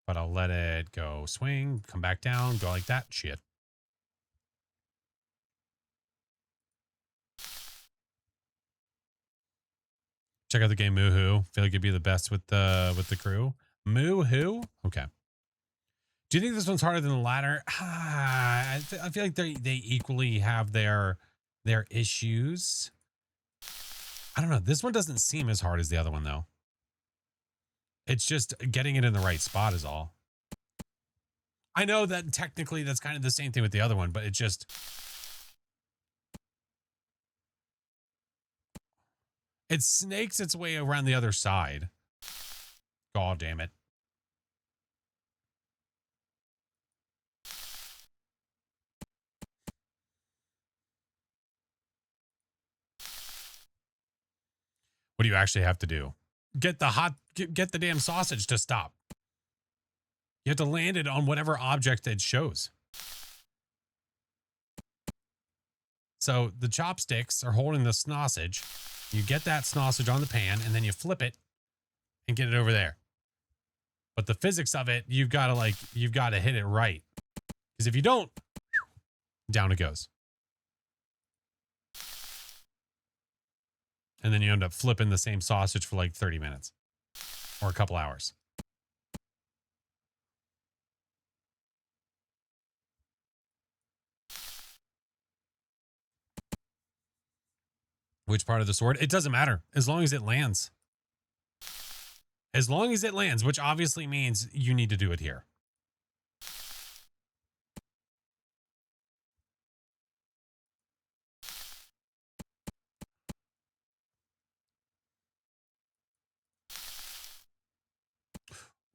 But I'll let it go swing, come back down, go like that. Shit. Check out the game Moo-Hoo. Feel like it'd be the best with the crew. Moo-Hoo? Okay. Do you think this one's harder than the latter? I feel like they equally have their issues. I don't know. This one doesn't seem as hard as the other one though. It's just getting it in the right spot is all. I know that technically that's kind of the same thing with the other one, but it just it snakes its way around the other side. God damn it. What do you actually have to do? Get the damn sausage to stop. You have to land it on whatever object it shows. So the chopsticks are holding the sausage. You get that sausage on the pan and then you flip it and get it over there. But the physics of it, you've got to hit it right. Because if you don't, down it goes. And then you end up flipping the same sausage for like 30 minutes or a couple hours. Which part of the sword? It doesn't matter as long as it lands. As long as it lands, which obviously means you need to do it here.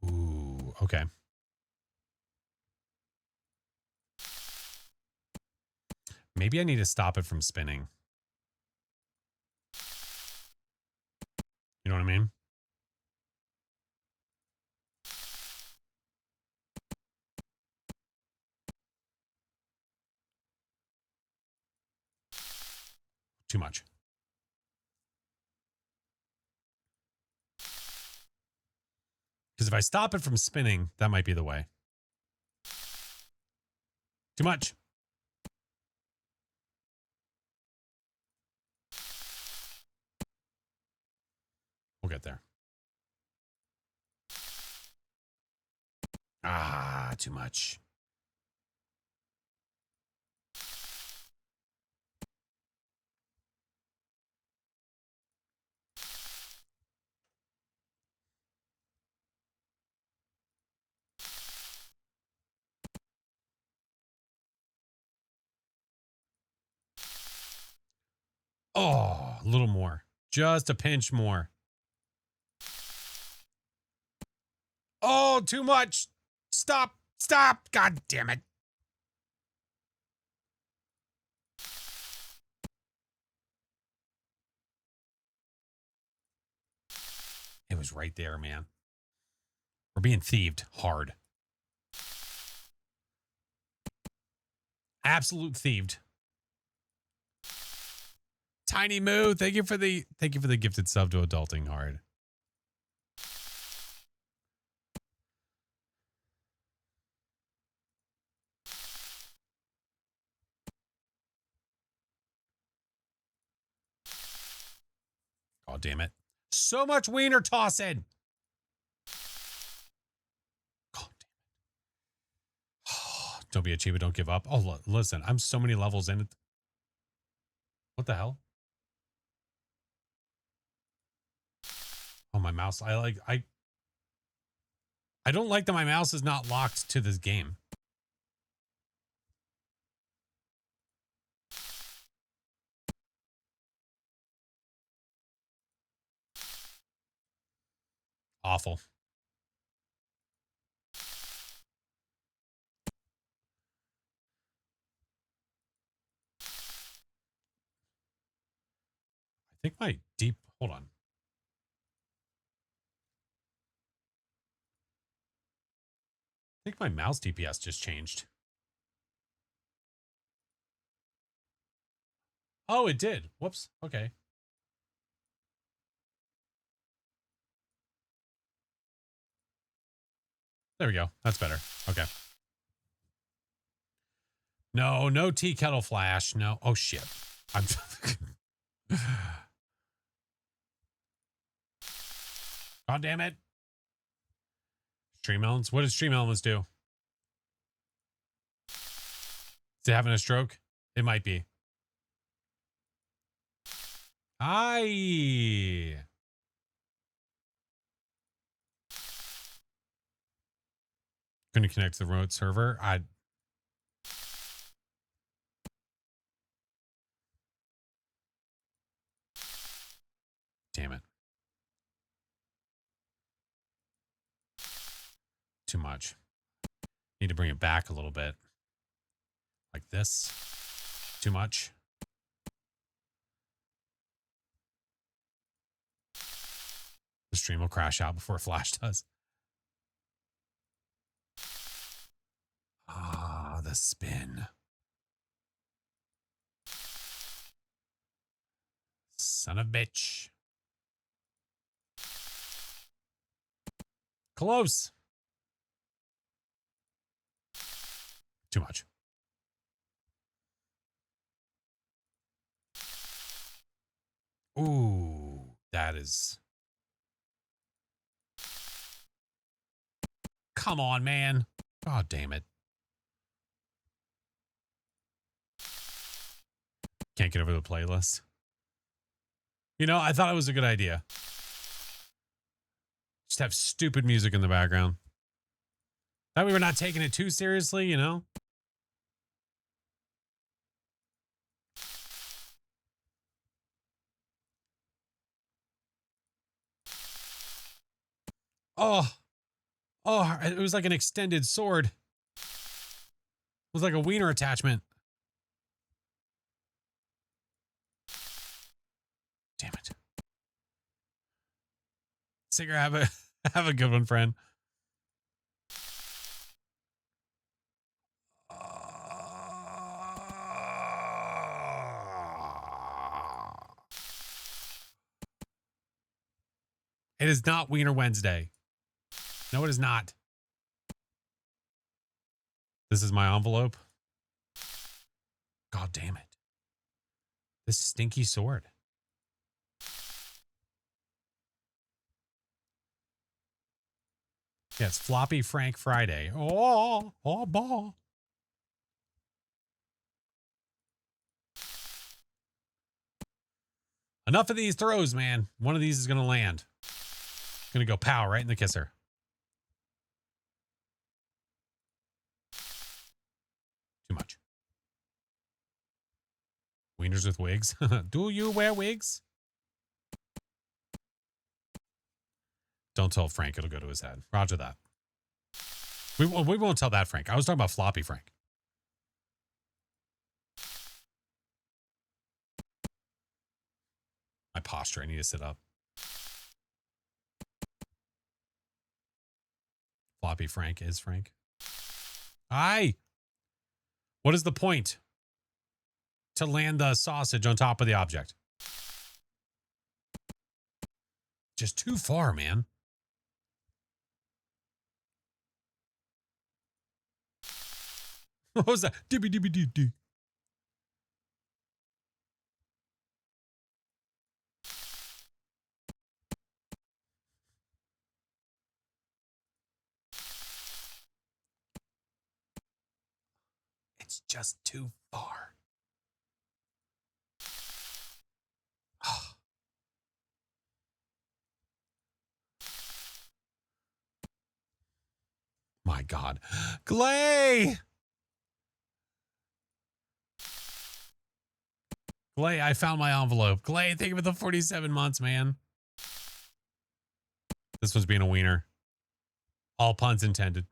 Ooh, okay. Maybe I need to stop it from spinning. You know what I mean? Too much. Because if I stop it from spinning, that might be the way. Too much. We'll get there. Ah, too much. Oh, a little more. Just a pinch more. Oh, too much. Stop. Stop. God damn it. It was right there, man. We're being thieved hard. Absolute thieved. Tiny Moo, thank you for the gifted sub to Adulting Hard. Oh, damn it. So much wiener tossing. God damn it. Don't be a chiba, don't give up. Oh, listen, I'm so many levels in it. What the hell? Oh, my mouse. I don't like that my mouse is not locked to this game. Awful. think my deep, hold on. I think my mouse DPS just changed. Oh, it did. Whoops. Okay. There we go. That's better. Okay. No tea kettle flash. No. Oh shit. I'm God damn it. Stream elements. What does stream elements do? Is it having a stroke? It might be. Aye. Going to connect to the remote server. Damn it. Too much. Need to bring it back a little bit. Like this. Too much. The stream will crash out before Flash does. Ah, the spin. Son of a bitch. Close. Too much. Ooh, that is. Come on, man. God damn it. Can't get over the playlist. You know, I thought it was a good idea. Just have stupid music in the background. That way we're not taking it too seriously, you know? Oh, it was like an extended sword. It was like a wiener attachment. Damn it. Singer, have a good one, friend. It is not Wiener Wednesday. No, it is not. This is my envelope. God damn it. This stinky sword. Yeah, it's Floppy Frank Friday. Oh, ball. Enough of these throws, man. One of these is going to land. Going to go pow right in the kisser. Too much. Wieners with wigs. Do you wear wigs? Don't tell Frank, it'll go to his head. Roger that. We won't tell that Frank. I was talking about Floppy Frank. My posture, I need to sit up. Floppy Frank is Frank. Aye. What is the point? To land the sausage on top of the object. Just too far, man. What was that? Dibby dibby dee dee. It's just too far. Oh. My God. Glay! Glay, I found my envelope. Glay, thank you for the 47 months, man. This was being a wiener. All puns intended.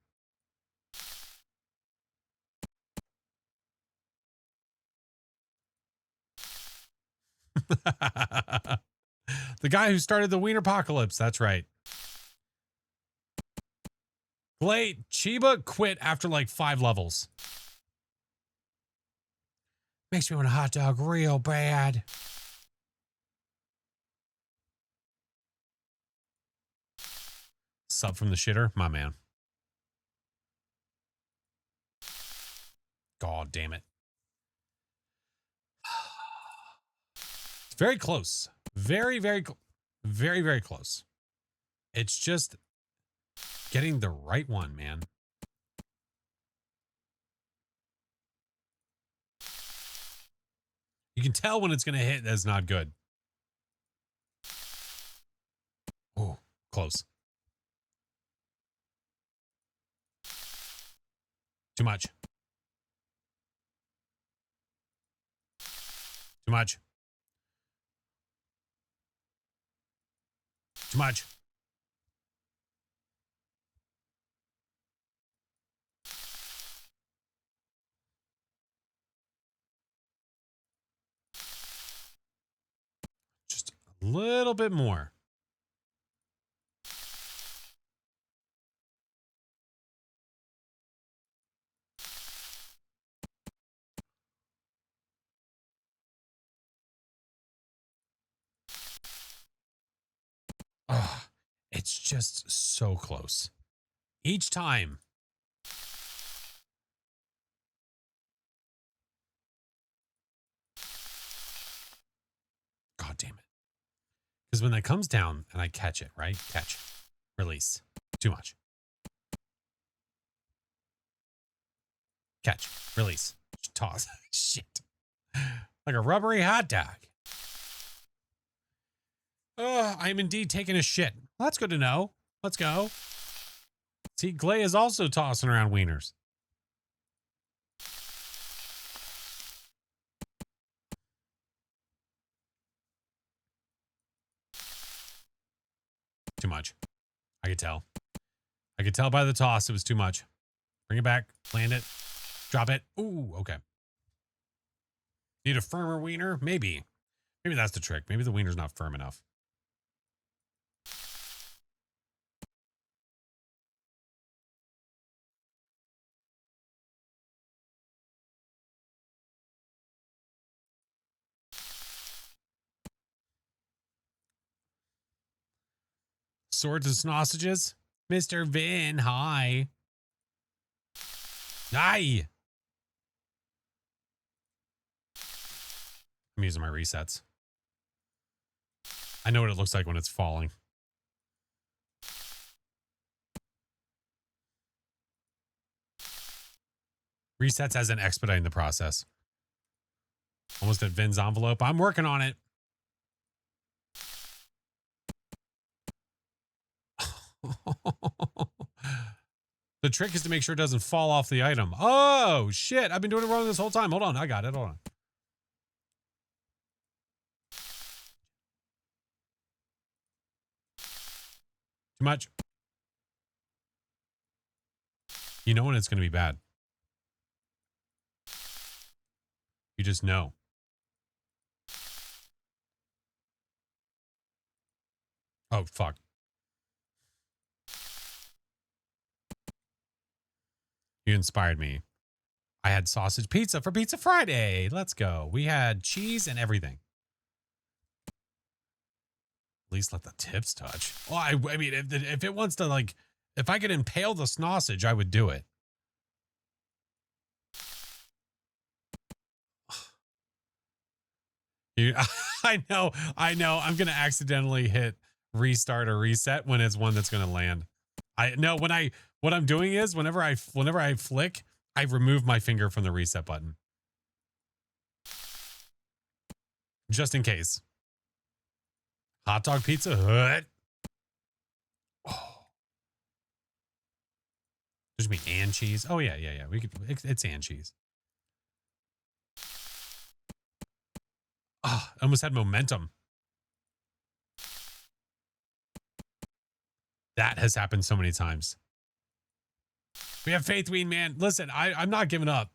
The guy who started the Wiener apocalypse. That's right. Glade Chiba quit after like 5 levels. Makes me want a hot dog real bad. Sub from the shitter, my man. God damn it. It's very close. Very, very, very, very close. It's just getting the right one, man. You can tell when it's going to hit that's not good. Oh, close. Too much. Too much. Too much. Just a little bit more. Oh, it's just so close. Each time. God damn it. Because when that comes down and I catch it, right? Catch. Release. Too much. Catch. Release. Toss. Shit. Like a rubbery hot dog. I am indeed taking a shit. Well, that's good to know. Let's go. See, Glay is also tossing around wieners. Too much. I could tell. I could tell by the toss it was too much. Bring it back. Land it. Drop it. Ooh, okay. Need a firmer wiener? Maybe. Maybe that's the trick. Maybe the wiener's not firm enough. Swords and sausages? Mr. Vin, hi. Hi. I'm using my resets. I know what it looks like when it's falling. Resets as in expediting the process. Almost at Vin's envelope. I'm working on it. The trick is to make sure it doesn't fall off the item. Oh, shit. I've been doing it wrong this whole time. Hold on. I got it. Hold on. Too much. You know when it's going to be bad. You just know. Oh, fuck. You inspired me. I had sausage pizza for Pizza Friday. Let's go. We had cheese and everything. At least let the tips touch. Well, I mean, if it wants to, like, if I could impale the sausage, I would do it. I know. I'm going to accidentally hit restart or reset when it's one that's going to land. I know what I'm doing is whenever I flick, I remove my finger from the reset button. Just in case. Hot dog pizza hut. Oh. There's me and cheese. Oh yeah. We could. It's and cheese. Ah, I almost had momentum. That has happened so many times. We have faith, Ween man. Listen, I'm not giving up.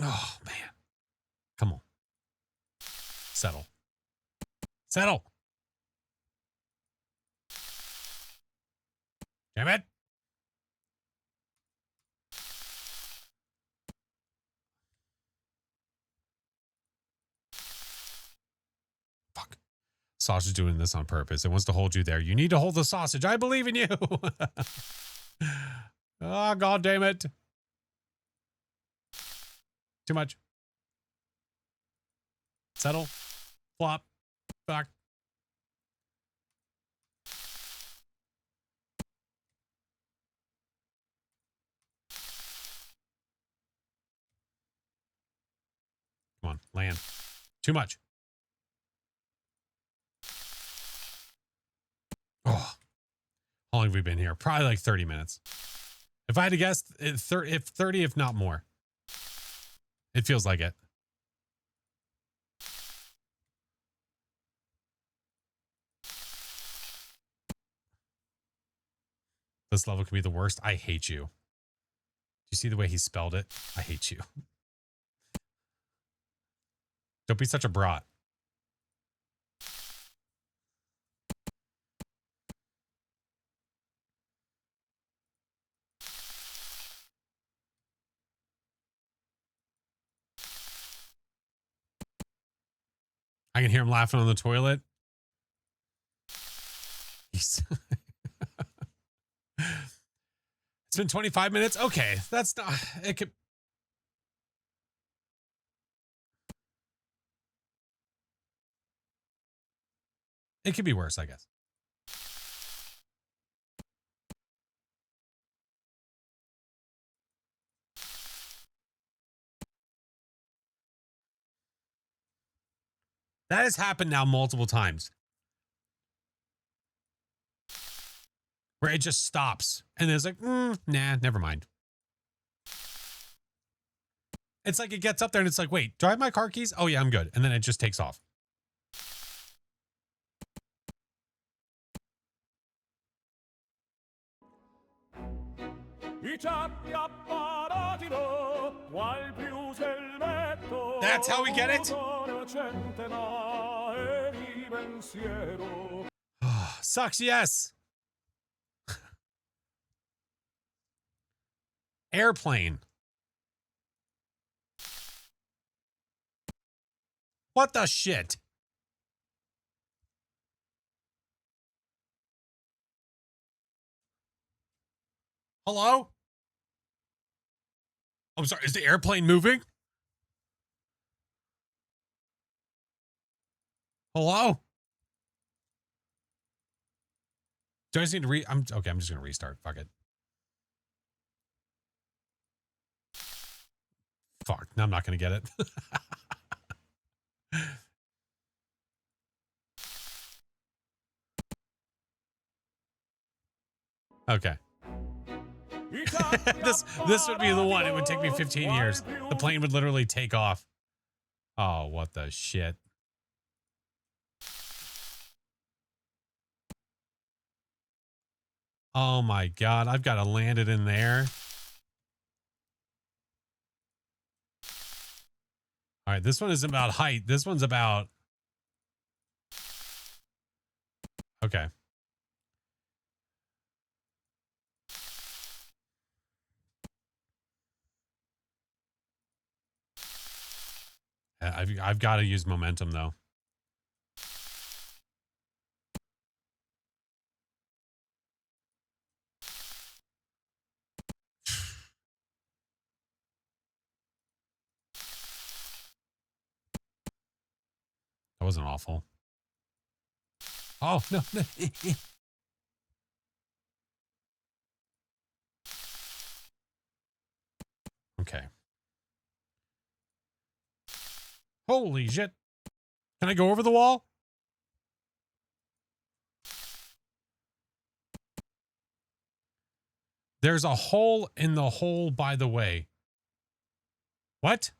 Oh, man. Come on. Settle. Settle. Damn it. Fuck. Sausage doing this on purpose. It wants to hold you there. You need to hold the sausage. I believe in you. Oh, God damn it. Too much. Settle. Flop. Fuck. Come on. Land. Too much. Oh. How long have we been here? Probably like 30 minutes. If I had to guess, if 30, if not more. It feels like it. This level can be the worst. I hate you. Do you see the way he spelled it? I hate you. Don't be such a brat. I can hear him laughing on the toilet. He's It's been 25 minutes. Okay, that's not. It could be worse, I guess. That has happened now multiple times. Where it just stops. And then it's like, nah, never mind. It's like it gets up there and it's like, wait, do I have my car keys? Oh, yeah, I'm good. And then it just takes off. That's how we get it? Sucks, yes. Airplane. What the shit? Hello? I'm sorry, is the airplane moving? Hello? Do I just need to I'm just gonna restart. Fuck it. Fuck. No, I'm not gonna get it. Okay. this would be the one. It would take me 15 years. The plane would literally take off. Oh, what the shit. Oh my God. I've got to land it in there. All right. This one isn't about height. This one's about. Okay. I've got to use momentum though. That wasn't awful. Oh, no. Okay. Holy shit. Can I go over the wall? There's a hole in the hole, by the way. What?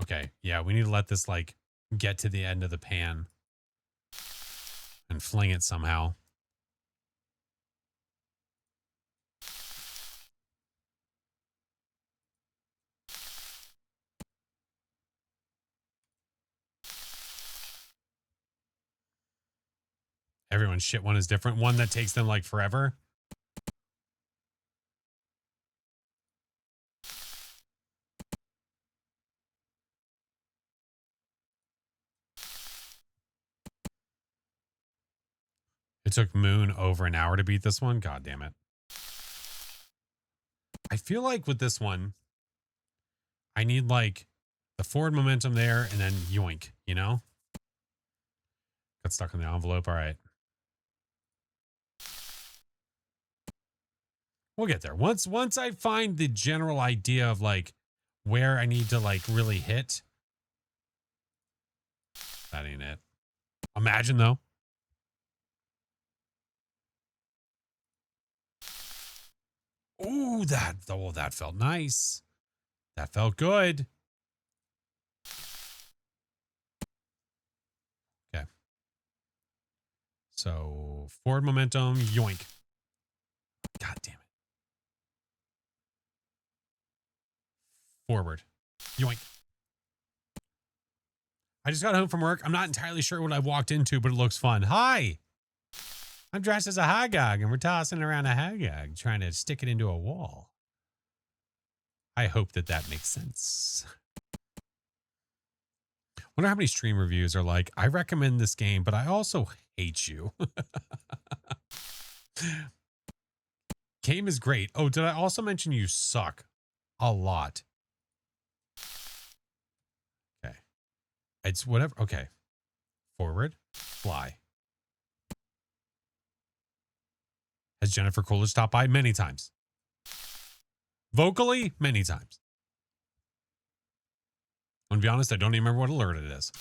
Okay. Yeah, we need to let this, like, get to the end of the pan and fling it somehow. Everyone's shit one is different. One that takes them like forever. It took Moon over an hour to beat this one. God damn it. I feel like with this one, I need like the forward momentum there and then yoink, you know? Got stuck in the envelope. All right. We'll get there. Once I find the general idea of like where I need to like really hit. That ain't it. Imagine though. Ooh, that felt nice. That felt good. Okay. So forward momentum, yoink. God damn it. Forward. Yoink. I just got home from work. I'm not entirely sure what I walked into, but it looks fun. Hi. I'm dressed as a Hagog, and we're tossing around a Hagog, trying to stick it into a wall. I hope that makes sense. Wonder how many stream reviews are like, I recommend this game, but I also hate you. Game is great. Oh, did I also mention you suck? A lot. Okay. It's whatever. Okay. Forward. Fly. Has Jennifer Coolidge stopped by? Many times. Vocally, many times. I'm gonna be honest, I don't even remember what alert it is.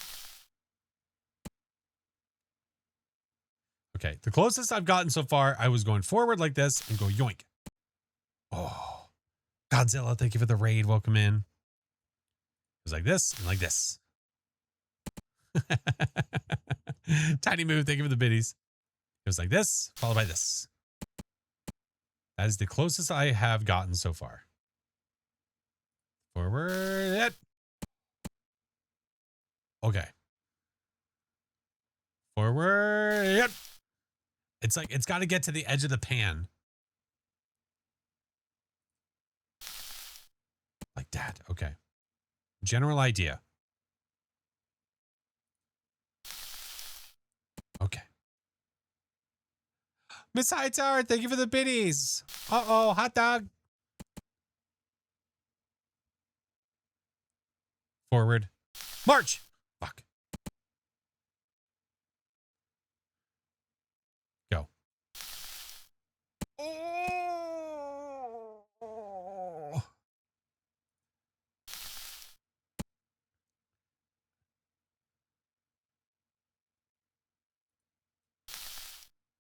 Okay, the closest I've gotten so far, I was going forward like this and go yoink. Oh, Godzilla, thank you for the raid. Welcome in. It was like this and like this. Tiny move, thank you for the biddies. It was like this, followed by this. That is the closest I have gotten so far. Forward. Okay. Forward. Yep. It's like, it's got to get to the edge of the pan. Like that. Okay. General idea. Okay. Miss Hightower, thank you for the biddies. Uh-oh, hot dog. Forward. March. Fuck. Go. Oh.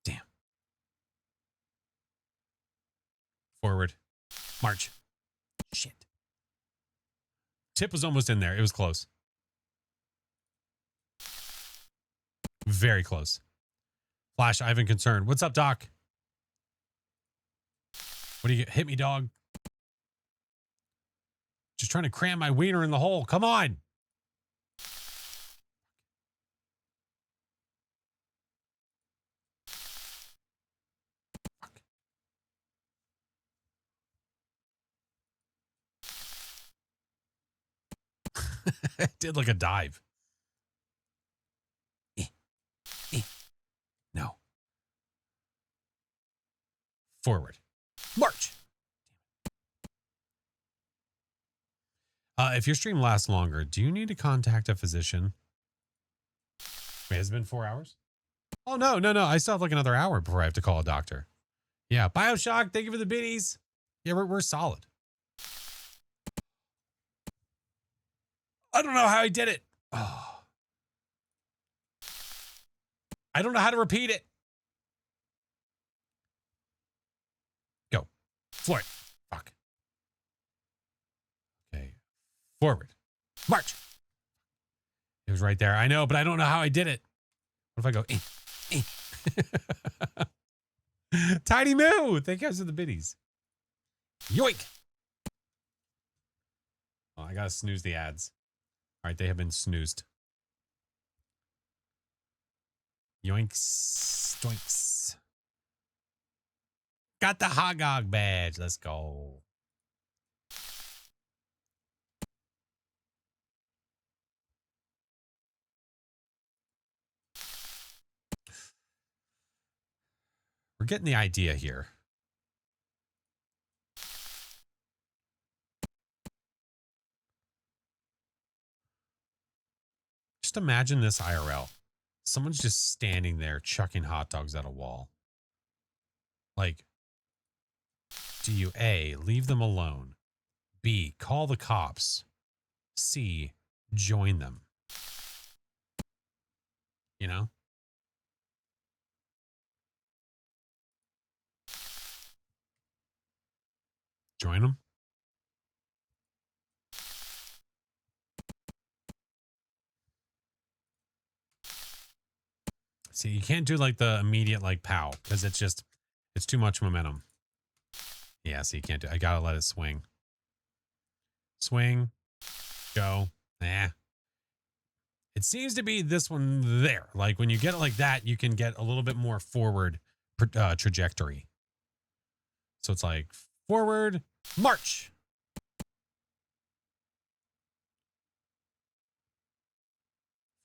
Damn. Forward. March. Shit. Tip was almost in there. It was close. Very close. Flash, Ivan concerned. What's up, Doc? What do you get? Hit me, dog. Just trying to cram my wiener in the hole. Come on. It did like a dive. No. Forward. March. If your stream lasts longer, do you need to contact a physician? Wait, has it been 4 hours? Oh, no. I still have like another hour before I have to call a doctor. Yeah. Bioshock, thank you for the biddies. Yeah, we're solid. I don't know how I did it. Oh. I don't know how to repeat it. Go. Floor it. Fuck. Okay. Forward. March. It was right there. I know, but I don't know how I did it. What if I go, Tiny Moo. Thank you guys for the biddies. Yoink. Oh, I gotta snooze the ads. All right, they have been snoozed. Yoinks. Doinks. Got the Hog badge. Let's go. We're getting the idea here. Just imagine this IRL. Someone's just standing there chucking hot dogs at a wall. Like, do you A, leave them alone? B, call the cops? C, join them? You know? Join them? See, you can't do like the immediate like pow because it's too much momentum. Yeah, see, you can't do. I gotta let it swing. Swing, go. Nah. It seems to be this one there. Like when you get it like that, you can get a little bit more forward trajectory. So it's like forward, march.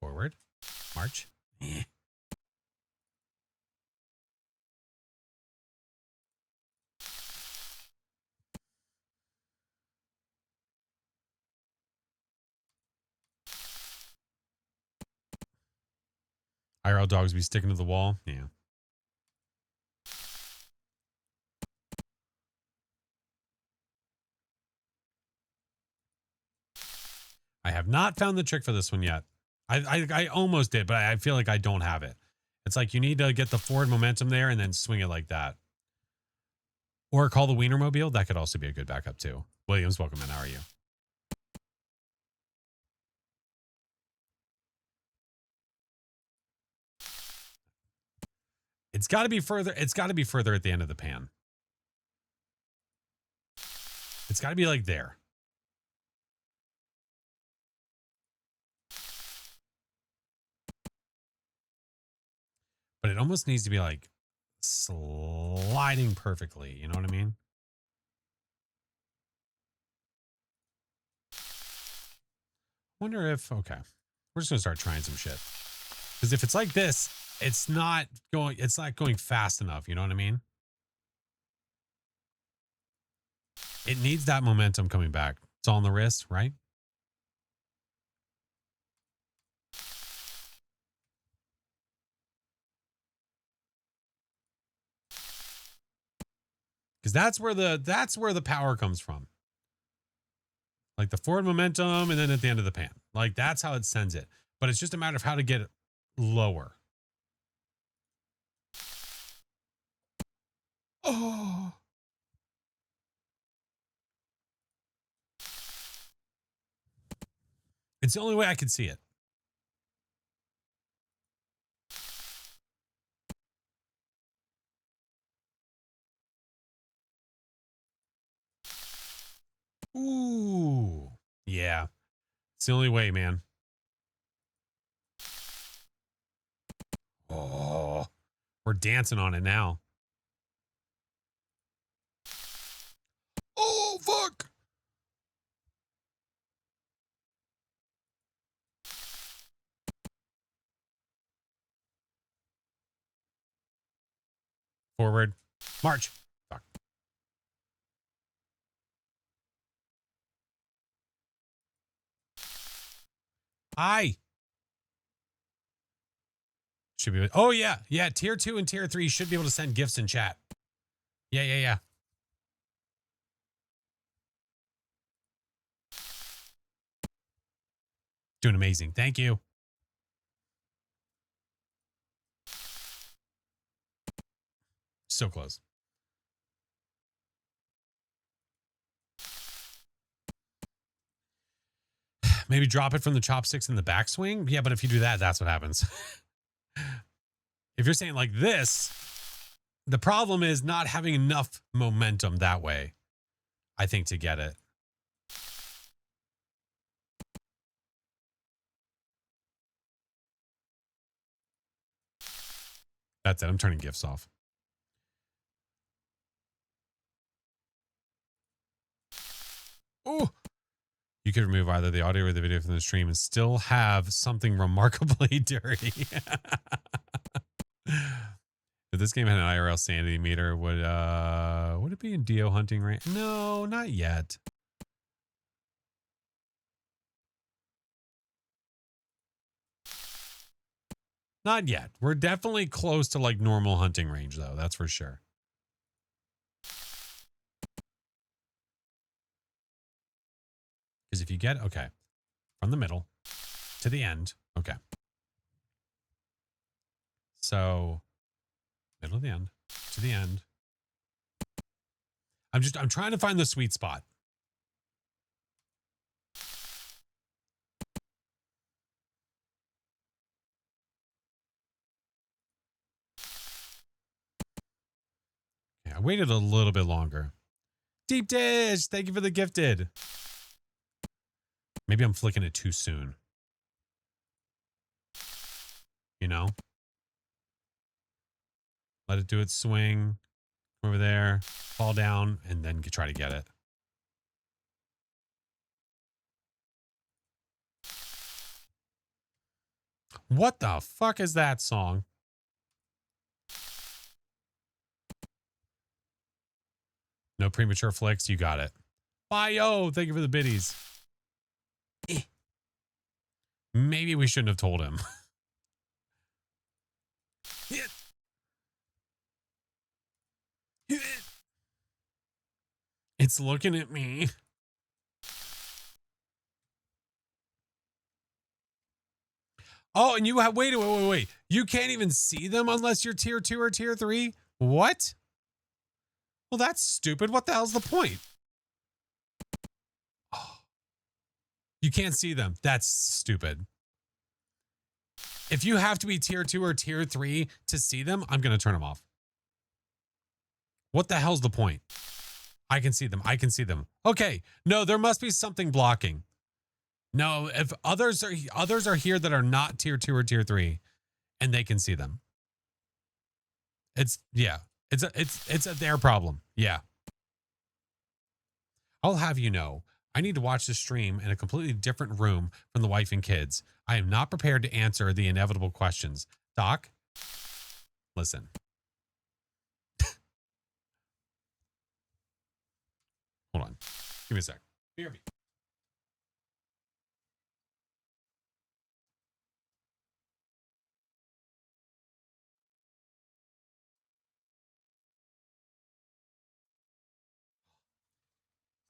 Forward, march. Eh. IRL dogs be sticking to the wall. Yeah. I have not found the trick for this one yet. I almost did, but I feel like I don't have it. It's like you need to get the forward momentum there and then swing it like that. Or call the Wienermobile. That could also be a good backup too. Williams, welcome in. How are you? It's got to be further. It's got to be further at the end of the pan. It's got to be like there. But it almost needs to be like sliding perfectly. You know what I mean? Wonder if, okay, we're just going to start trying some shit. Because if it's like this, it's not going fast enough. You know what I mean? It needs that momentum coming back. It's all on the wrist, right? Because that's where the power comes from. Like the forward momentum and then at the end of the pan. Like that's how it sends it. But it's just a matter of how to get it lower. Oh. It's the only way I can see it. Ooh. Yeah. It's the only way, man. Oh. We're dancing on it now. Oh, fuck. Forward. March. Fuck. I should be. Oh, yeah. Yeah. Tier 2 and tier 3 should be able to send gifts in chat. Yeah, yeah, yeah. Doing amazing. Thank you. So close. Maybe drop it from the chopsticks in the backswing. Yeah, but if you do that, that's what happens. If you're saying like this, the problem is not having enough momentum that way, I think, to get it. That's it. I'm turning gifts off. Oh, you could remove either the audio or the video from the stream and still have something remarkably dirty. If this game had an IRL sanity meter, would it be in Dio hunting range? No, not yet. Not yet. We're definitely close to like normal hunting range though. That's for sure. Because if you get, okay, from the middle to the end, okay. So middle of the end to the end. I'm trying to find the sweet spot. Yeah, I waited a little bit longer. Deep dish, thank you for the gifted. Maybe I'm flicking it too soon. You know? Let it do its swing. Over there, fall down, and then try to get it. What the fuck is that song? No premature flicks. You got it. Bio, thank you for the biddies. Maybe we shouldn't have told him. It's looking at me. Oh, and you have, wait. You can't even see them unless you're tier 2 or tier 3? What? Well, that's stupid. What the hell's the point? Oh. You can't see them. That's stupid. If you have to be tier 2 or tier 3 to see them, I'm going to turn them off. What the hell's the point? I can see them. I can see them. Okay. No, there must be something blocking. No, if others are here that are not tier 2 or tier 3 and they can see them. It's their problem. Yeah. I'll have you know, I need to watch the stream in a completely different room from the wife and kids. I am not prepared to answer the inevitable questions. Doc, listen. Hold on. Give me a sec. BRB.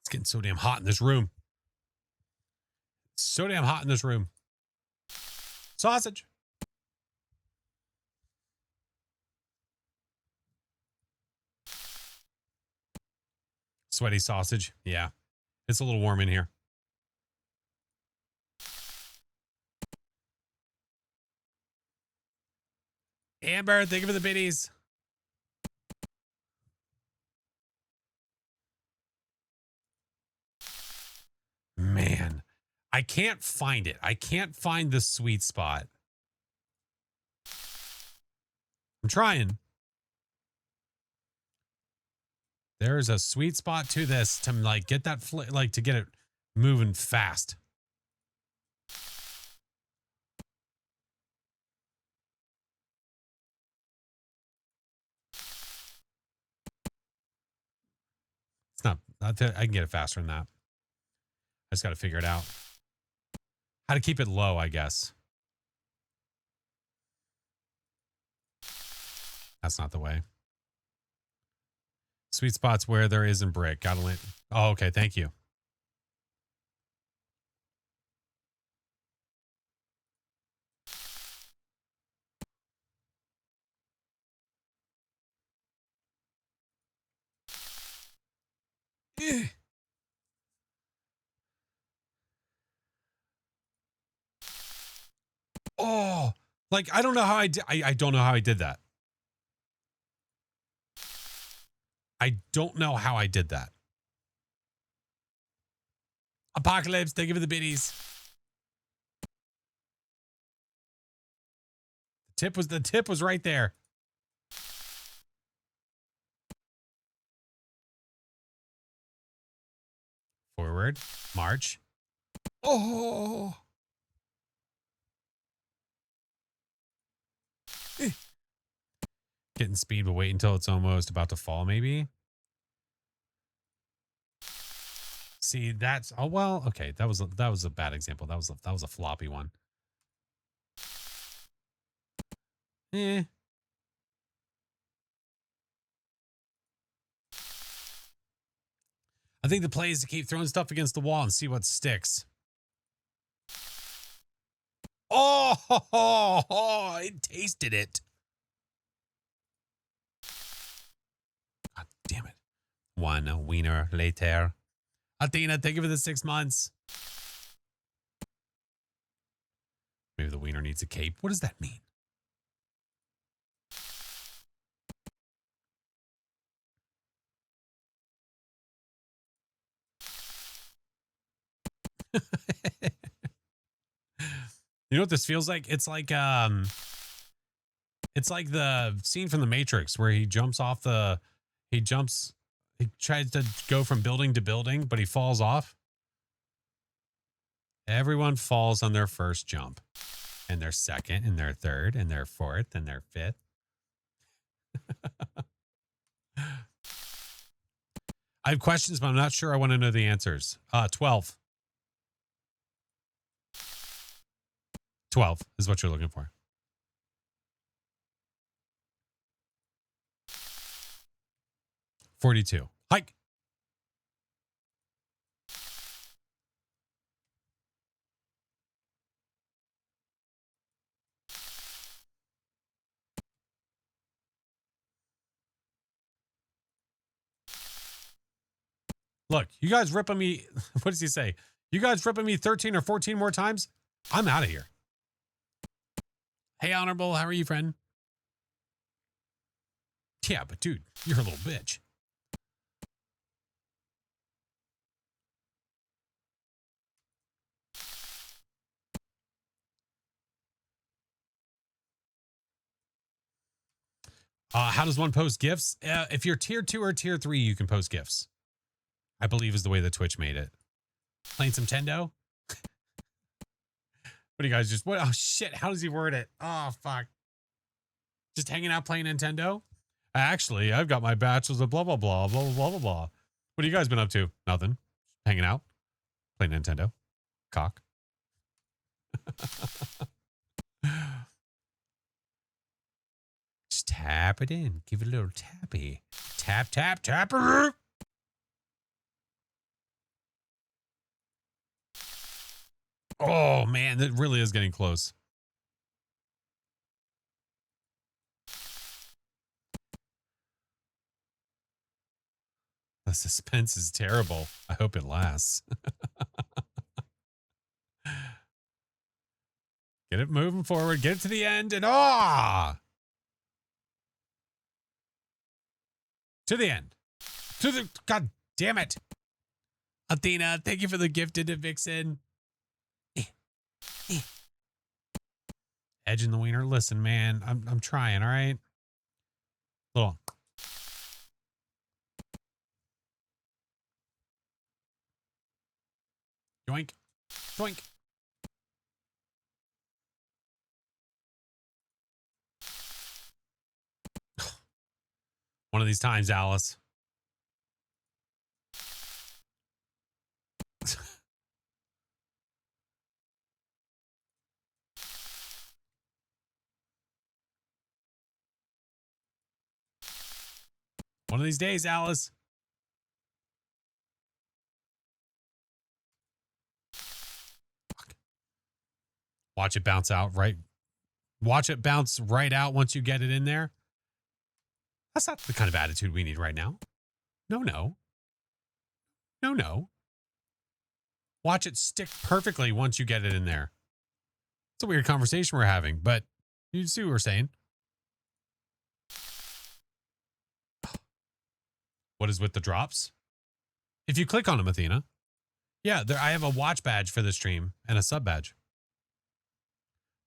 It's getting so damn hot in this room. It's so damn hot in this room. Sausage. Sweaty sausage. Yeah. It's a little warm in here. Amber, thank you for the biddies. Man, I can't find it. I can't find the sweet spot. I'm trying. There's a sweet spot to this to like get that to get it moving fast. It's not, I can get it faster than that. I just got to figure it out. How to keep it low, I guess. That's not the way. Sweet spots where there isn't brick. Gotta land. Oh, okay. Thank you. Oh, like, I don't know how I did. I don't know how I did that. I don't know how I did that. Apocalypse, thank you for the biddies. The tip was right there. Forward. March. Oh. Getting speed, but wait until it's almost about to fall, maybe. See, that's oh well, okay. That was a bad example. That was a floppy one. Eh. I think the play is to keep throwing stuff against the wall and see what sticks. Oh, it tasted it. God damn it. 1 wiener later. Athena, thank you for the 6 months. Maybe the wiener needs a cape. What does that mean? You know what this feels like? It's like the scene from The Matrix where he tries to go from building to building, but he falls off. Everyone falls on their first jump, and their second, and their third, and their fourth, and their fifth. I have questions, but I'm not sure I want to know the answers. 12. 12 is what you're looking for. $42. Hike. Look, you guys ripping me. What does he say? You guys ripping me 13 or 14 more times? I'm out of here. Hey, Honorable, how are you, friend? Yeah, but dude, you're a little bitch. How does one post GIFs? If you're tier 2 or tier 3, you can post GIFs. I believe is the way that Twitch made it. Playing some Tendo? What do you guys just, what? Oh shit, how does he word it? Oh fuck. Just hanging out playing Nintendo? Actually, I've got my bachelor's of blah, blah, blah, blah, blah, blah, blah. What have you guys been up to? Nothing. Hanging out. Playing Nintendo. Cock. Just tap it in. Give it a little tappy. Tap, tap, tapper. Oh, man, that really is getting close. The suspense is terrible. I hope it lasts. Get it moving forward. Get it to the end. And to the end. To the, God damn it. Athena, thank you for the gifted to Vixen. Edge in the wiener. Listen, man, I'm trying, all right? Little. Yoink. Yoink. One of these times, Alice. One of these days, Alice. Fuck. Watch it bounce out, right? Watch it bounce right out once you get it in there. That's not the kind of attitude we need right now. No, no. No, no. Watch it stick perfectly once you get it in there. It's a weird conversation we're having, but you see what we're saying. What is with the drops? If you click on them, Athena. Yeah, there, I have a watch badge for the stream and a sub badge.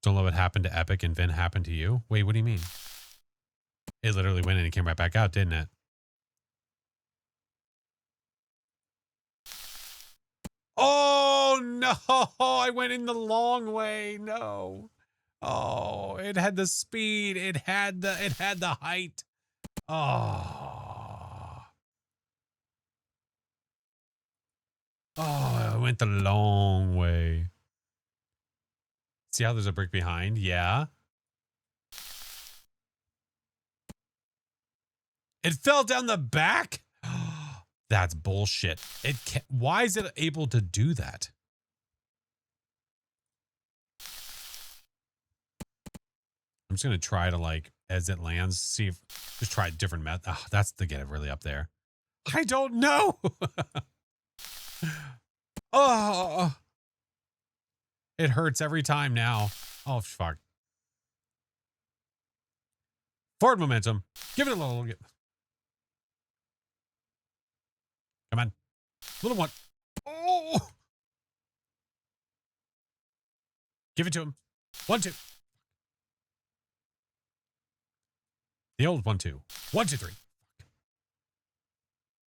Don't let what happened to Epic and Vin happen to you. Wait, what do you mean? It literally went in and came right back out, didn't it? Oh no, I went in the long way. No. Oh, it had the speed. It had the height. Oh. Oh, I went the long way. See how there's a brick behind? Yeah. It fell down the back? That's bullshit. Why is it able to do that? I'm just going to try to, like, as it lands, see if, just try a different method. Oh, that's to get it really up there. I don't know. Oh, it hurts every time now. Oh, fuck. Forward momentum. Give it a little. Come on. Little one. Oh. Give it to him. 1, 2. The old 1, 2. 1, 2, 3.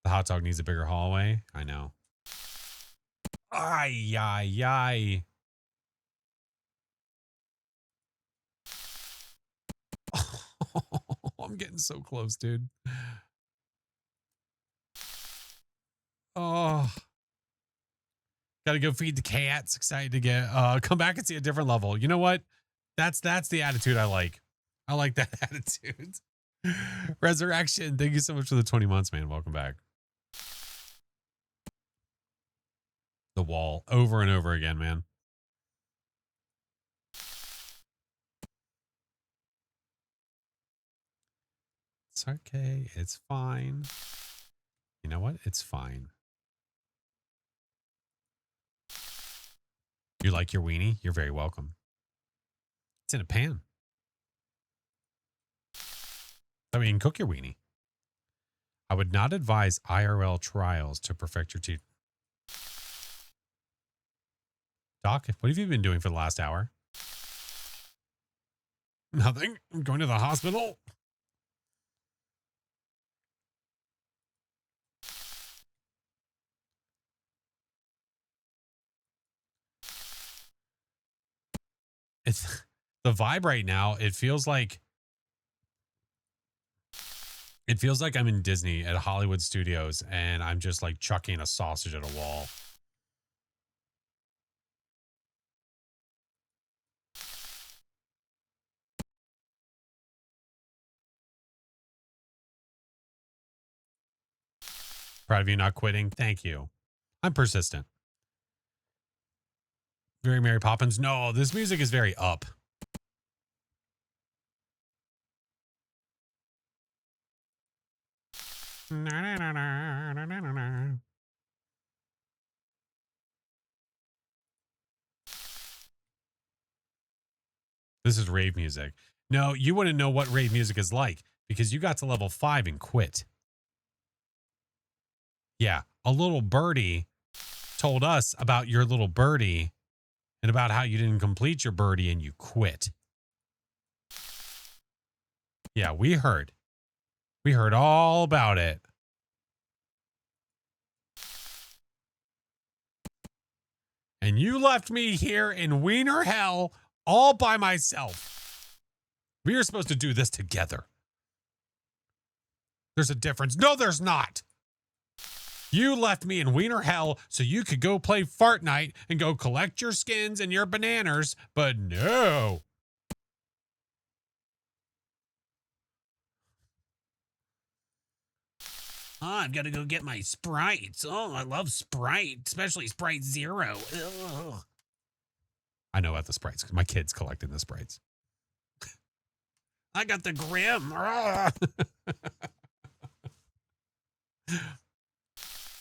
The hot dog needs a bigger hallway. I know. Ay, ay, ay. I'm getting so close, dude. Oh, gotta go feed the cats. Excited to get come back and see a different level. You know what? That's the attitude I like. I like that attitude. Resurrection. Thank you so much for the 20 months, man. Welcome back. The wall over and over again, man. It's okay. It's fine. You know what? It's fine. You like your weenie? You're very welcome. It's in a pan. I mean, cook your weenie. I would not advise IRL trials to perfect your teeth. Doc, what have you been doing for the last hour? Nothing. I'm going to the hospital. It's the vibe right now. It feels like I'm in Disney at Hollywood Studios and I'm just like chucking a sausage at a wall. Proud of you not quitting. Thank you. I'm persistent. Very Mary Poppins. No, this music is very up. This is rave music. No, you wouldn't know what rave music is like because you got to level 5 and quit. Yeah, a little birdie told us about your little birdie and about how you didn't complete your birdie and you quit. Yeah, we heard. We heard all about it. And you left me here in Wiener Hell all by myself. We are supposed to do this together. There's a difference. No, there's not. You left me in Wiener Hell so you could go play Fart Night and go collect your skins and your bananas, but no. Oh, I've got to go get my Sprites. Oh, I love Sprite, especially Sprite Zero. Ugh. I know about the Sprites because my kids collecting the Sprites. I got the Grim.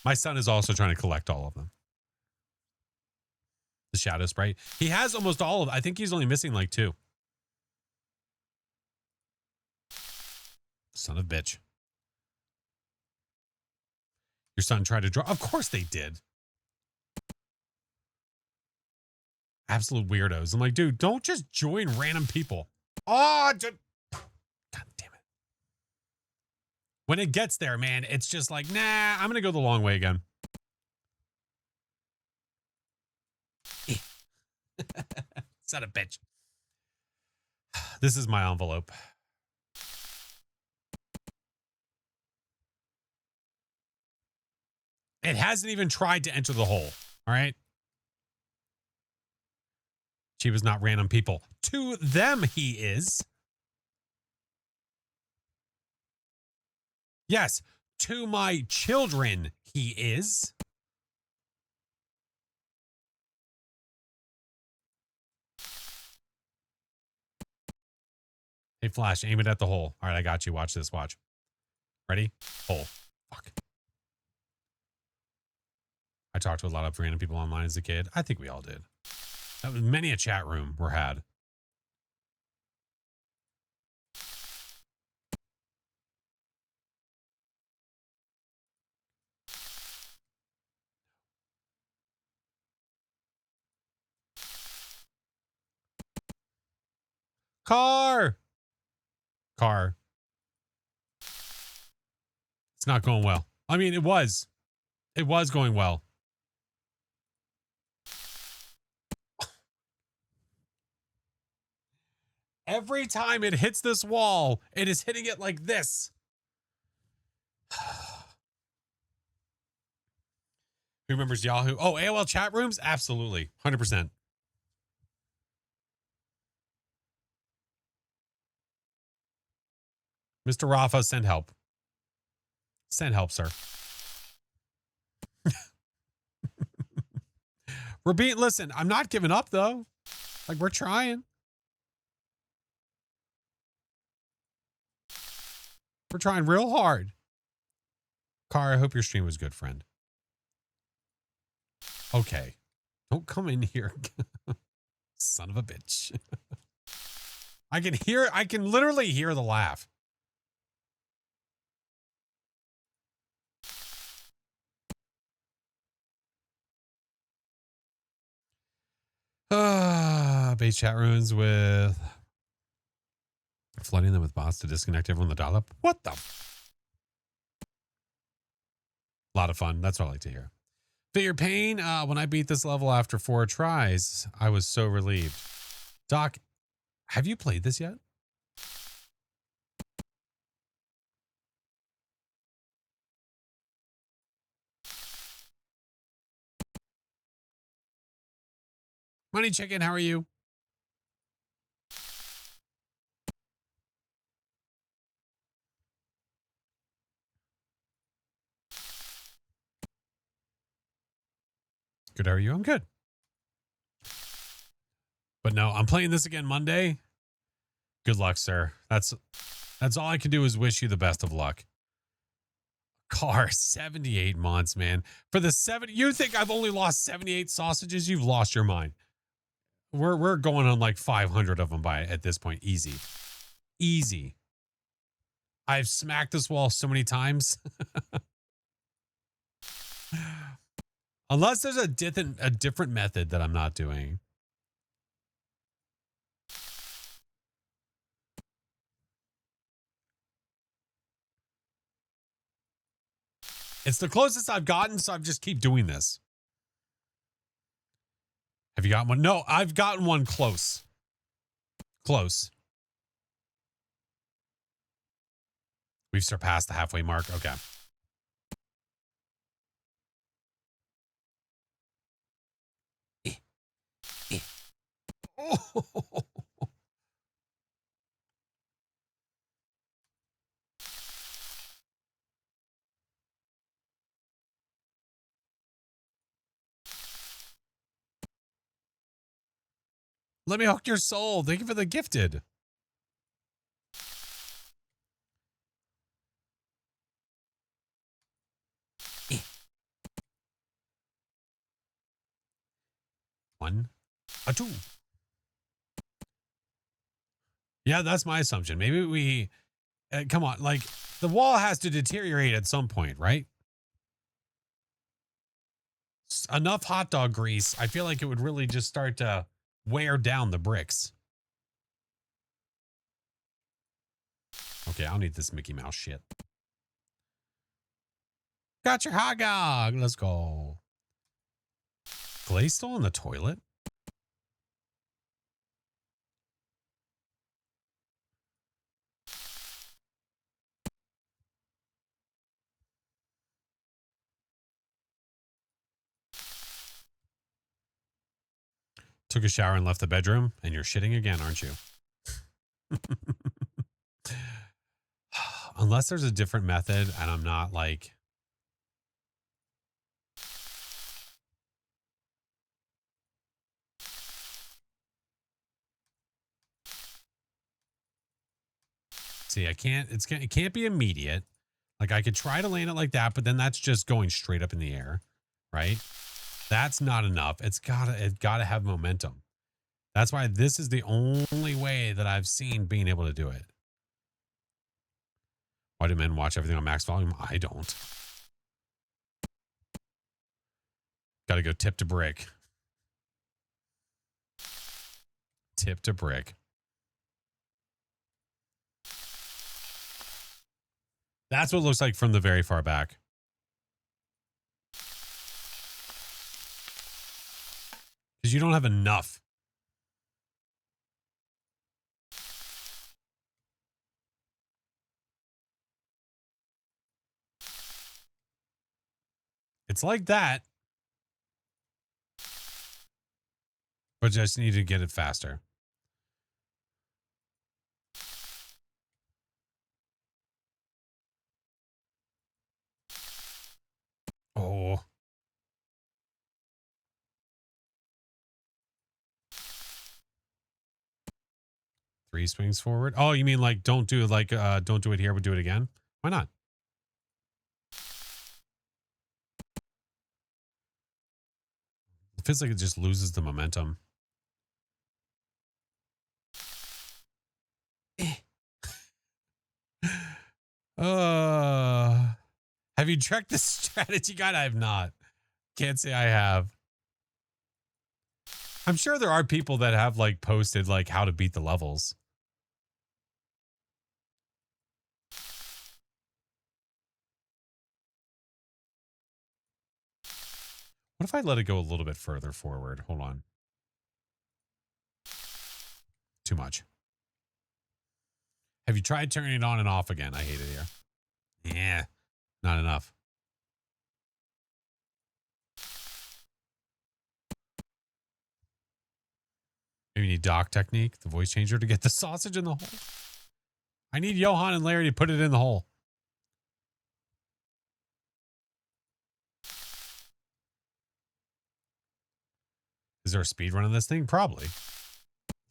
My son is also trying to collect all of them. The Shadow Sprite. He has almost all of them. I think he's only missing like 2. Son of a bitch. Your son tried to draw. Of course they did. Absolute weirdos. I'm like, dude, don't just join random people. Oh, God damn it. When it gets there, man, it's just like, nah, I'm going to go the long way again. Son of a bitch. This is my envelope. It hasn't even tried to enter the hole. All right. She was not random people. To them, he is. Yes. To my children, he is. Hey, Flash, aim it at the hole. All right, I got you. Watch this. Watch. Ready? Hole. Fuck. I talked to a lot of random people online as a kid. I think we all did. That was many a chat room were had. Car. It's not going well. I mean, it was going well. Every time it hits this wall, it is hitting it like this. Who remembers Yahoo? Oh, AOL chat rooms? Absolutely. 100%. Mr. Rafa, send help. Send help, sir. Listen, I'm not giving up, though. Like, we're trying. We're trying real hard. Car, I hope your stream was good, friend. Okay. Don't come in here. Son of a bitch. I can literally hear the laugh. Base chat rooms with flooding them with bots to disconnect everyone in the dial-up. What the? A lot of fun. That's what I like to hear. Figure pain. When I beat this level after 4 tries, I was so relieved. Doc, have you played this yet? Money Chicken, how are you? Good, how are you? I'm good. But no, I'm playing this again Monday. Good luck, sir. That's all I can do is wish you the best of luck. Car, 78 months, man. For the 70, you think I've only lost 78 sausages? You've lost your mind. We're going on like 500 of them at this point. Easy. I've smacked this wall so many times. Unless there's a different method that I'm not doing. It's the closest I've gotten, so I just keep doing this. Have you gotten one? No, I've gotten one close. Close. We've surpassed the halfway mark. Okay. Oh. Let me hook your soul. Thank you for the gifted. One, a two. Yeah, that's my assumption. Maybe we come on, like the wall has to deteriorate at some point, right? Enough hot dog grease. I feel like it would really just start to wear down the bricks. Okay, I'll need this Mickey Mouse shit. Got your hot dog. Let's go. Glaze still in the toilet? Took a shower and left the bedroom, and you're shitting again, aren't you? Unless there's a different method and I'm not like... See, I can't, it can't be immediate. Like I could try to land it like that, but then that's just going straight up in the air, right? That's not enough. It gotta have momentum. That's why this is the only way that I've seen being able to do it. Why do men watch everything on max volume? I don't. Got to go tip to brick. Tip to brick. That's what it looks like from the very far back. Because you don't have enough. It's like that. But just need to get it faster. Oh. 3 swings forward. Oh, you mean like don't do it like don't do it here, but do it again? Why not? It feels like it just loses the momentum. Have you checked the strategy guide? I have not. Can't say I have. I'm sure there are people that have like posted like how to beat the levels. What if I let it go a little bit further forward? Hold on. Too much. Have you tried turning it on and off again? I hate it here. Yeah, not enough. Maybe you need dock technique, the voice changer, to get the sausage in the hole. I need Johan and Larry to put it in the hole. Is there a speed run on this thing? Probably.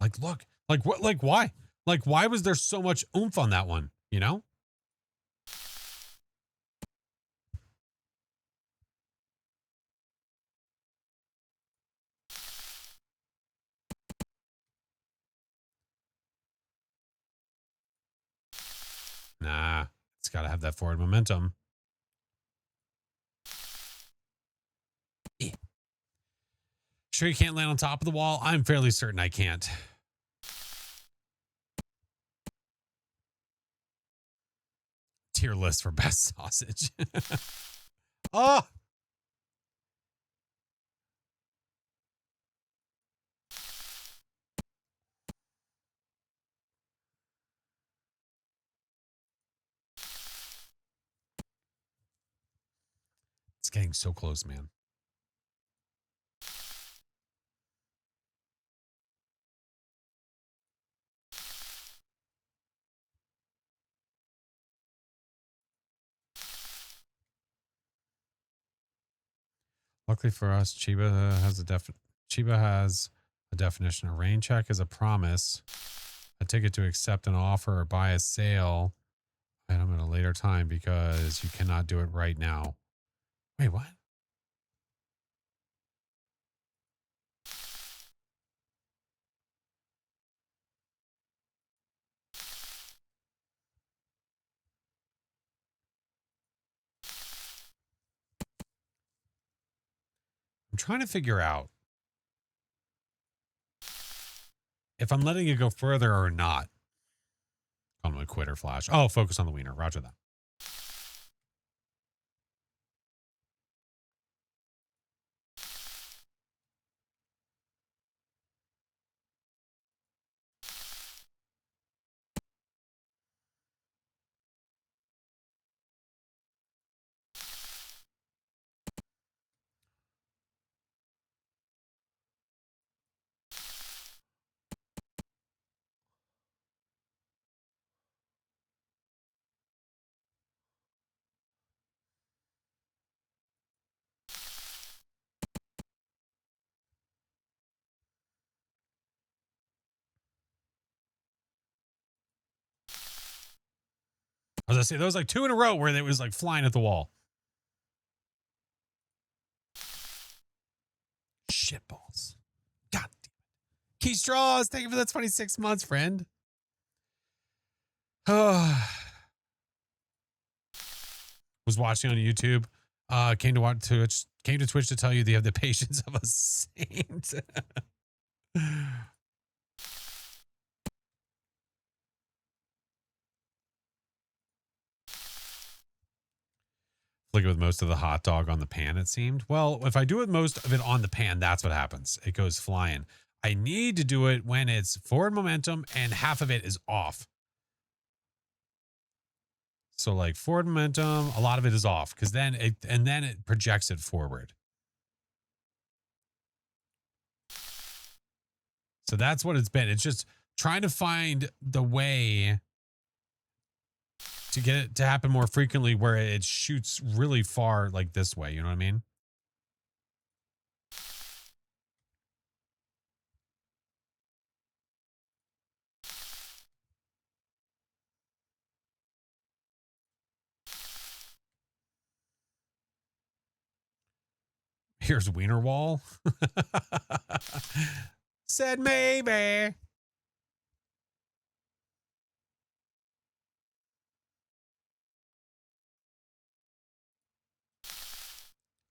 Like, look, like what, like why? Like, why was there so much oomph on that one? You know? Nah, it's got to have that forward momentum. Sure you can't land on top of the wall? I'm fairly certain I can't. Tier list for best sausage. Oh! It's getting so close, man. Luckily for us, Chiba has a definition. A rain check is a promise, a ticket to accept an offer or buy a sale item at a later time because you cannot do it right now. Wait, what? I'm trying to figure out if I'm letting it go further or not. Call him a quitter, Flash. Oh, focus on the wiener. Roger that. I was gonna say, there was like 2 in a row where it was like flying at the wall. Shitballs. God damn it. Key Straws, thank you for that 26 months, friend. Was watching on YouTube. Came to Twitch to tell you they have the patience of a saint. Flick it with most of the hot dog on the pan, it seemed. Well, if I do it most of it on the pan, that's what happens. It goes flying. I need to do it when it's forward momentum and half of it is off. So like forward momentum, a lot of it is off because then it projects it forward. So that's what it's been. It's just trying to find the way to get it to happen more frequently where it shoots really far like this way. You know what I mean? Here's Wiener Wall. Said maybe.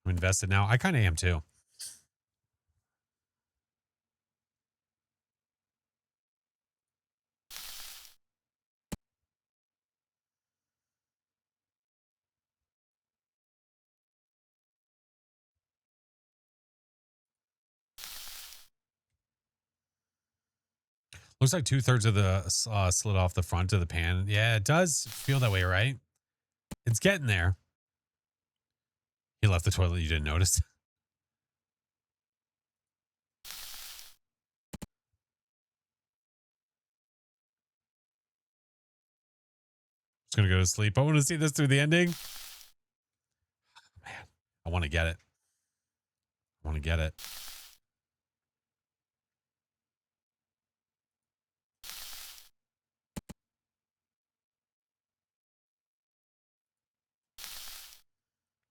I'm invested now. I kind of am too. Looks like 2/3 of the slit off the front of the pan. Yeah, it does feel that way, right? It's getting there. He left the toilet. You didn't notice. Just gonna go to sleep. I want to see this through the ending. Man, I want to get it. I want to get it.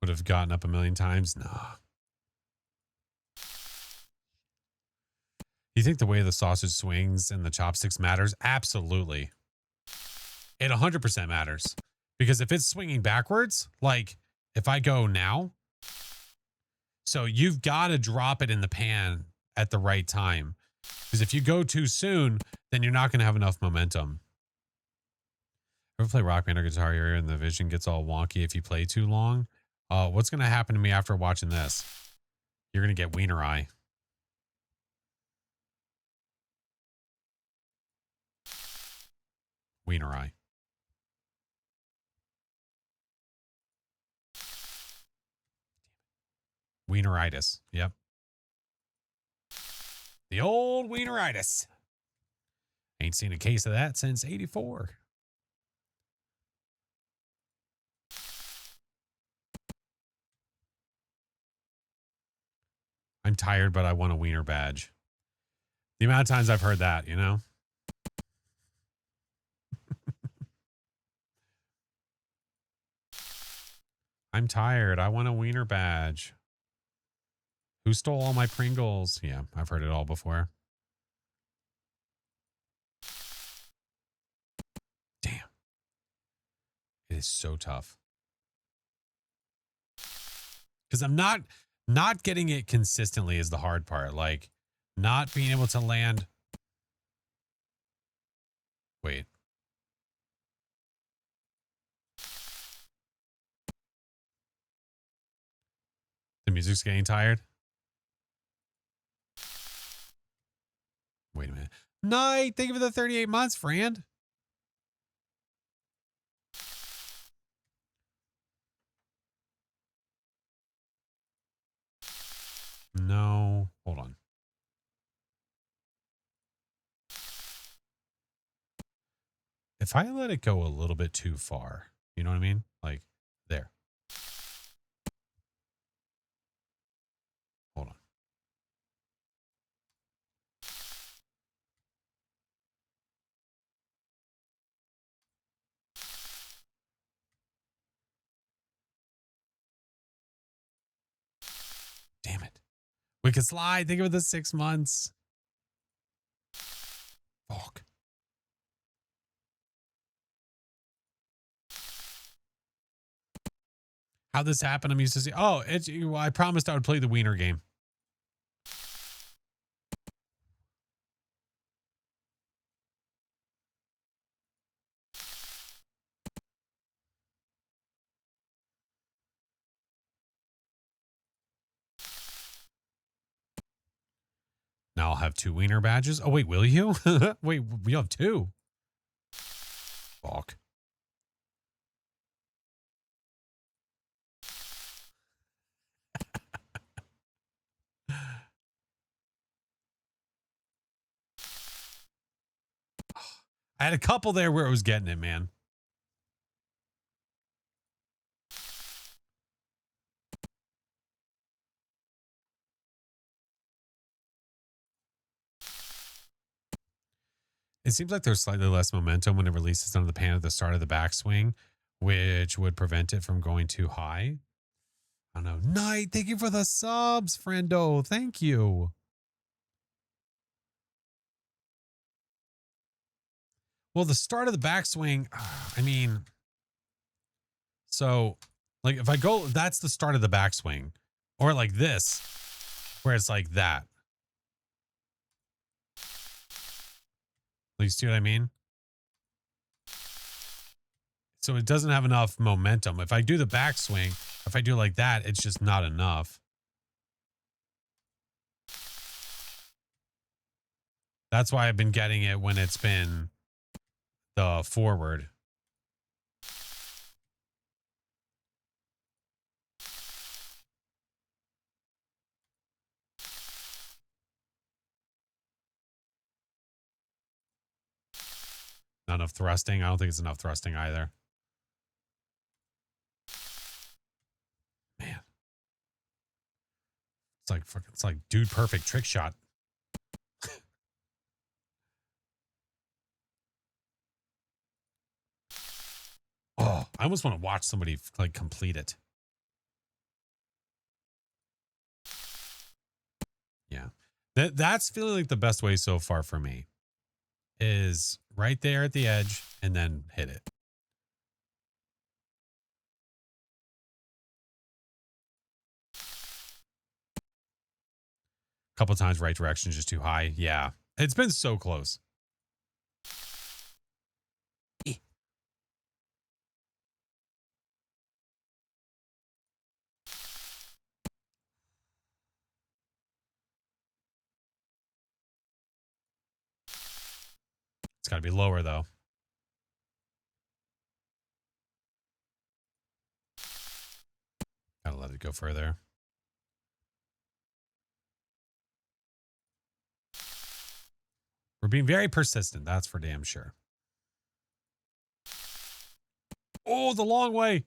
Would have gotten up a million times. Nah. You think the way the sausage swings and the chopsticks matters? Absolutely. It 100% matters. Because if it's swinging backwards, like if I go now, so you've got to drop it in the pan at the right time. Because if you go too soon, then you're not going to have enough momentum. Ever play Rock Band or Guitar Hero and the vision gets all wonky if you play too long? What's going to happen to me after watching this? You're going to get wiener eye. Wiener eye. Wieneritis. Yep. The old wieneritis. Ain't seen a case of that since 84. I'm tired, but I want a wiener badge. The amount of times I've heard that, you know? I'm tired. I want a wiener badge. Who stole all my Pringles? Yeah, I've heard it all before. Damn. It is so tough. Because I'm not getting it consistently is the hard part. Like not being able to land. Wait. The music's getting tired. Wait a minute. Night. Thank you for the 38 months, friend. No. Hold on. If I let it go a little bit too far, you know what I mean? Like there. Hold on. Wicked Slide. Think of the 6 months. Fuck. How this happened, I'm used to see. Oh, well, I promised I would play the Wiener game. Now I'll have 2 Wiener badges. Oh, wait, will you? Wait, we have 2. Fuck. I had a couple there where it was getting it, man. It seems like there's slightly less momentum when it releases under the pan at the start of the backswing, which would prevent it from going too high. I don't know. Knight, thank you for the subs, friendo. Thank you. Well, the start of the backswing, I mean, so like if I go, that's the start of the backswing, or like this, where it's like that. You see what I mean? So it doesn't have enough momentum. If I do the backswing, if I do like that, it's just not enough. That's why I've been getting it when it's been the forward. Not enough thrusting. I don't think it's enough thrusting either. Man. It's like dude perfect trick shot. Oh, I almost want to watch somebody like complete it. Yeah. That's feeling like the best way so far for me is right there at the edge and then hit it. A couple times right direction is just too high. Yeah. It's been so close. It's got to be lower though. Gotta let it go further. We're being very persistent. That's for damn sure. Oh, the long way.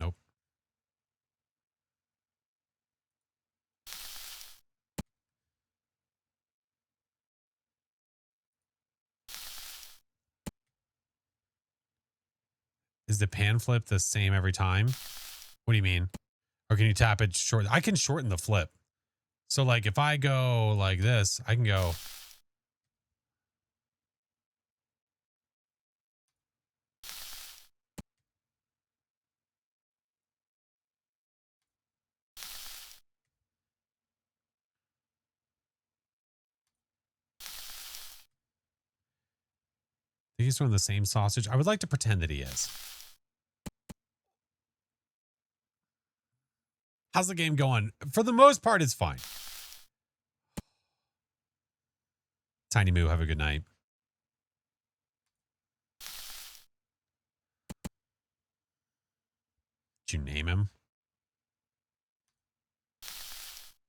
Nope. Is the pan flip the same every time? What do you mean? Or can you tap it short? I can shorten the flip. So like if I go like this, I can go. I think he's throwing the same sausage. I would like to pretend that he is. How's the game going? For the most part, it's fine. Tiny Moo, have a good night. Did you name him?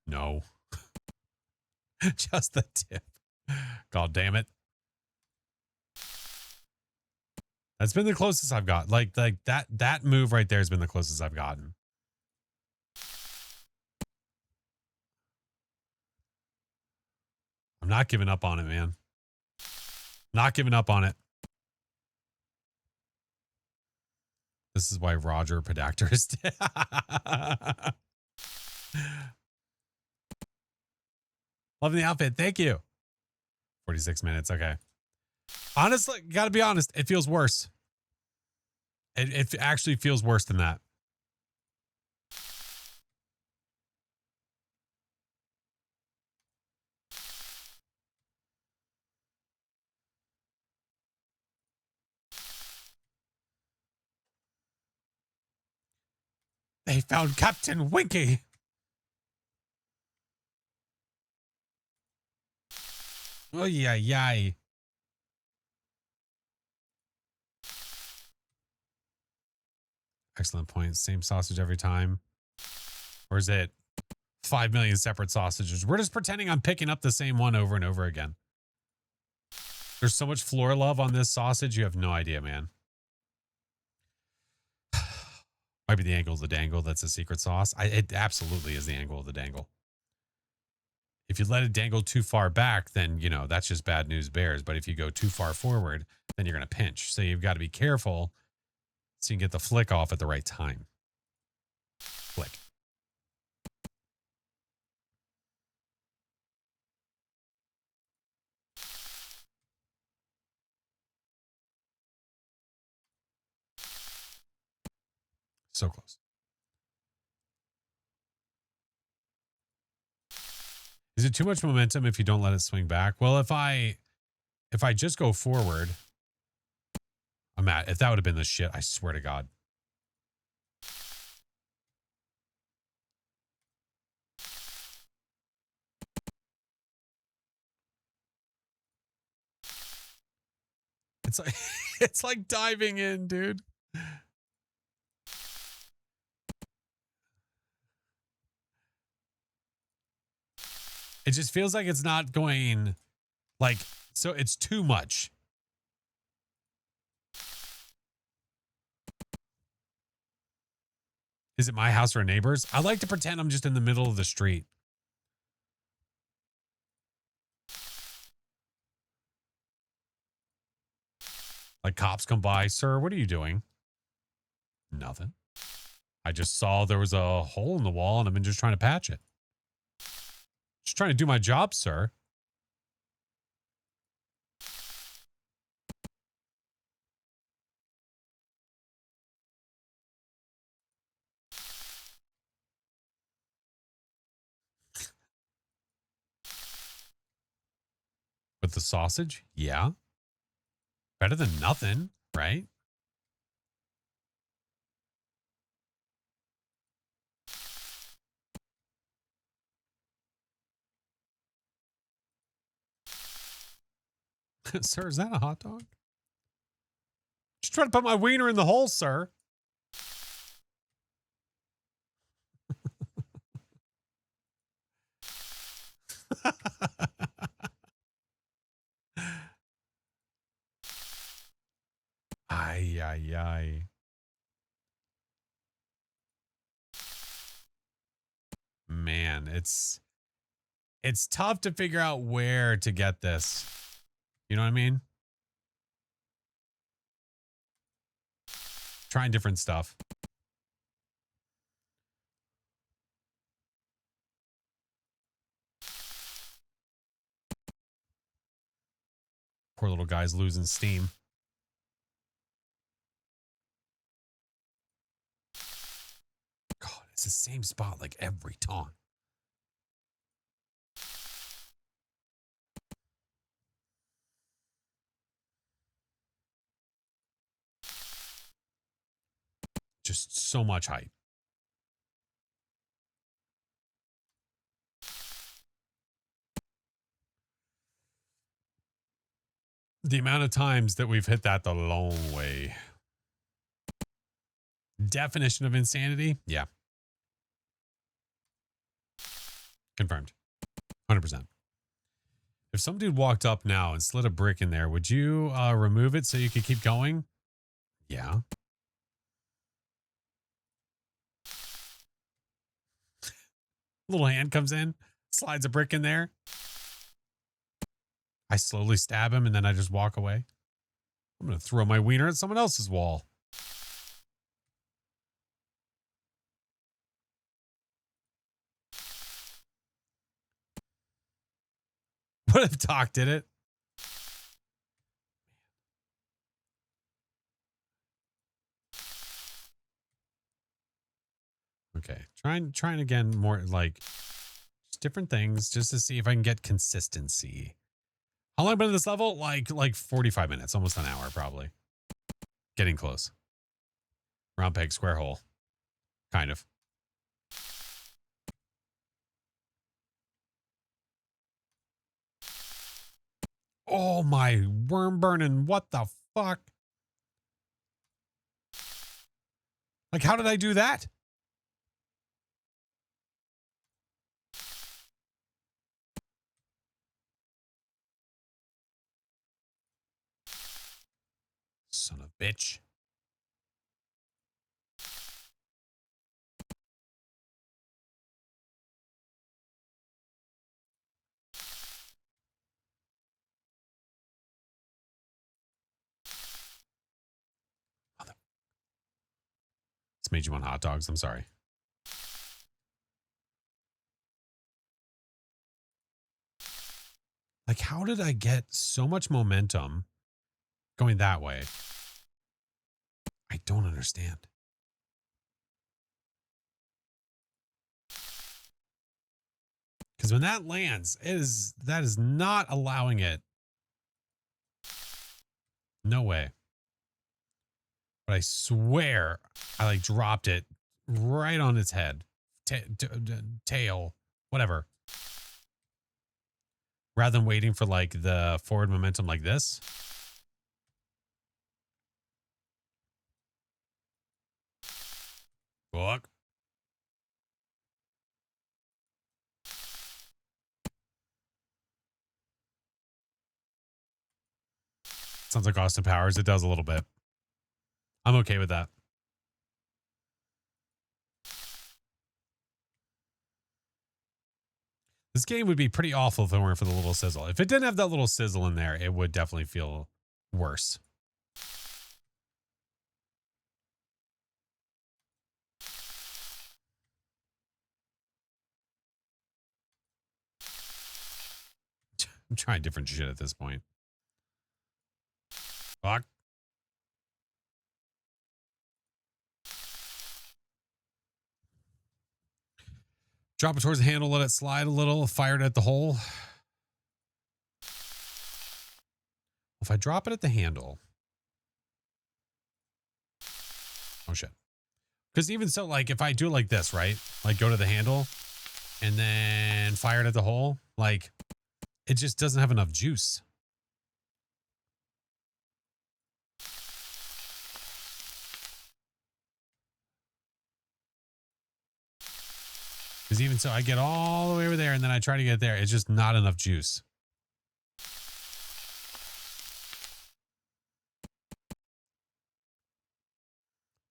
No. Just the tip. God damn it. That's been the closest I've got. Like that move right there has been the closest I've gotten. I'm not giving up on it, man. Not giving up on it. This is why Roger Pedactor is dead. Loving the outfit. Thank you. 46 minutes. Okay. Honestly, gotta be honest. It feels worse. It actually feels worse than that. They found Captain Winky. Oh, yeah. Excellent point. Same sausage every time. Or is it 5 million separate sausages? We're just pretending I'm picking up the same one over and over again. There's so much floor love on this sausage. You have no idea, man. Might be the angle of the dangle. That's a secret sauce. It absolutely is the angle of the dangle. If you let it dangle too far back, then, you know, that's just bad news bears. But if you go too far forward, then you're going to pinch. So you've got to be careful so you can get the flick off at the right time. Flick. So close. Is it too much momentum if you don't let it swing back? Well, if I just go forward, if that would have been the shit, I swear to God. It's like it's like diving in, dude. It just feels like it's not going like, so it's too much. Is it my house or a neighbor's? I like to pretend I'm just in the middle of the street. Like cops come by. Sir, what are you doing? Nothing. I just saw there was a hole in the wall and I've been just trying to patch it. Just trying to do my job, sir. With the sausage? Yeah. Better than nothing, right? Sir, is that a hot dog? Just trying to put my wiener in the hole, sir. Ay. Man, it's tough to figure out where to get this. You know what I mean? Trying different stuff. Poor little guy's losing steam. God, it's the same spot like every time. Just so much hype. The amount of times that we've hit that the long way. Definition of insanity? Yeah. Confirmed. 100%. If some dude walked up now and slid a brick in there, would you remove it so you could keep going? Yeah. Little hand comes in, slides a brick in there. I slowly stab him and then I just walk away. I'm going to throw my wiener at someone else's wall. What if Doc did it? Okay, trying again, more like just different things just to see if I can get consistency. How long have I been in this level? Like 45 minutes, almost an hour probably. Getting close. Round peg, square hole. Kind of. Oh my worm burning, what the fuck? Like, how did I do that? Son of a bitch. It's made you want hot dogs. I'm sorry. Like, how did I get so much momentum going that way? I don't understand. Because when that lands, that is not allowing it. No way. But I swear I like dropped it right on its head. Tail. Whatever. Rather than waiting for like the forward momentum like this. Fuck. Sounds like Austin Powers. It does a little bit. I'm okay with that. This game would be pretty awful if it weren't for the little sizzle. If it didn't have that little sizzle in there, it would definitely feel worse. I'm trying different shit at this point. Fuck. Drop it towards the handle, let it slide a little, fire it at the hole. If I drop it at the handle. Oh, shit. Because even so, like, if I do it like this, right? Like, go to the handle and then fire it at the hole. Like, it just doesn't have enough juice. Because even so, I get all the way over there and then I try to get there. It's just not enough juice.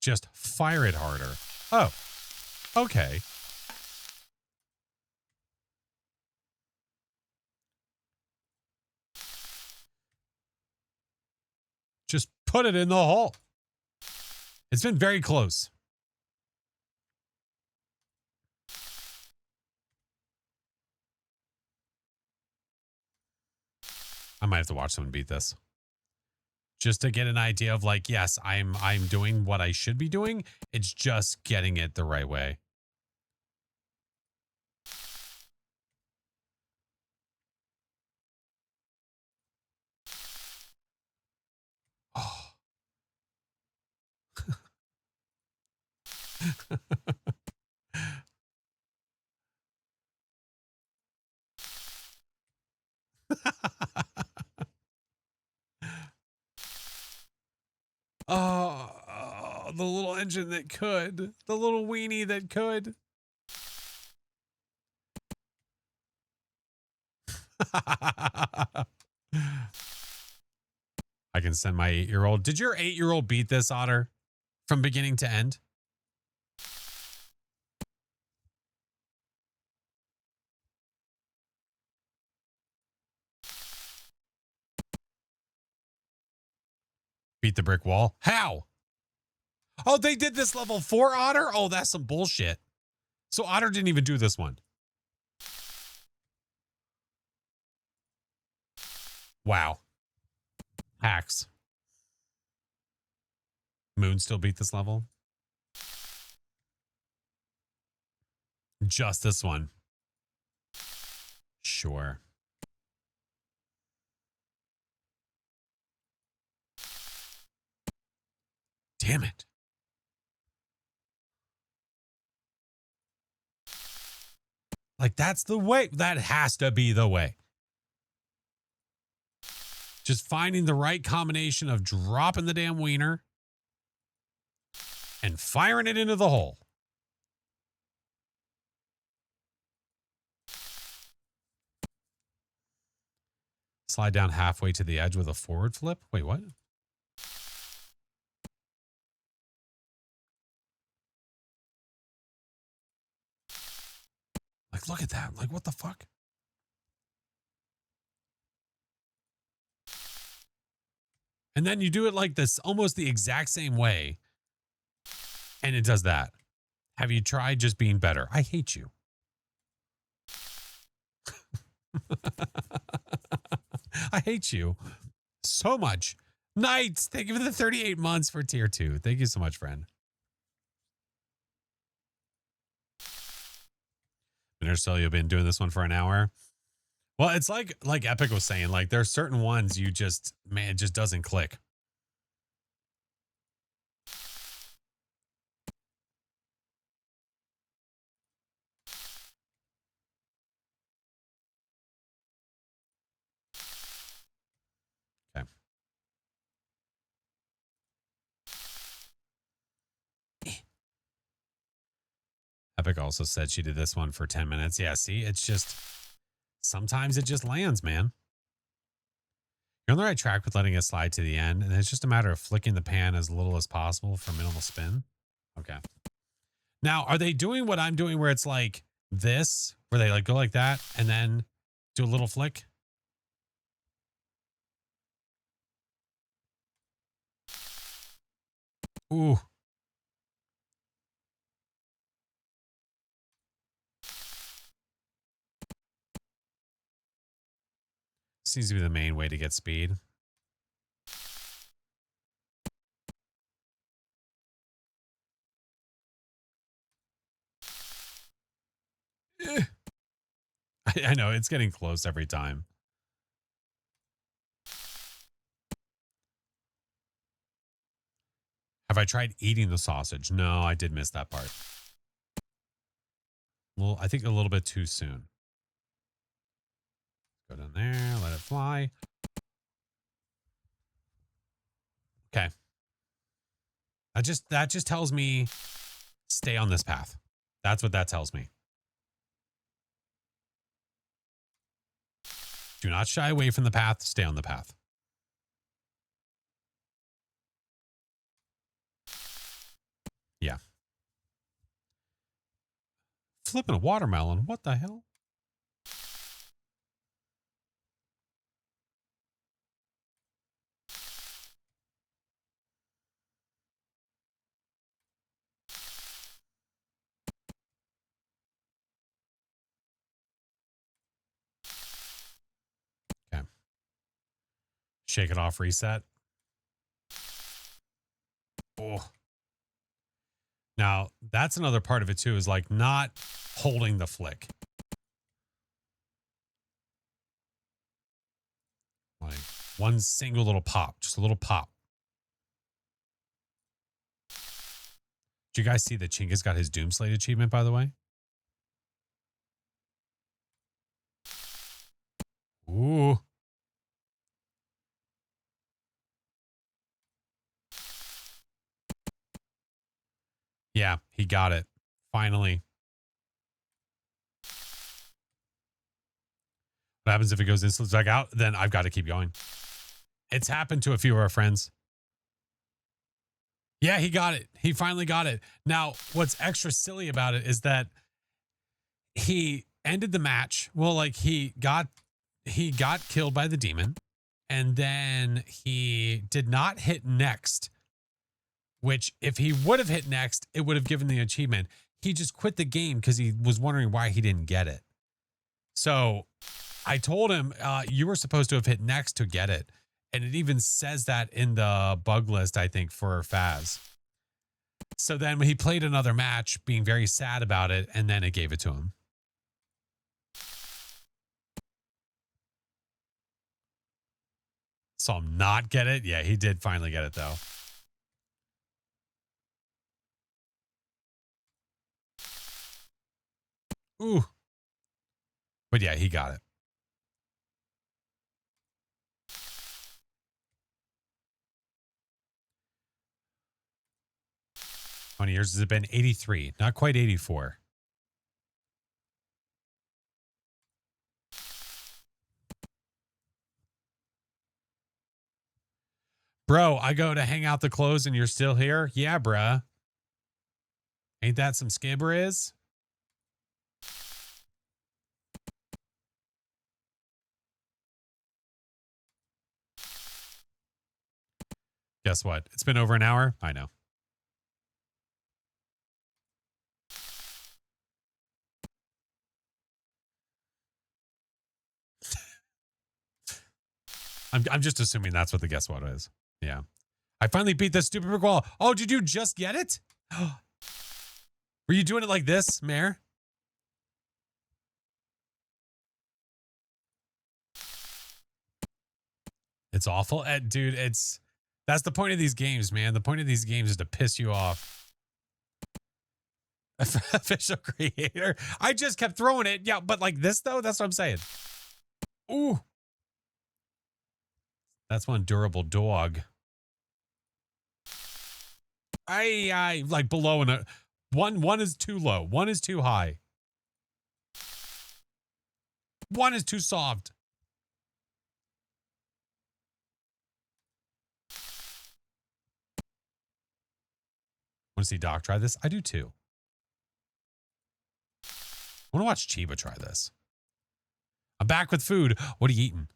Just fire it harder. Oh, okay. Just put it in the hole. It's been very close. I might have to watch someone beat this. Just to get an idea of like, yes, I'm doing what I should be doing. It's just getting it the right way. Oh. Oh, the little engine that could. The little weenie that could. I can send my 8-year-old. Did your 8-year-old beat this, Otter? From beginning to end? Beat the brick wall. How? Oh, they did this level 4 Otter? Oh, that's some bullshit. So Otter didn't even do this one. Wow. Hacks. Moon still beat this level? Just this one. Sure. Damn it. Like, that's the way. That has to be the way. Just finding the right combination of dropping the damn wiener and firing it into the hole. Slide down halfway to the edge with a forward flip. Wait, what? Like, look at that. Like, what the fuck? And then you do it like this, almost the exact same way. And it does that. Have you tried just being better? I hate you. I hate you so much. Knights, thank you for the 38 months for tier 2. Thank you so much, friend. Interstellar, you've been doing this one for an hour. Well, it's like Epic was saying, like there's certain ones you just, man, it just doesn't click. Okay. Epic also said she did this one for 10 minutes. Yeah, see, it's just, sometimes it just lands, man. You're on the right track with letting it slide to the end, and it's just a matter of flicking the pan as little as possible for minimal spin. Okay. Now, are they doing what I'm doing where it's like this, where they like go like that and then do a little flick? Ooh. Seems to be the main way to get speed. I know, it's getting close every time. Have I tried eating the sausage? No, I did miss that part. Well, I think a little bit too soon. Go down there, let it fly. Okay. That just tells me stay on this path. That's what that tells me. Do not shy away from the path. Stay on the path. Yeah. Flipping a watermelon. What the hell? Okay. Shake it off, reset. Oh. Now, that's another part of it too, is like not holding the flick. Like one single little pop, just a little pop. Did you guys see that Chinga's got his Doom Slate achievement, by the way? Ooh. Yeah, he got it. Finally. What happens if it goes in, slips back out? Then I've got to keep going. It's happened to a few of our friends. Yeah, he got it. He finally got it. Now, what's extra silly about it is that he ended the match. Well, like he got killed by the demon, And then he did not hit next, which if he would have hit next, it would have given the achievement. He just quit the game because he was wondering why he didn't get it. So I told him, you were supposed to have hit next to get it. And it even says that in the bug list, I think, for Faz. So then he played another match, being very sad about it, and then it gave it to him. Saw him not get it. Yeah, he did finally get it, though. Ooh. But yeah, he got it. How many years has it been? 83. Not quite 84. Bro, I go to hang out the clothes and you're still here? Yeah, bruh. Ain't that some skibberez? Guess what? It's been over an hour. I know. I'm just assuming that's what the guess what is. Yeah. I finally beat this stupid brick wall. Oh, did you just get it? Were you doing it like this, Mare? It's awful. Dude, that's the point of these games, man. The point of these games is to piss you off. Official creator. I just kept throwing it. Yeah, but like this, though, that's what I'm saying. Ooh. That's one durable dog. I like below and one is too low. One is too high. One is too soft. Want to see Doc try this? I do too. I want to watch Chiba try this. I'm back with food. What are you eating?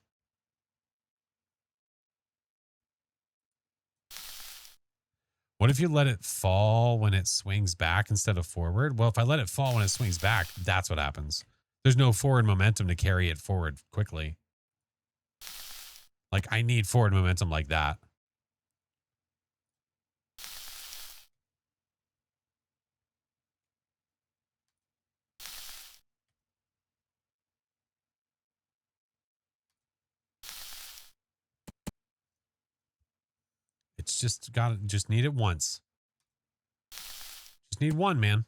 What if you let it fall when it swings back instead of forward? Well, if I let it fall when it swings back, that's what happens. There's no forward momentum to carry it forward quickly. Like, I need forward momentum like that. It's just need it once. Just need one, man.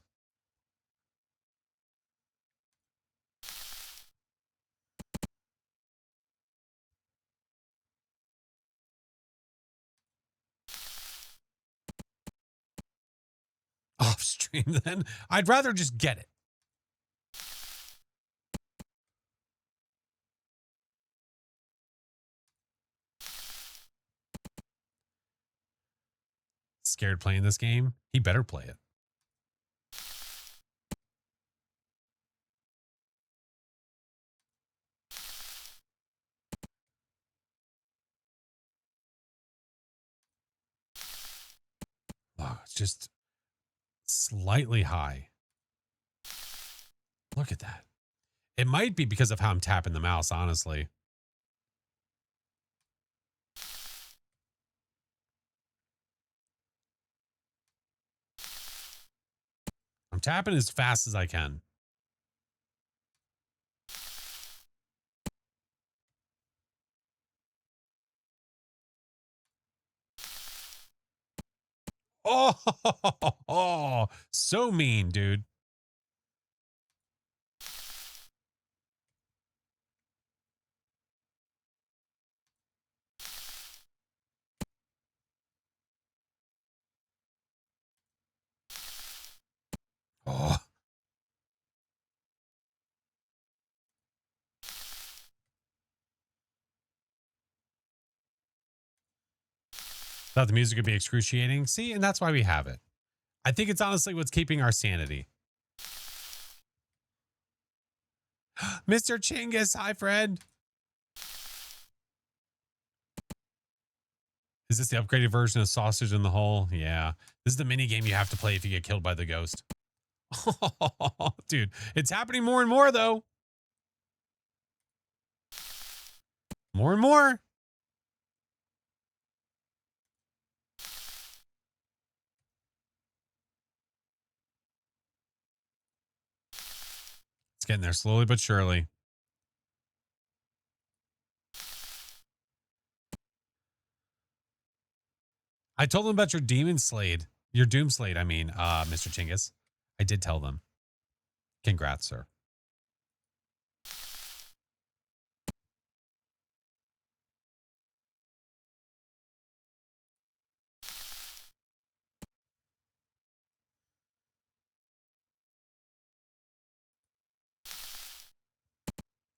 Off stream then. I'd rather just get it. Scared playing this game? He better play it. Oh, it's just slightly high. Look at that. It might be because of how I'm tapping the mouse, honestly. I'm tapping as fast as I can. Oh, so mean, dude. Oh. Thought the music would be excruciating. See, and that's why we have it. I think it's honestly what's keeping our sanity. Mr. Chingus, hi, Fred. Is this the upgraded version of Sausage in the Hole? Yeah. This is the mini game you have to play if you get killed by the ghost. Dude, it's happening more and more, though. More and more. It's getting there slowly but surely. I told them about your Demon Slade. Your Doom Slade, I mean, Mr. Chingus. I did tell them. Congrats, sir.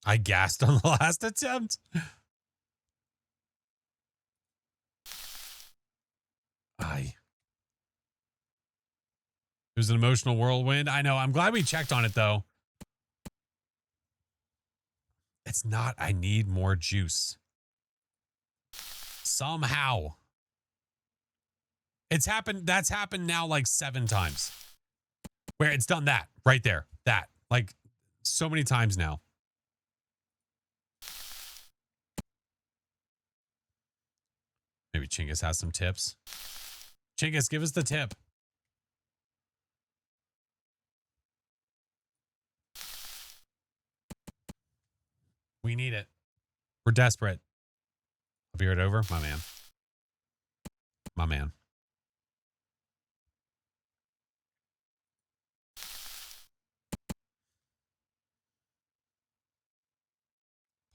I gassed on the last attempt. It was an emotional whirlwind. I know. I'm glad we checked on it, though. It's not. I need more juice. Somehow. It's happened. That's happened now like 7 times. Where it's done that right there. That. Like so many times now. Maybe Chingus has some tips. Chingus, give us the tip. We need it. We're desperate. I'll be right over. My man. My man.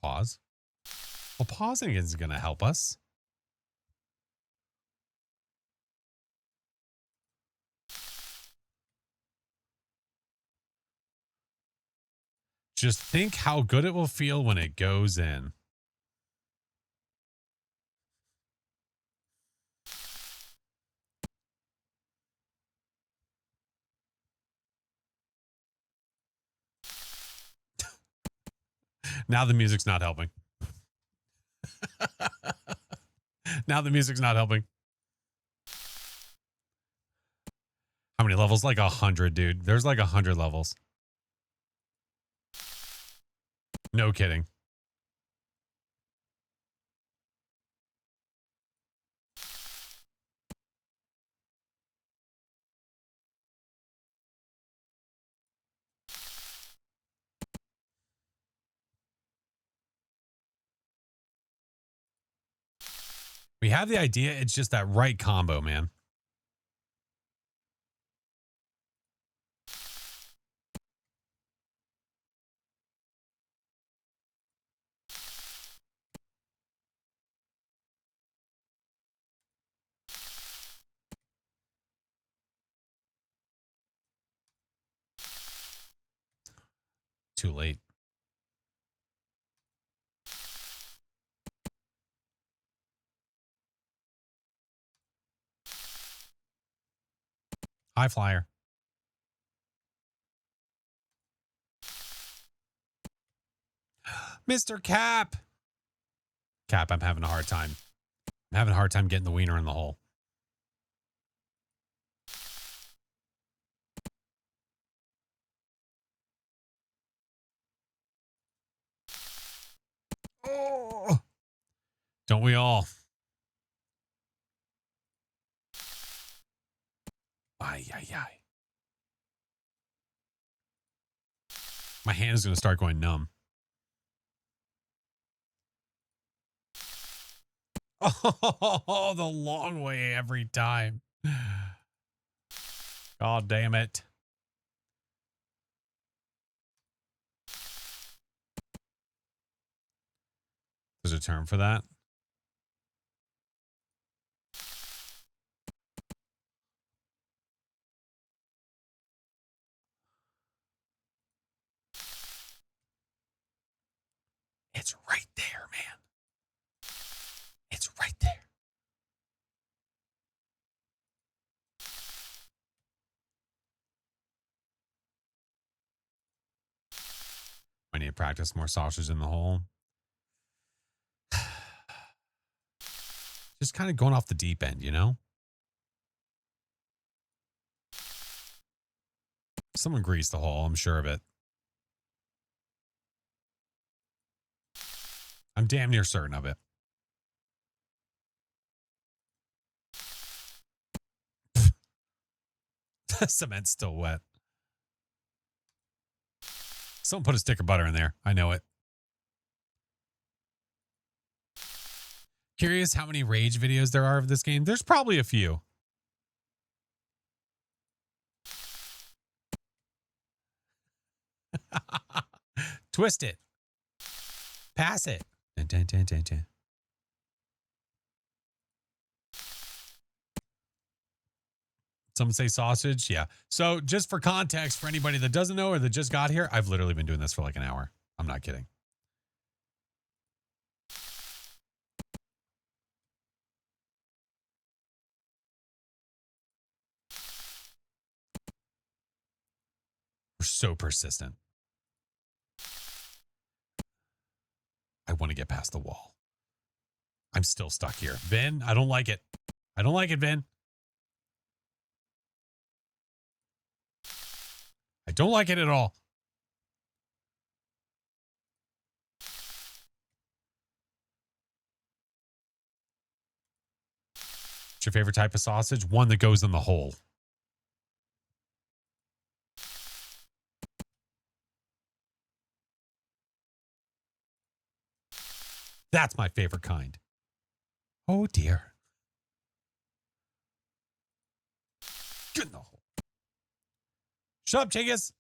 Pause. Well, pausing is going to help us. Just think how good it will feel when it goes in. Now the music's not helping. Now the music's not helping. How many levels? Like 100, dude. There's like 100 levels. No kidding. We have the idea. It's just that right combo, man. Too late. High flyer. Mr. Cap. Cap, I'm having a hard time. I'm having a hard time getting the wiener in the hole. Oh, don't we all? Ay, ay, ay. My hand is going to start going numb. Oh, the long way every time. God damn it. There's a term for that. It's right there, man. It's right there. I need to practice more sausage in the hole. Just kind of going off the deep end, you know? Someone greased the hole, I'm sure of it. I'm damn near certain of it. The cement's still wet. Someone put a stick of butter in there. I know it. Curious how many rage videos there are of this game. There's probably a few. Twist it. Pass it. Dun, dun, dun, dun, dun. Some say sausage. Yeah. So just for context, for anybody that doesn't know or that just got here, I've literally been doing this for like an hour. I'm not kidding. We're so persistent. I want to get past the wall. I'm still stuck here. Vin, I don't like it. I don't like it, Vin. I don't like it at all. What's your favorite type of sausage? One that goes in the hole. That's my favorite kind. Oh, dear. Get in the hole. Shut up, Chingus.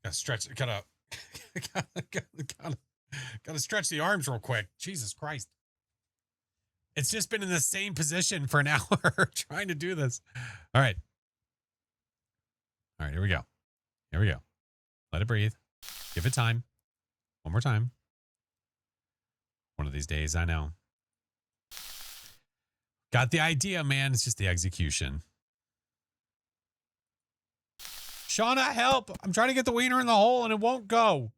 Gotta stretch. Gotta stretch the arms real quick. Jesus Christ. It's just been in the same position for an hour trying to do this. All right. All right, here we go. Here we go. Let it breathe. Give it time. One more time. One of these days, I know. Got the idea, man. It's just the execution. Shauna, help. I'm trying to get the wiener in the hole and it won't go.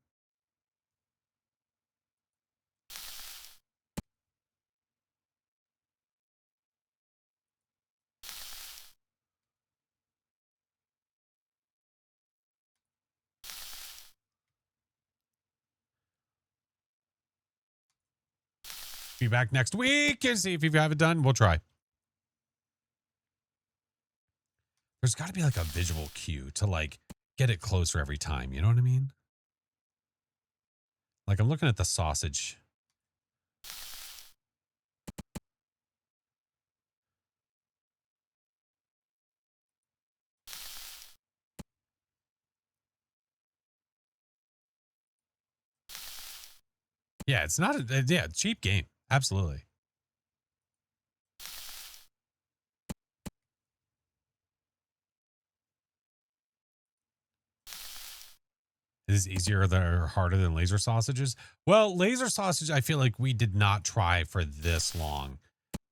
Be back next week and see if you have it done. We'll try. There's got to be like a visual cue to like get it closer every time. You know what I mean? Like I'm looking at the sausage. Yeah, it's not a cheap game. Absolutely. Is this easier or harder than laser sausages? Well, laser sausage, I feel like we did not try for this long.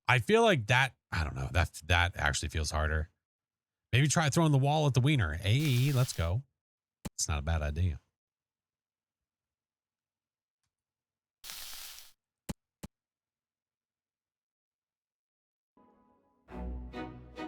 I feel like that, I don't know, that actually feels harder. Maybe try throwing the wall at the wiener. Hey, let's go. It's not a bad idea.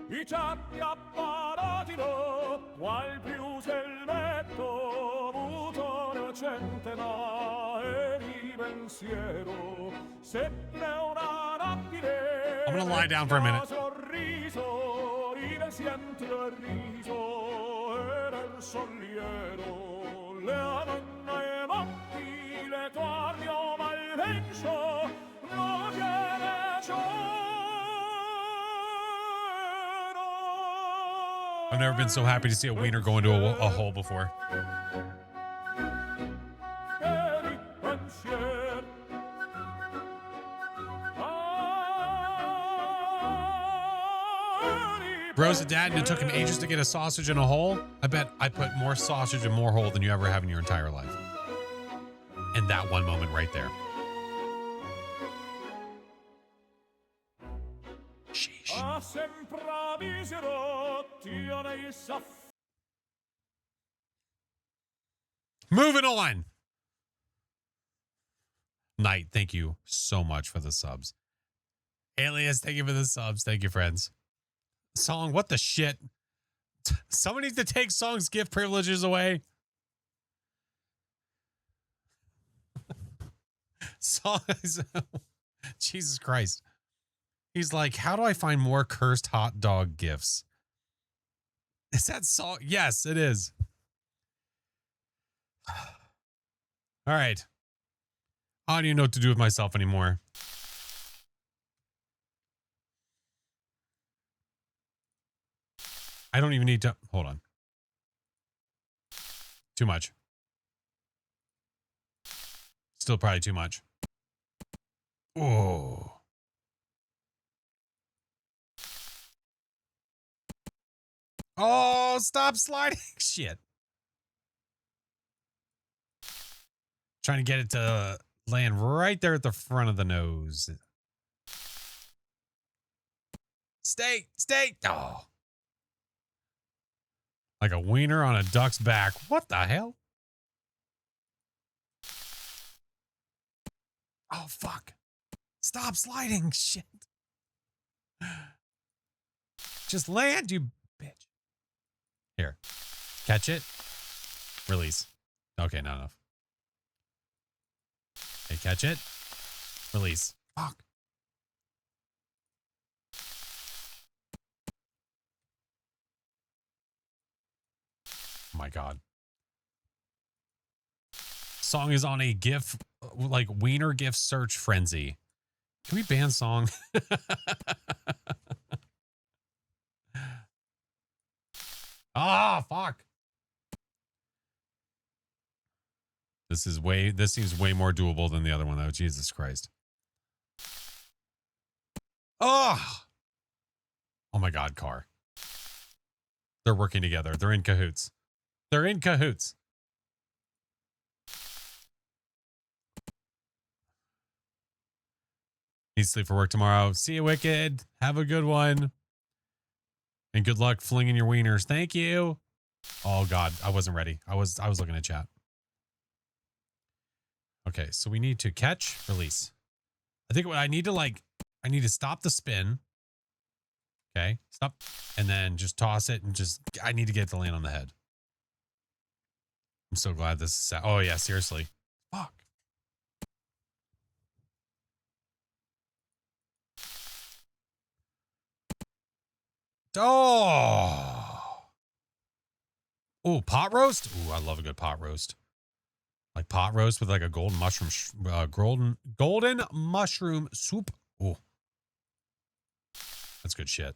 I ciappi apparatino, qual più selvetto, mutore centena e di pensiero, sempre una rapide. I'm gonna lie down for a minute. Sorriso, riversiente il riso e del soliero, le amanna e matti, le tornio malvencio, non viene ciò. I've never been so happy to see a wiener go into a hole before. Bro's a dad and it took him ages to get a sausage in a hole. I bet I put more sausage in more hole than you ever have in your entire life. And that one moment right there. Moving on. Knight, thank you so much for the subs. Alias, thank you for the subs. Thank you, friends. Song, what the shit? Someone needs to take Song's gift privileges away. Song is, Jesus Christ. He's like, how do I find more cursed hot dog gifts? Is that Song? Yes, it is. All right. I don't even know what to do with myself anymore. I don't even need to. Hold on. Too much. Still probably too much. Oh. Oh, stop sliding. Shit. Trying to get it to land right there at the front of the nose. Stay. Oh. Like a wiener on a duck's back. What the hell? Oh, fuck. Stop sliding. Shit. Just land, you bitch. Here. Catch it. Release. Okay, not enough. Okay, catch it. Release. Fuck. Oh my God. Song is on a GIF, like wiener GIF search frenzy. Can we ban Song? Ah, fuck. This seems way more doable than the other one though. Jesus Christ. Oh. Oh my God, car. They're working together. They're in cahoots. They're in cahoots. Need to sleep for work tomorrow. See you, Wicked. Have a good one. And good luck flinging your wieners. Thank you. Oh God, I wasn't ready. I was looking at chat. Okay, so we need to catch, release. I think what I need to stop the spin. Okay, stop. And then just toss it and I need to get it to land on the head. I'm so glad this is set. Oh yeah, seriously. Fuck. Oh. Oh, pot roast? Ooh, I love a good pot roast. Like pot roast with like a golden mushroom, golden mushroom soup. Oh, that's good shit.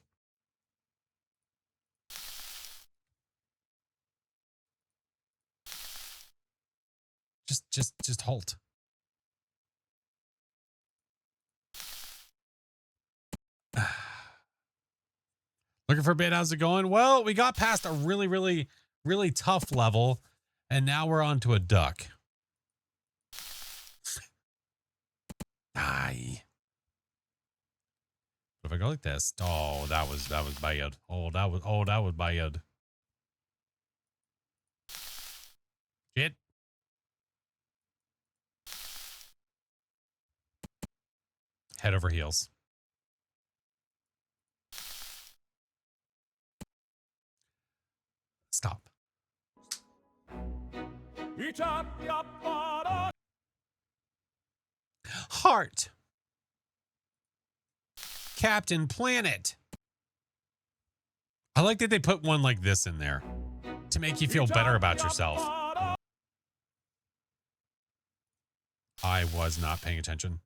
Just halt. Looking for a bit. How's it going? Well, we got past a really tough level, and now we're on to a duck. Die. If I go like this, oh, that was bad. Oh, that was bad. Shit. Head over heels. Stop. Heart. Captain Planet. I like that they put one like this in there to make you feel better about yourself. I was not paying attention.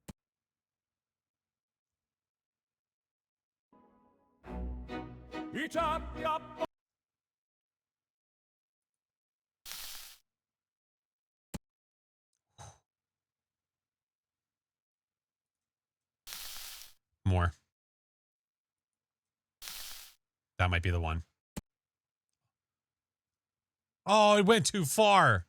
More. That might be the one. Oh, it went too far.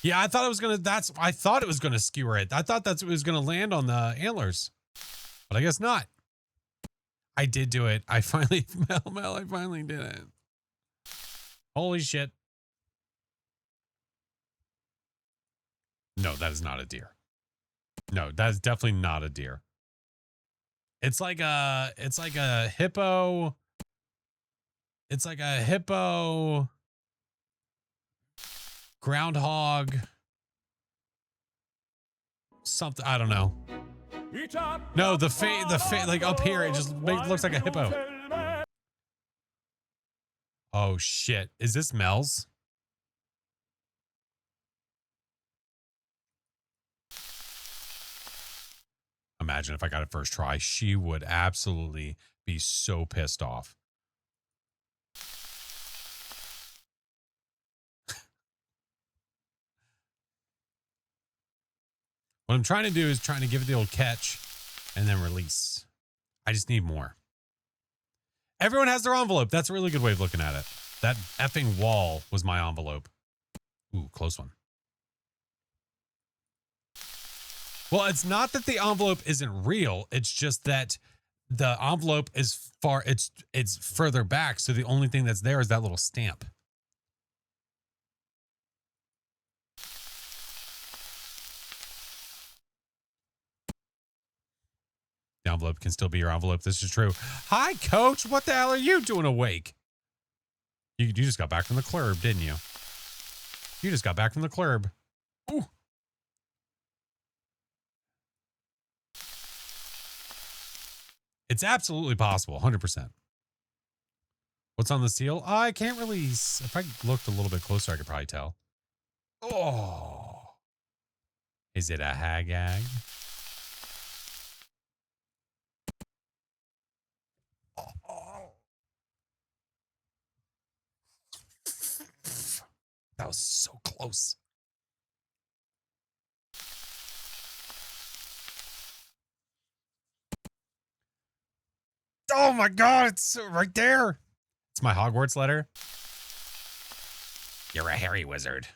Yeah, I thought it was gonna. I thought it was gonna skewer it. I thought it was gonna land on the antlers. But I guess not. I did do it. I finally, Mel, I finally did it. Holy shit. No, that is not a deer. No, that is definitely not a deer. It's like a hippo. It's like a hippo, groundhog, something. I don't know. No, the face, like up here, it just looks like a hippo. Oh shit. Is this Mel's? Imagine if I got it first try. She would absolutely be so pissed off. What I'm trying to do is trying to give it the old catch and then release. I just need more. Everyone has their envelope. That's a really good way of looking at it. That effing wall was my envelope. Ooh, close one. Well, it's not that the envelope isn't real. It's just that the envelope is far, it's further back. So the only thing that's there is that little stamp. The envelope can still be your envelope. This is true. Hi, coach. What the hell are you doing awake? You just got back from the club, didn't you? You just got back from the club. Ooh. It's absolutely possible. 100%. What's on the seal? I can't release. If I looked a little bit closer, I could probably tell. Oh. Is it a hagag? That was so close. Oh my God, it's right there. It's my Hogwarts letter. You're a hairy wizard.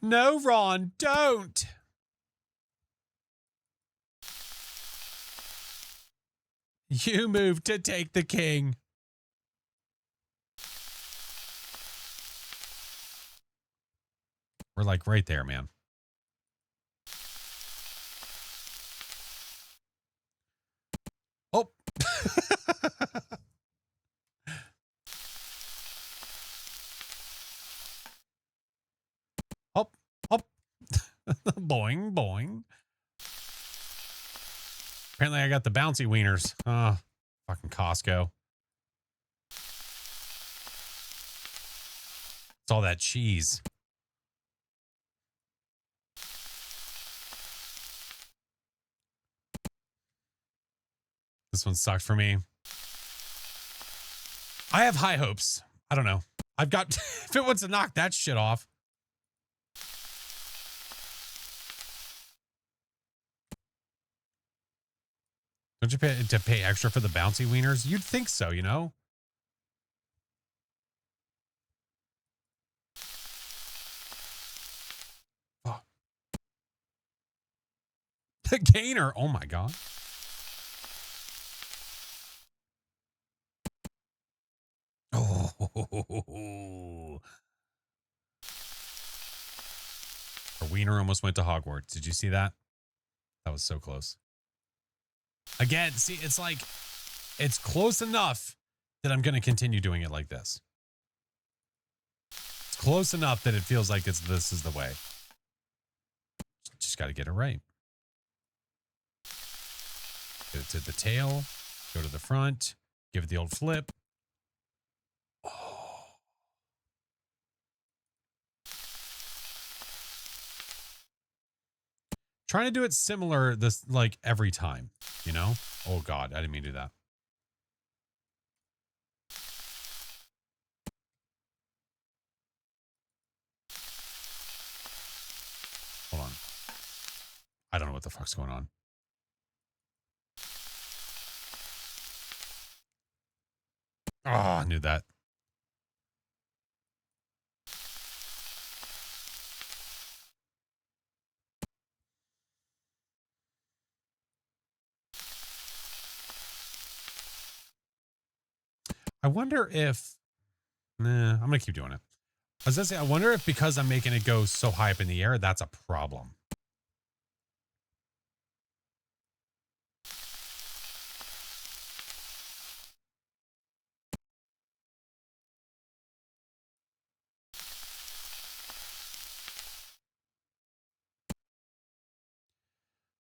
No, Ron, don't. You moved to take the king. We're like right there, man. Oh. Up, up. Boing, boing. Apparently I got the bouncy wieners. Fucking Costco. It's all that cheese. This one sucked for me. I have high hopes. I don't know. I've got, if it wants to knock that shit off. Don't you pay extra for the bouncy wieners? You'd think so, you know? Oh. The gainer. Oh my God. Oh. Our wiener almost went to Hogwarts. Did you see that? That was so close. Again, see, it's like, it's close enough that I'm going to continue doing it like this. It's close enough that it feels like this is the way. Just got to get it right. Go to the tail, go to the front, give it the old flip. Oh. Trying to do it similar this like every time, you know? Oh God, I didn't mean to do that. Hold on. I don't know what the fuck's going on. Oh, I knew that. I wonder if, nah, I'm going to keep doing it. I was going to say, I wonder if because I'm making it go so high up in the air, that's a problem.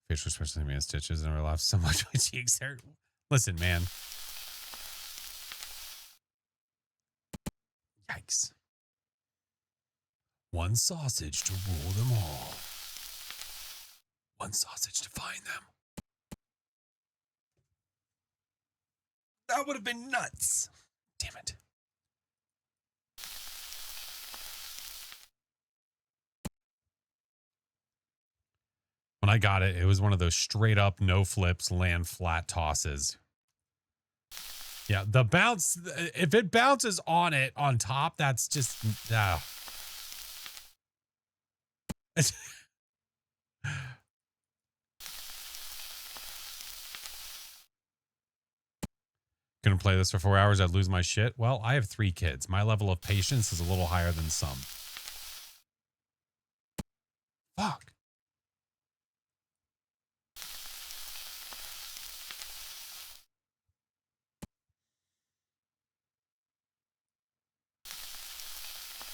Facial expression man stitches and laughed so much my cheeks hurt. Listen, man. Yikes. One sausage to rule them all. One sausage to find them. That would have been nuts. Damn it. When I got it, it was one of those straight up no flips, land flat tosses. Yeah, the bounce, if it bounces on it on top, that's just, Gonna play this for 4 hours, I'd lose my shit. Well, I have 3 kids. My level of patience is a little higher than some. Fuck.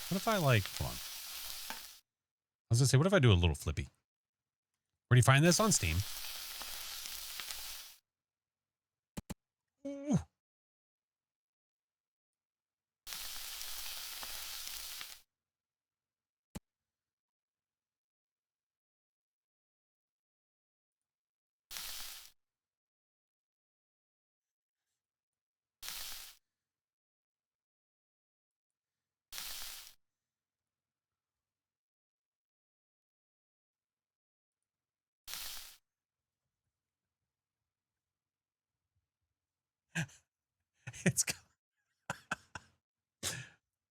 What if I like, hold on. I was gonna say, what if I do a little flippy? Where do you find this? On Steam. Ooh. It's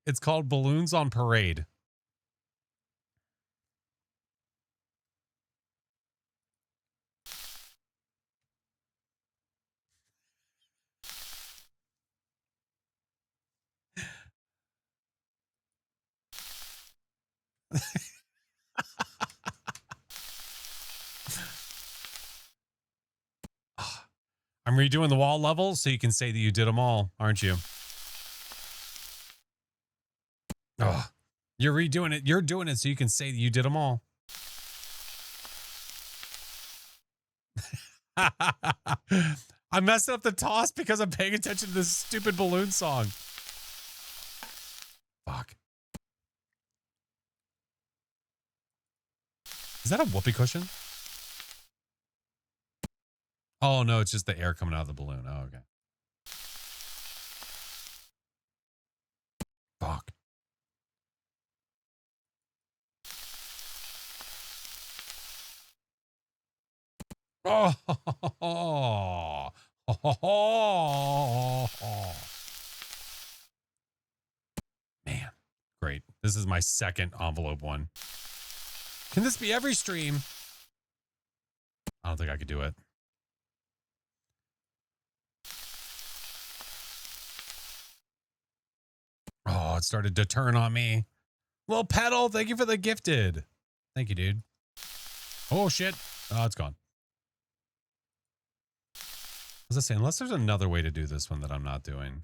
it's called Balloons on Parade. I'm redoing the wall levels so you can say that you did them all, aren't you? Oh, you're redoing it. You're doing it so you can say that you did them all. I'm messing up the toss because I'm paying attention to this stupid balloon song. Fuck. Is that a whoopee cushion? Oh, no, it's just the air coming out of the balloon. Oh, okay. Fuck. Oh, man, great. This is my second envelope one. Can this be every stream? I don't think I could do it. Oh, it started to turn on me. Little pedal, thank you for the gifted. Thank you, dude. Oh, shit. Oh, it's gone. As I say, unless there's another way to do this one that I'm not doing.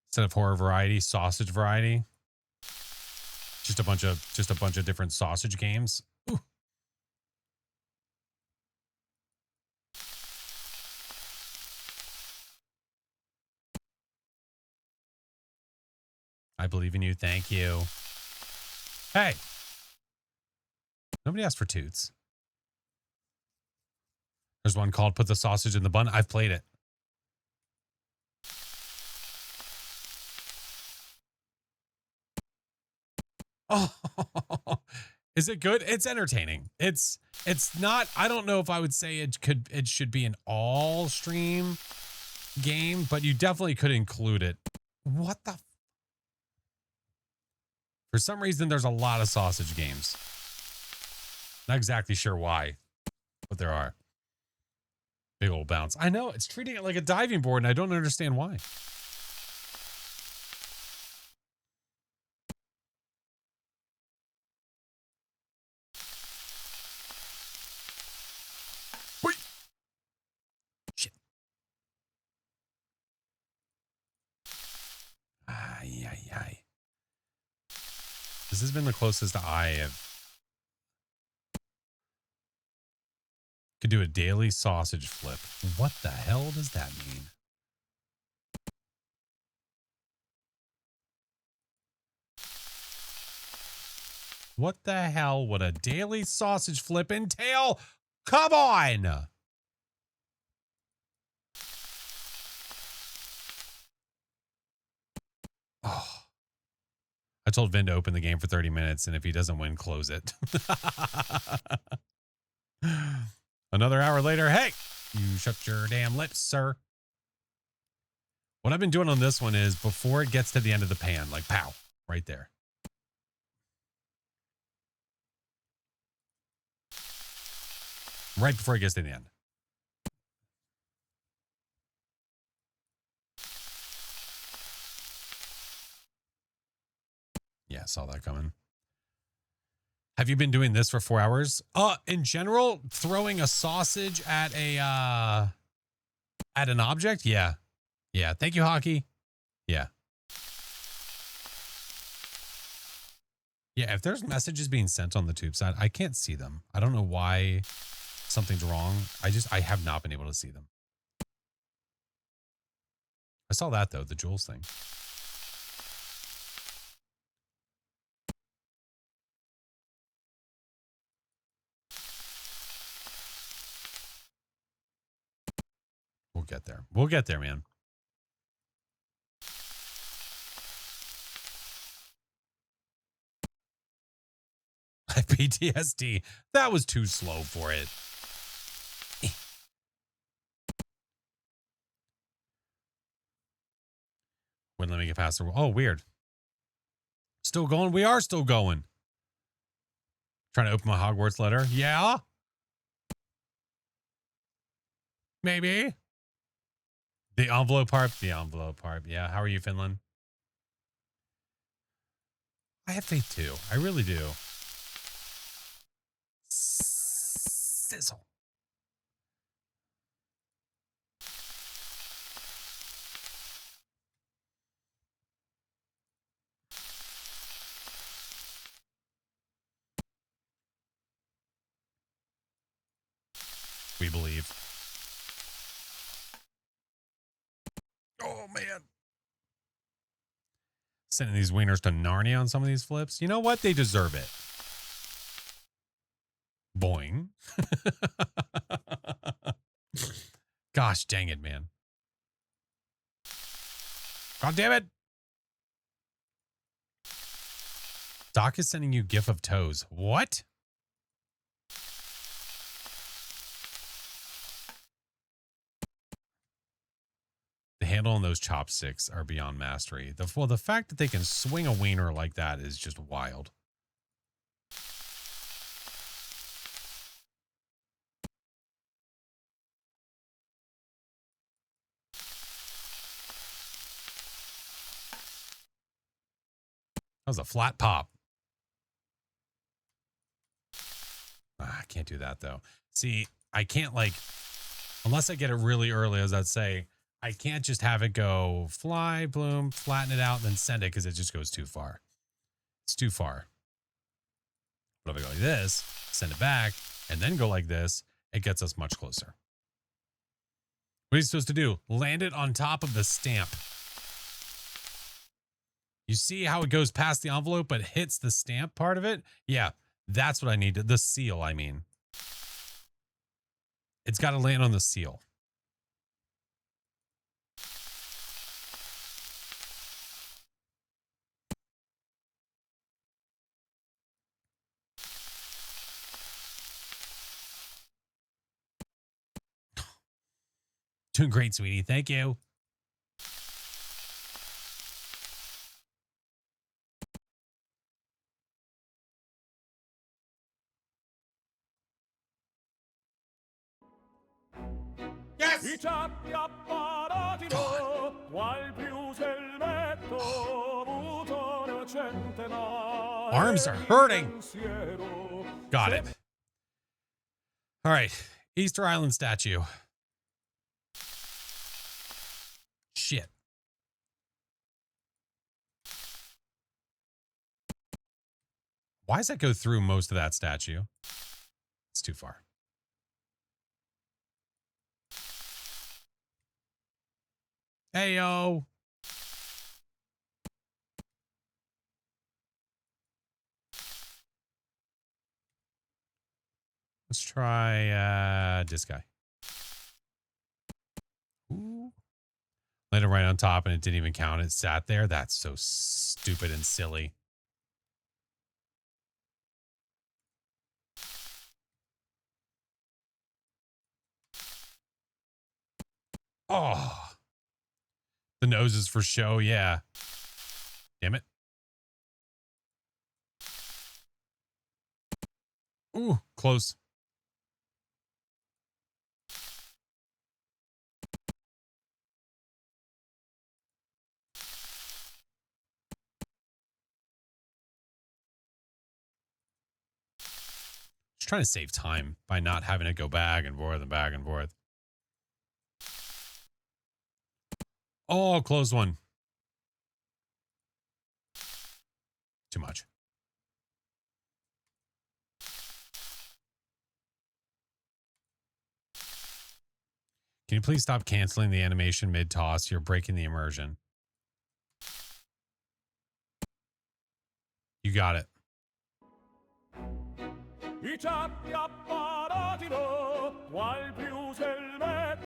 Instead of horror variety, sausage variety. Just a bunch of different sausage games. Ooh. I believe in you. Thank you. Hey. Nobody asked for toots. There's one called Put the Sausage in the Bun. I've played it. Oh, is it good? It's entertaining. It's not, I don't know if I would say it should be an all stream game, but you definitely could include it. What the? For some reason, there's a lot of sausage games. Not exactly sure why, but there are. Big old bounce. I know, it's treating it like a diving board, and I don't understand why. Wait. Shit. Ay, ay, ay. This has been the closest I have. Could do a daily sausage flip. What the hell does that mean? What the hell would a daily sausage flip entail? Come on! Oh. I told Vin to open the game for 30 minutes, and if he doesn't win, close it. Another hour later, hey, you shut your damn lips, sir. What I've been doing on this one is before it gets to the end of the pan, like pow, right there. Right before it gets to the end. Yeah, saw that coming. Have you been doing this for 4 hours? In general, throwing a sausage at an object? Yeah. Yeah. Thank you, Hockey. Yeah. Yeah, if there's messages being sent on the tube side, I can't see them. I don't know why something's wrong. I have not been able to see them. I saw that though, the Jules thing. We'll get there. We'll get there, man. PTSD. That was too slow for it. Wouldn't let me get past the. Oh, weird. Still going? We are still going. Trying to open my Hogwarts letter. Yeah. Maybe. The envelope part. The envelope part. Yeah. How are you, Finland? I have faith too. I really do. Sizzle. We believe. Oh, man. Sending these wieners to Narnia on some of these flips. You know what? They deserve it. Boing. Gosh dang it, man. God damn it. Doc is sending you GIF of toes. What? The handle on those chopsticks are beyond mastery. The fact that they can swing a wiener like that is just wild. That was a flat pop. I can't do that though. See, I can't unless I get it really early, as I'd say, I can't just have it go fly, bloom, flatten it out, and then send it because it just goes too far. It's too far. But if I go like this, send it back, and then go like this, it gets us much closer. What are you supposed to do? Land it on top of the stamp. You see how it goes past the envelope but hits the stamp part of it? Yeah, that's what I need. The seal, I mean. It's got to land on the seal. Doing great, sweetie. Thank you. Yes! I ciardi apparatino, qual più s'el metto, butone centenario. Arms are hurting. Got it. All right. Easter Island statue. Shit. Why does that go through most of that statue? It's too far. Hey, yo. Let's try this guy. Ooh. Laid it right on top and it didn't even count. It sat there. That's so stupid and silly. Oh. The nose is for show. Yeah. Damn it. Ooh, close. Just trying to save time by not having to go back and forth and back and forth. Oh, close one. Too much. Can you please stop canceling the animation mid-toss? You're breaking the immersion. You got it. I ciardi apparatino, qual più s'el metto.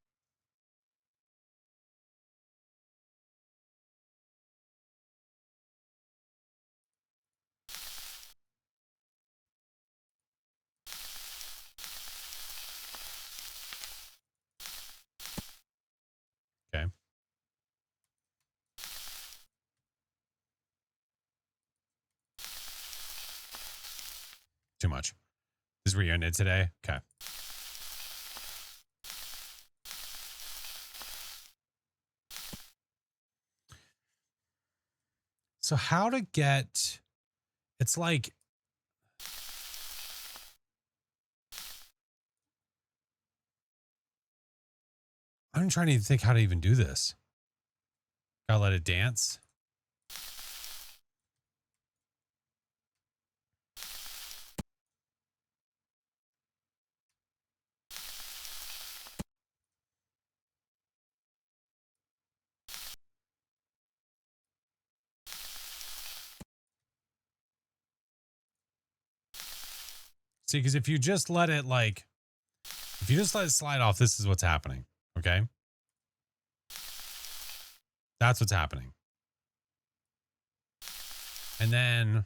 Okay. Too much. This is where you ended today? Okay. So how to get... It's like... I'm trying to think how to even do this. Gotta let it dance. See, because if you just let it like... If you just let it slide off, this is what's happening. Okay? That's what's happening. And then...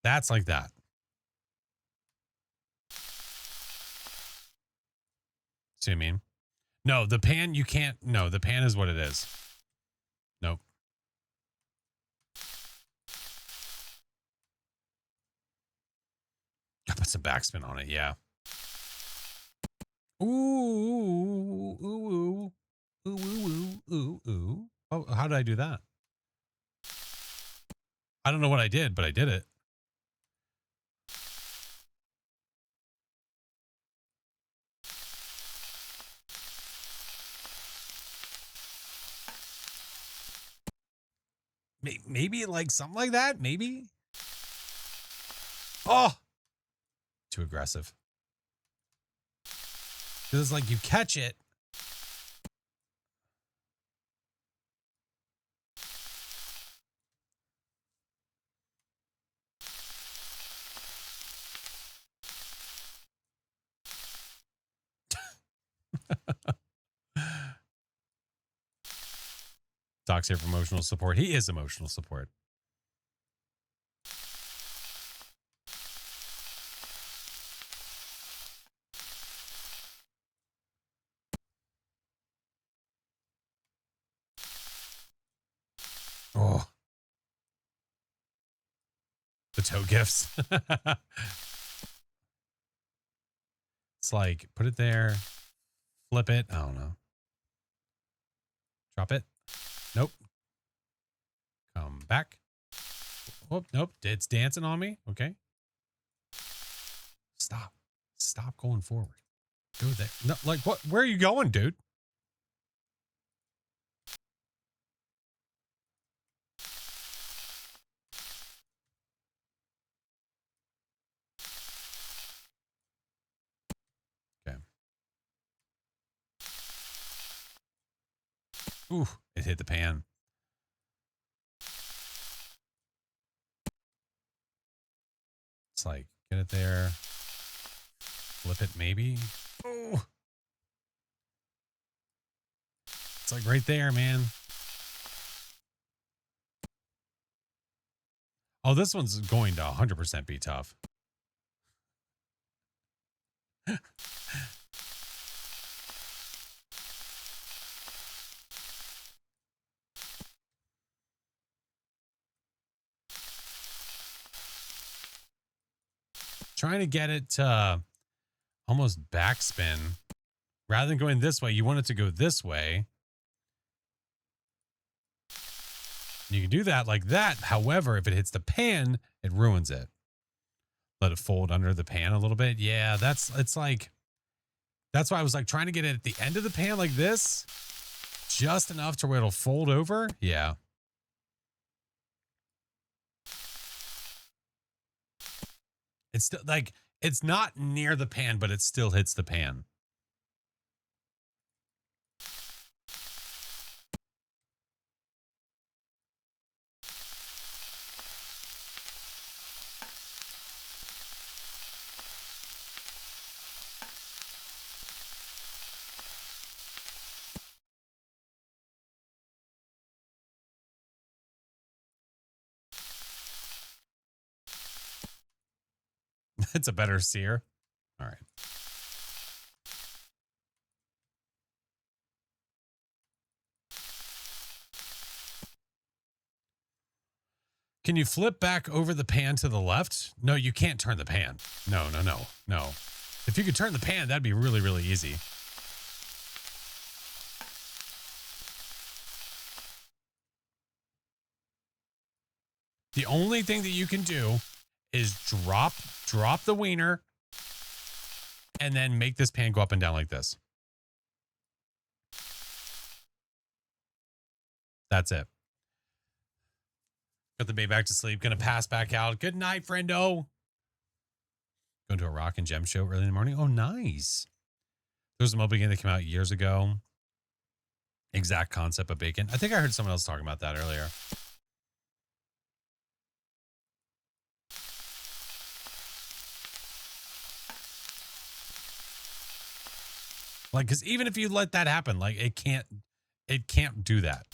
That's like that. See what I mean? No, the pan, you can't. No, the pan is what it is. Nope. I put some backspin on it. Yeah. Ooh, ooh, ooh, ooh, ooh, ooh, ooh, ooh. Oh, how did I do that? I don't know what I did, but I did it. Maybe like something like that. Maybe. Oh, too aggressive. Because it's like you catch it. Doc's here for emotional support. He is emotional support. Oh. The toe gifts. It's like, put it there, flip it. I don't know. Drop it. Nope. Come back. Oh, nope. It's dancing on me. Okay. Stop. Stop going forward. Go there. No, like what? Where are you going, dude? Okay. Ooh, it hit the pan. It's like, get it there. Flip it, maybe. Oh, it's like right there, man. Oh, this one's going to 100% be tough. Trying to get it to almost backspin. Rather than going this way, you want it to go this way. You can do that like that. However, if it hits the pan, it ruins it. Let it fold under the pan a little bit. Yeah, that's why I was like trying to get it at the end of the pan like this. Just enough to where it'll fold over. Yeah. It's still like, it's not near the pan, but it still hits the pan. It's a better sear. All right. Can you flip back over the pan to the left? No, you can't turn the pan. No. If you could turn the pan, that'd be really, really easy. The only thing that you can do is drop the wiener and then make this pan go up and down like this. That's it. Got the baby back to sleep. Gonna pass back out. Good night, friendo. Going to a rock and gem show early in the morning. Oh, nice. There was a mobile game that came out years ago. Exact concept of bacon. I think I heard someone else talking about that earlier. Like, because even if you let that happen, like it can't do that.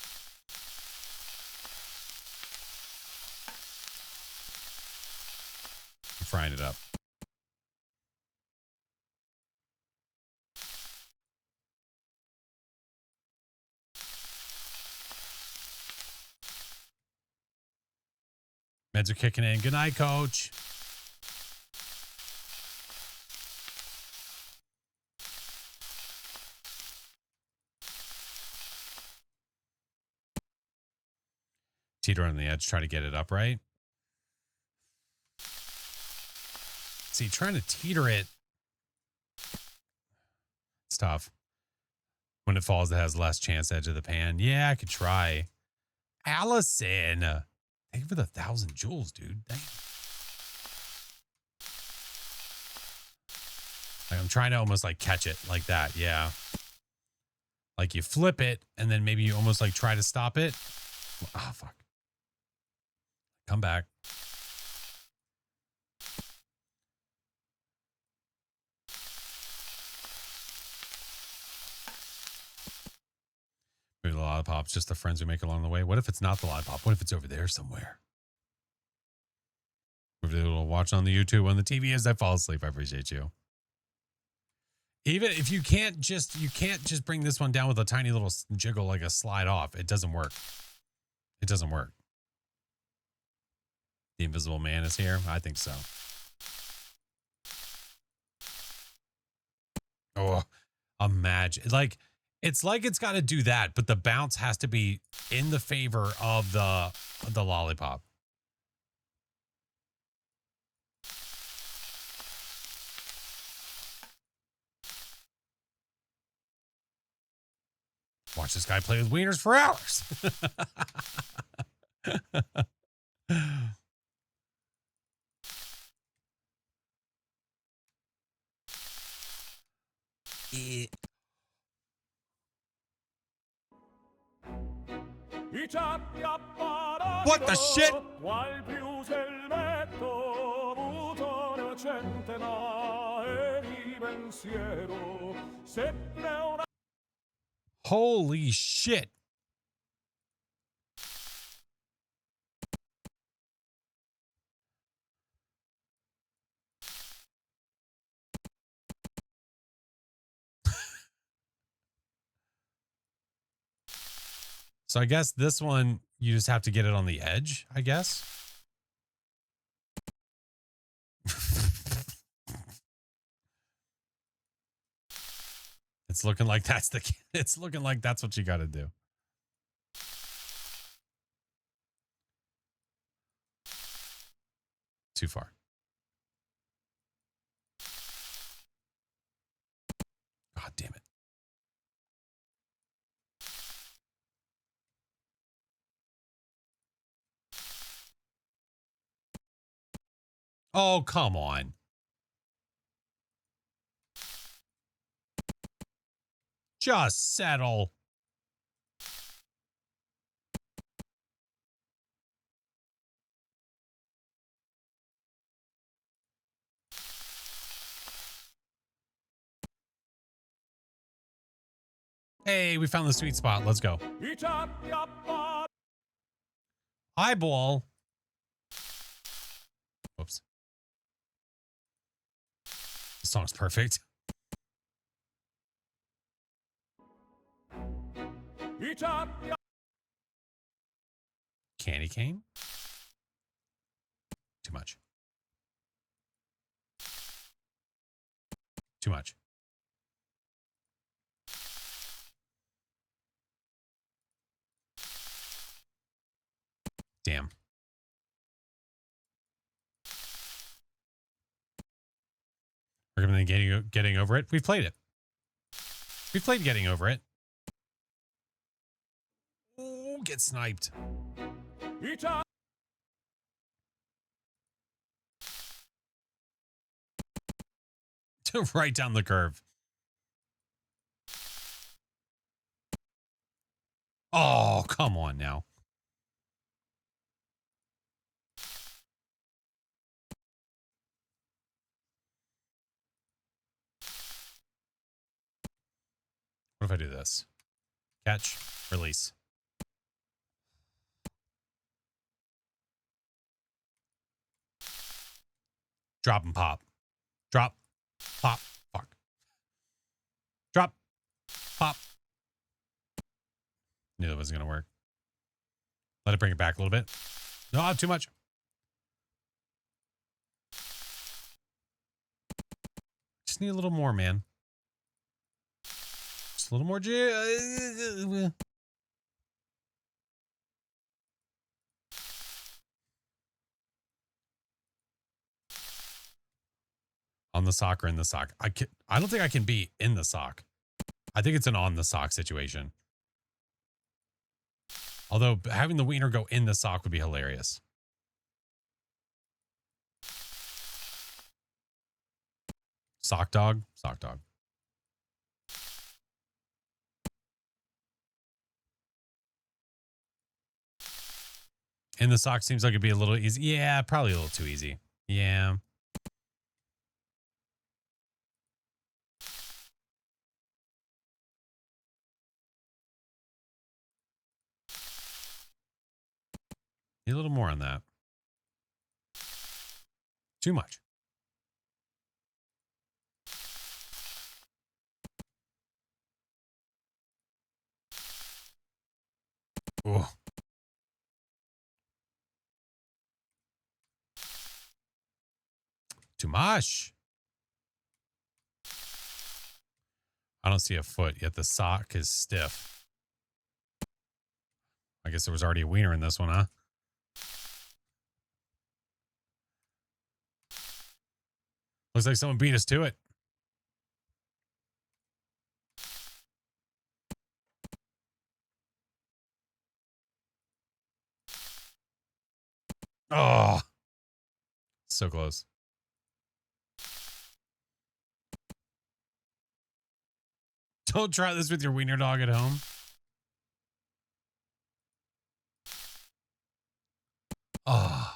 I'm frying it up. Meds are kicking in. Good night, coach. Teeter on the edge, try to get it upright. See, trying to teeter it, it's tough. When it falls, it has less chance edge of the pan. Yeah, I could try. Allison, thank you for the 1,000 joules, dude. Dang. Like, I'm trying to almost like catch it like that. Yeah. Like you flip it and then maybe you almost like try to stop it. Oh, fuck. Come back. Maybe the lollipop's just the friends we make along the way. What if it's not the lollipop? What if it's over there somewhere? Maybe a little watch on the YouTube on the TV as I fall asleep. I appreciate you. Even if you can't just bring this one down with a tiny little jiggle like a slide off. It doesn't work. It doesn't work. The Invisible Man is here. I think so. Oh, imagine it's like it's got to do that, but the bounce has to be in the favor of the lollipop. Watch this guy play with wieners for hours. What the shit? Holy shit. So I guess this one, you just have to get it on the edge, I guess. It's looking like it's looking like that's what you got to do. Too far. God damn it. Oh, come on. Just settle. Hey, we found the sweet spot. Let's go. Eyeball. Whoops. This song's perfect. Candy cane? Too much. Too much. Damn. Recommend getting over it. We've played it. We've played getting over it. Oh, get sniped. Right down the curve. Oh, come on now. What if I do this? Catch, release. Drop and pop. Drop, pop, fuck. Drop, pop. Knew that wasn't going to work. Let it bring it back a little bit. No, too much. Just need a little more, man. Just a little more. On the sock or in the sock. I don't think I can be in the sock. I think it's an on the sock situation. Although having the wiener go in the sock would be hilarious. Sock dog. Sock dog. In the sock seems like it'd be a little easy. Yeah, probably a little too easy. Yeah. Need a little more on that. Too much. Oh. Too much. I don't see a foot, yet the sock is stiff. I guess there was already a wiener in this one, huh? Looks like someone beat us to it. Oh, so close. Don't try this with your wiener dog at home. Oh,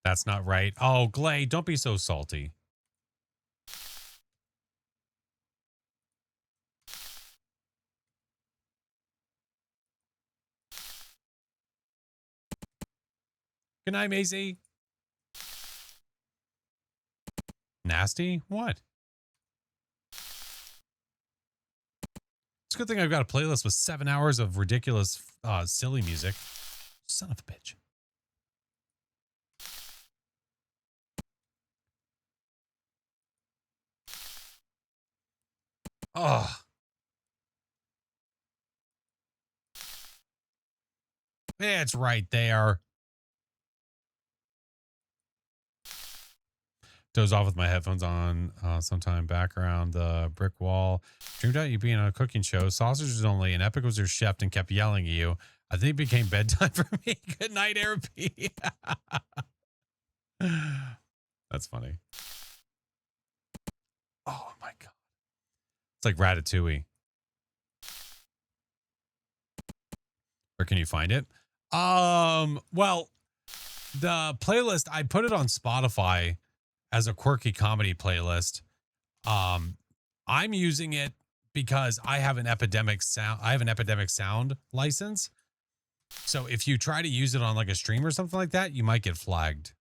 that's not right. Oh, Glay, don't be so salty. Good night, Maisie. Nasty? What? It's a good thing I've got a playlist with 7 hours of ridiculous, silly music. Son of a bitch. Oh. It's right there. Doze off with my headphones on, sometime background the brick wall. Dreamed out you being on a cooking show. Sausages only, and Epic was your chef and kept yelling at you. I think it became bedtime for me. Good night, Airp. That's funny. Oh my god. It's like Ratatouille. Where can you find it? Well, the playlist, I put it on Spotify as a quirky comedy playlist. I'm using it because I have an Epidemic Sound license. So if you try to use it on like a stream or something like that, you might get flagged.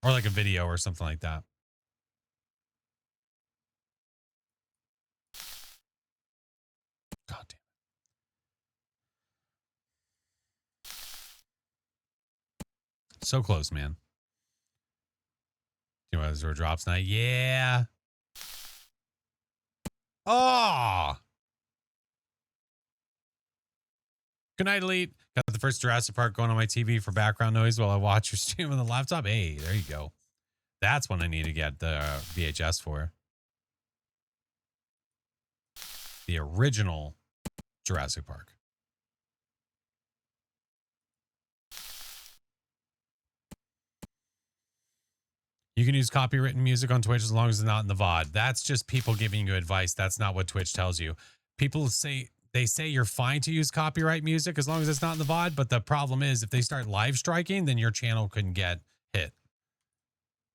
Or like a video or something like that. God damn it. So close, man. You know, Zero drops tonight. Yeah. Oh. Good night, Elite. Got the first Jurassic Park going on my TV for background noise while I watch your stream on the laptop. Hey, there you go. That's what I need to get the VHS for. The original Jurassic Park. You can use copywritten music on Twitch as long as it's not in the VOD. That's just people giving you advice. That's not what Twitch tells you. People say you're fine to use copyright music as long as it's not in the VOD. But the problem is if they start live striking, then your channel couldn't get hit.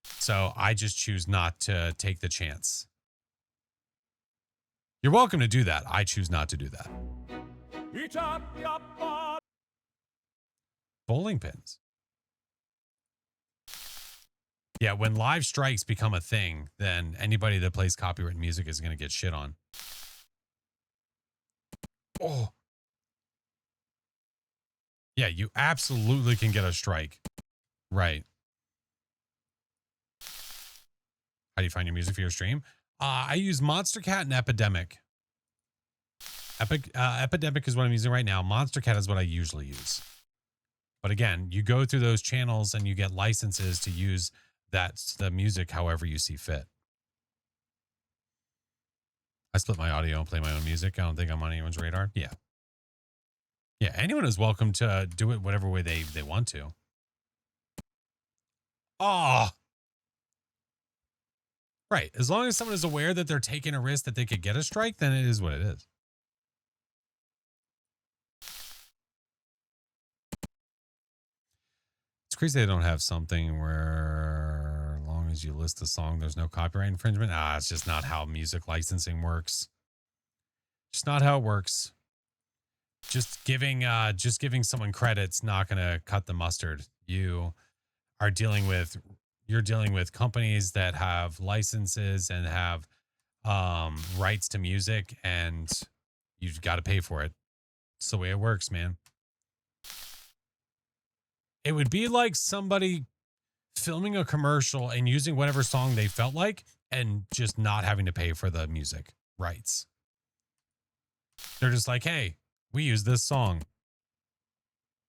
So I just choose not to take the chance. You're welcome to do that. I choose not to do that. Bowling pins. Yeah, when live strikes become a thing, then anybody that plays copyrighted music is going to get shit on. Oh. Yeah, you absolutely can get a strike. Right. How do you find your music for your stream? I use Monster Cat and Epidemic. Epidemic is what I'm using right now. Monster Cat is what I usually use. But again, you go through those channels and you get licenses to use the music however you see fit. I split my audio and play my own music. I don't think I'm on anyone's radar. Yeah. Yeah, anyone is welcome to do it whatever way they want to. Oh. Right. As long as someone is aware that they're taking a risk that they could get a strike, then it is what it is. It's crazy they don't have something where as long as you list the song, there's no copyright infringement. It's just not how music licensing works. Just not how it works. Just giving someone credit's not going to cut the mustard. You're dealing with companies that have licenses and have rights to music, and you've got to pay for it. It's the way it works, man. It would be like somebody filming a commercial and using whatever song they felt like and just not having to pay for the music rights. They're just like, hey, we use this song.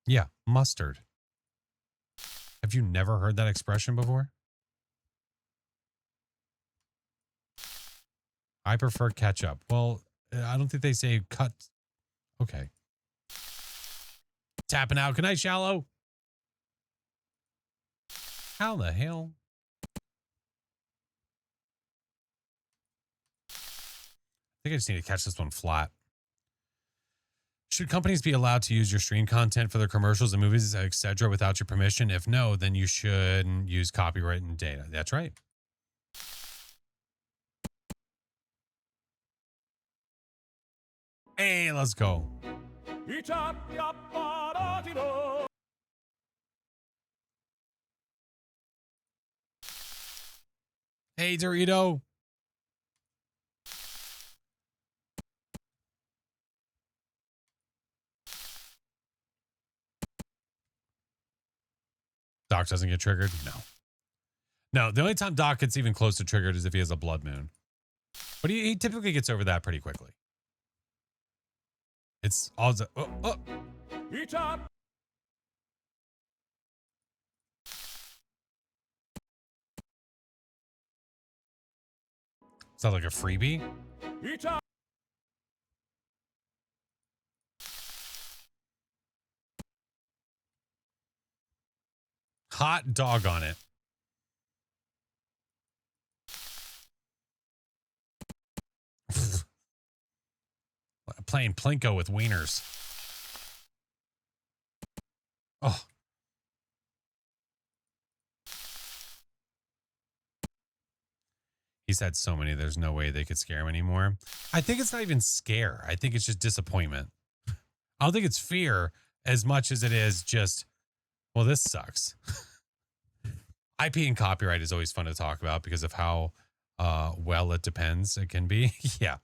Yeah, mustard. Have you never heard that expression before? I prefer ketchup. Well, I don't think they say cut. Okay. Tapping out. Good night, Shallow. How the hell? I think I just need to catch this one flat. Should companies be allowed to use your stream content for their commercials and movies, etc., without your permission? If no, then you shouldn't use copyright and data. That's right. Hey, let's go. I carri apparati no. Hey, Dorito. Doc doesn't get triggered? No. No, the only time Doc gets even close to triggered is if he has a blood moon. But he typically gets over that pretty quickly. It's all... I carri Is that like a freebie? I carri Hot dog on it. Playing Plinko with wieners. Oh. He's had so many, there's no way they could scare him anymore. I think it's not even scare. I think it's just disappointment. I don't think it's fear as much as it is just, well, this sucks. IP and copyright is always fun to talk about because of how well it depends. It can be. Yeah.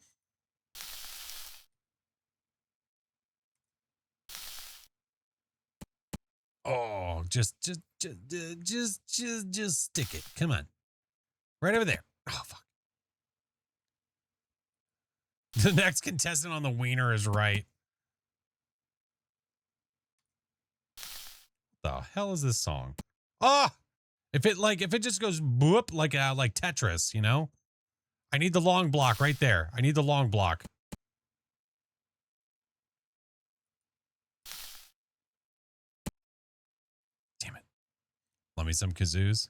Oh, just stick it. Come on. Right over there. Oh, fuck. The next contestant on the wiener is right. What the hell is this song? Oh, if it just goes boop like Tetris, you know? I need the long block right there. I need the long block. Damn it. Love me some kazoos.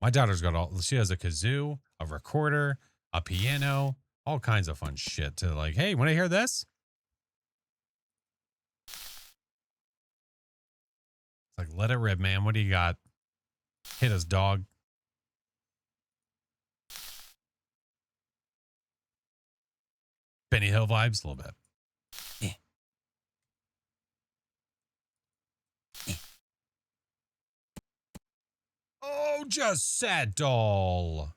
My daughter's got she has a kazoo, a recorder, a piano, all kinds of fun shit to like, hey, want to hear this? It's like, let it rip, man. What do you got? Hit us, dog. Benny Hill vibes, a little bit. Oh, just settle.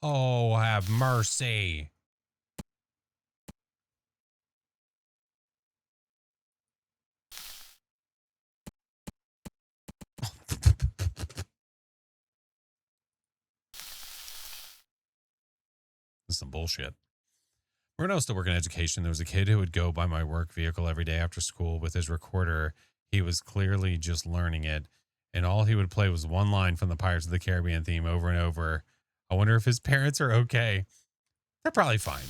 Oh, have mercy. This is some bullshit. When I was still working in education, there was a kid who would go by my work vehicle every day after school with his recorder. He was clearly just learning it, and all he would play was one line from the Pirates of the Caribbean theme over and over. I wonder if his parents are okay. They're probably fine.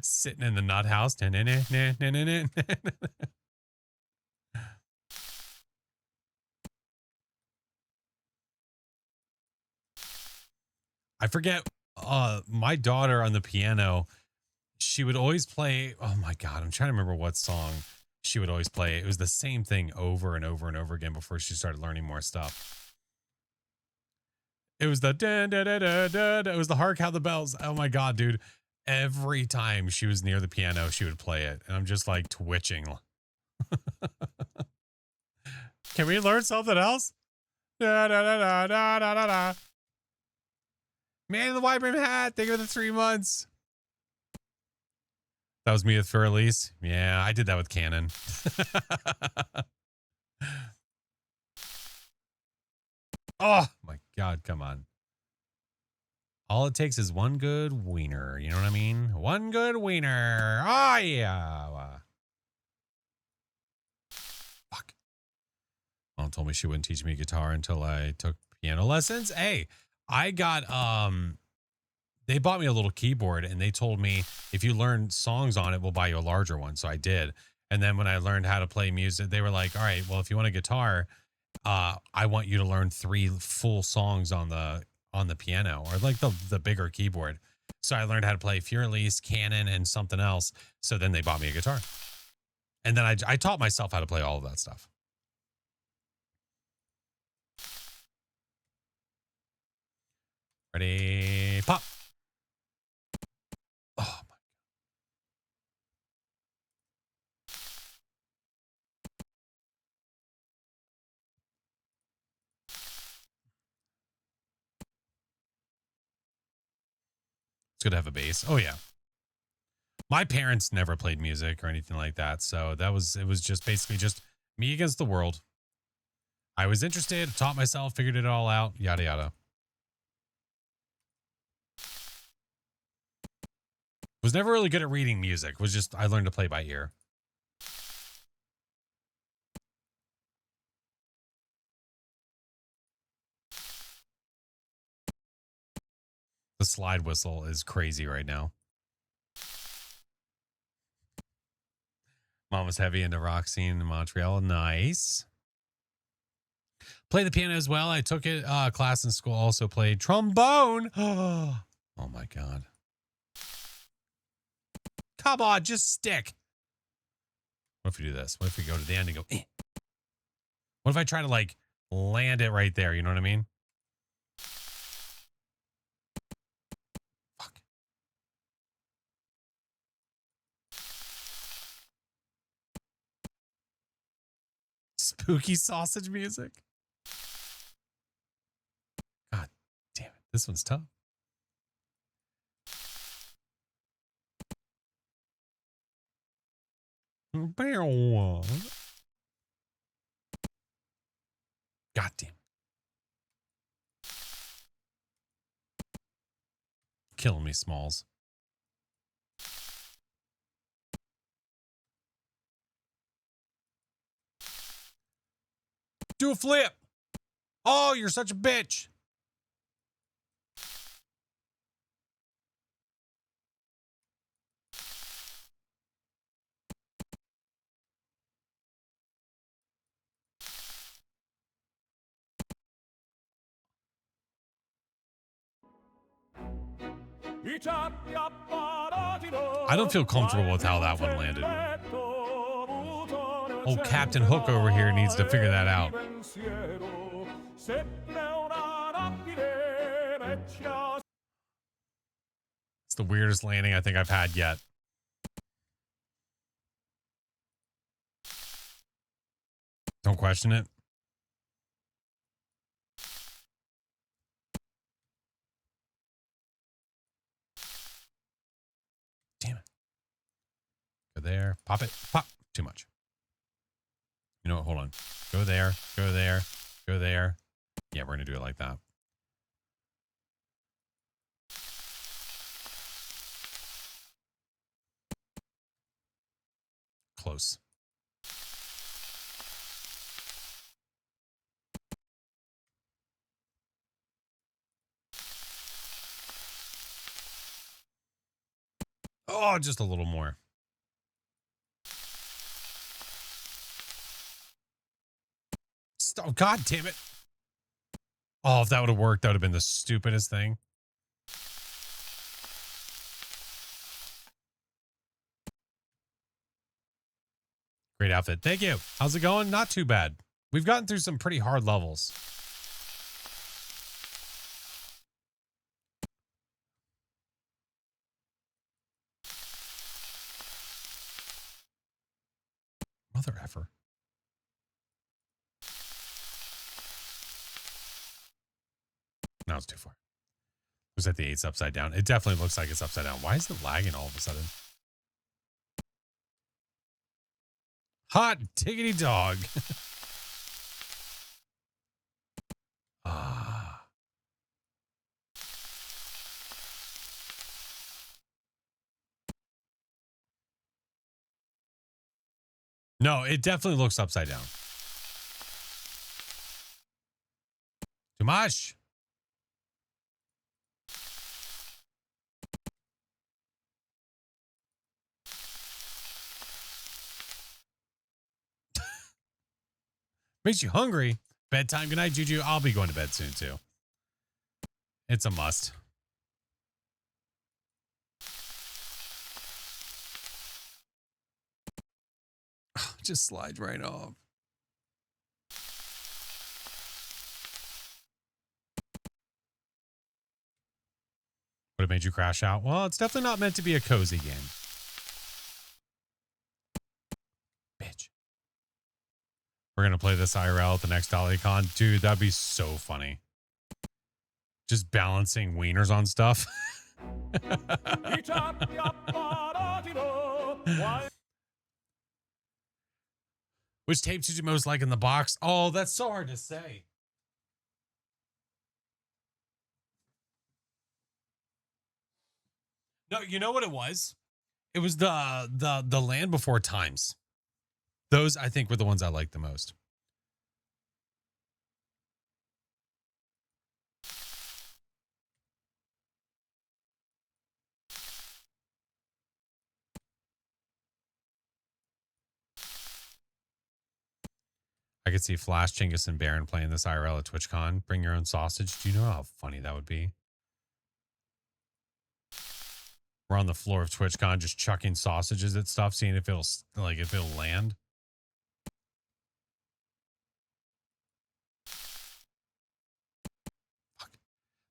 Sitting in the nut house. I forget, my daughter on the piano, she would always play, oh my God, I'm trying to remember what song she would always play. It was the same thing over and over and over again before she started learning more stuff. It was the da da da da da. It was the Hark How the Bells. Oh my God, dude. Every time she was near the piano, she would play it. And I'm just like twitching. Can we learn something else? Da da da da da da da da. Man in the white brim hat. Thank you for the 3 months. That was me with Fur Elise. Yeah, I did that with Canon. Oh my God, come on. All it takes is one good wiener. You know what I mean? One good wiener. Oh, yeah. Fuck. Mom told me she wouldn't teach me guitar until I took piano lessons. Hey, I got, they bought me a little keyboard and they told me if you learn songs on it, we'll buy you a larger one. So I did. And then when I learned how to play music, they were like, all right, well, if you want a guitar, I want you to learn 3 full songs on the piano or like the bigger keyboard. So I learned how to play Furelise, Canon, and something else. So then they bought me a guitar. And then I taught myself how to play all of that stuff. Ready, pop. Oh my. It's good to have a bass. Oh yeah. My parents never played music or anything like that. So it was just basically just me against the world. I was interested, taught myself, figured it all out, yada yada. Was never really good at reading music. Was just I learned to play by ear. The slide whistle is crazy right now. Mom was heavy into rock scene in Montreal. Nice. Play the piano as well. I took it class in school. Also played trombone. Oh my God. Come on, just stick. What if we do this? What if we go to the end and go, eh? What if I try to like land it right there? You know what I mean? Fuck. Spooky sausage music. God damn it. This one's tough. God damn. Killing me, Smalls. Do a flip. Oh, you're such a bitch. I don't feel comfortable with how that one landed. Old Captain Hook over here needs to figure that out. It's the weirdest landing I think I've had yet. Don't question it. Damn it. Go there. Pop it. Pop. Too much. You know what? Hold on. Go there. Go there. Go there. Yeah, we're going to do it like that. Close. Oh, just a little more. Oh, God damn it. Oh, if that would have worked, that would have been the stupidest thing. Great outfit. Thank you. How's it going? Not too bad. We've gotten through some pretty hard levels. Mother effer. No, it's too far. Looks like the 8's upside down. It definitely looks like it's upside down. Why is it lagging all of a sudden? Hot diggity dog. No, it definitely looks upside down. Too much. Makes you hungry. Bedtime. Good night, Juju. I'll be going to bed soon, too. It's a must. Just slide right off. Would have made you crash out? Well, it's definitely not meant to be a cozy game. Bitch. We're going to play this IRL at the next DollyCon. Dude, that'd be so funny. Just balancing wieners on stuff. Which tape did you most like in the box? Oh, that's so hard to say. No, you know what it was? It was the Land Before Times. Those, I think, were the ones I liked the most. I could see Flash, Chingus, and Baron playing this IRL at TwitchCon. Bring your own sausage. Do you know how funny that would be? We're on the floor of TwitchCon just chucking sausages at stuff, seeing if it'll land. Fuck.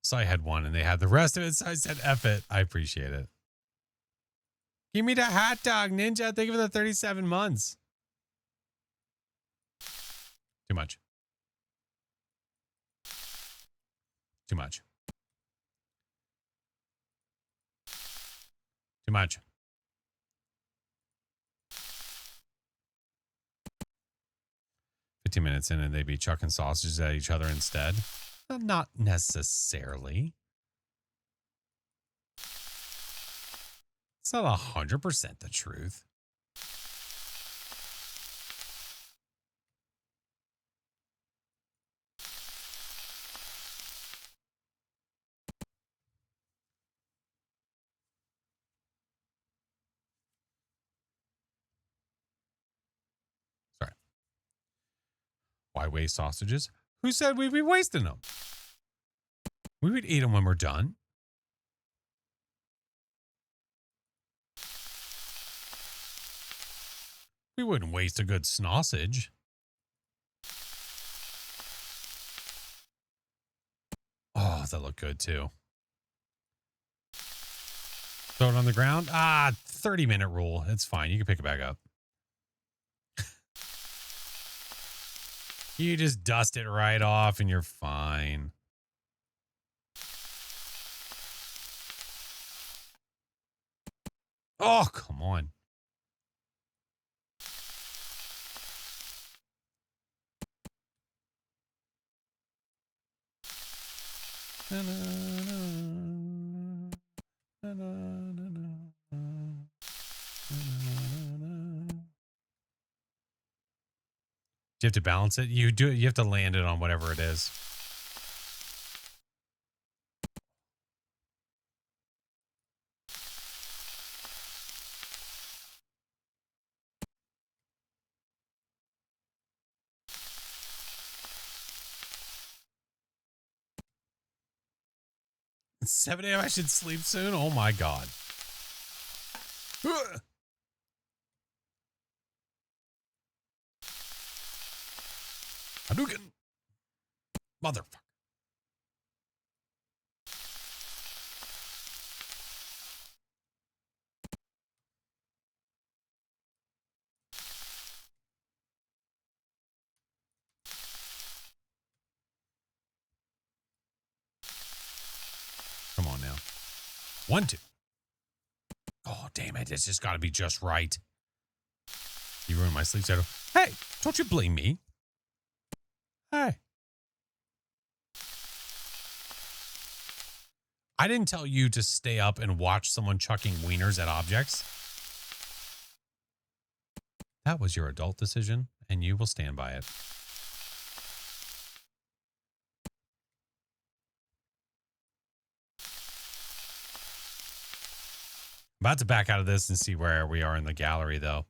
So I had one and they had the rest of it, so I said F it. I appreciate it. Give me the hot dog, Ninja. Thank you for the 37 months. Too much. Too much. Too much. Minutes in and they'd be chucking sausages at each other instead. Not necessarily. It's not 100% the truth. Sorry. Why waste sausages? Who said we'd be wasting them? We would eat them when we're done. We wouldn't waste a good sausage. Oh, that looked good too. Throw it on the ground. 30-minute rule. It's fine. You can pick it back up. You just dust it right off and you're fine. Oh, come on. Do you have to balance it? You do. You have to land it on whatever it is. It's 7 a.m. I should sleep soon. Oh my god. Hadouken. Motherfucker. Come on now. 1, 2. Oh, damn it. It's just got to be just right. You ruined my sleep schedule. Hey, don't you blame me. Hey. I didn't tell you to stay up and watch someone chucking wieners at objects. That was your adult decision, and you will stand by it. I'm about to back out of this and see where we are in the gallery, though.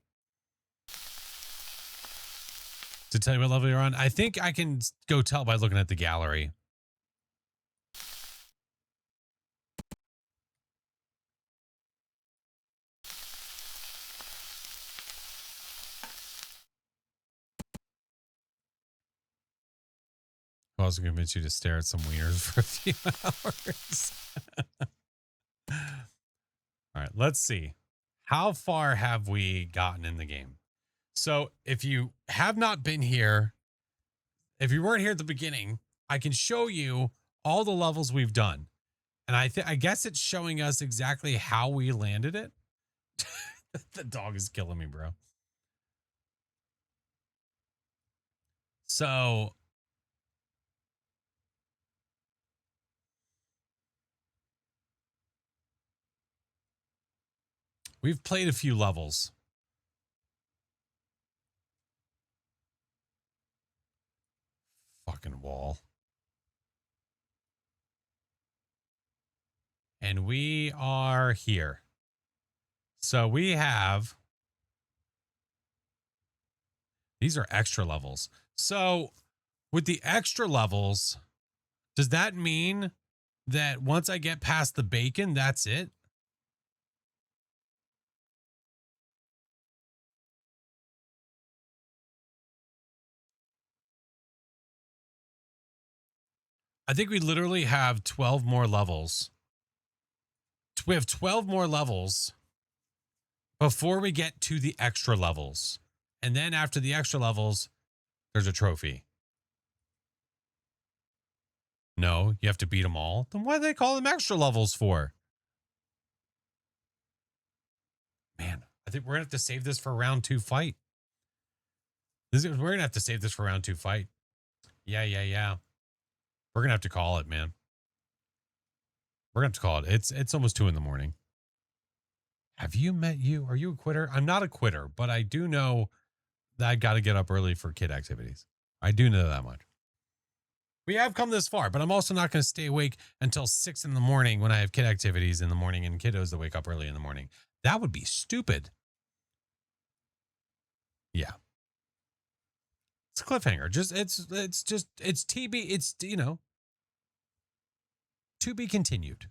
To tell you what level you're on, I think I can go tell by looking at the gallery. I'll also convince you to stare at some wieners for a few hours. All right, let's see. How far have we gotten in the game? So if you have not been here, if you weren't here at the beginning, I can show you all the levels we've done. And I guess it's showing us exactly how we landed it. The dog is killing me, bro. So we've played a few levels. Fucking wall. And we are here. So we have, these are extra levels. So with the extra levels, does that mean that once I get past the bacon, that's it? I think we literally have 12 more levels. We have 12 more levels before we get to the extra levels. And then after the extra levels, there's a trophy. No, you have to beat them all. Then why do they call them extra levels for? Man, I think we're going to have to save this for round 2 fight. We're going to have to save this for round 2 fight. Yeah. We're going to have to call it, man. We're going to have to call it. It's almost 2 a.m. Have you met you? Are you a quitter? I'm not a quitter, but I do know that I got to get up early for kid activities. I do know that much. We have come this far, but I'm also not going to stay awake until 6 a.m. when I have kid activities in the morning and kiddos that wake up early in the morning. That would be stupid. Yeah. It's a cliffhanger. It's TB. It's, to be continued.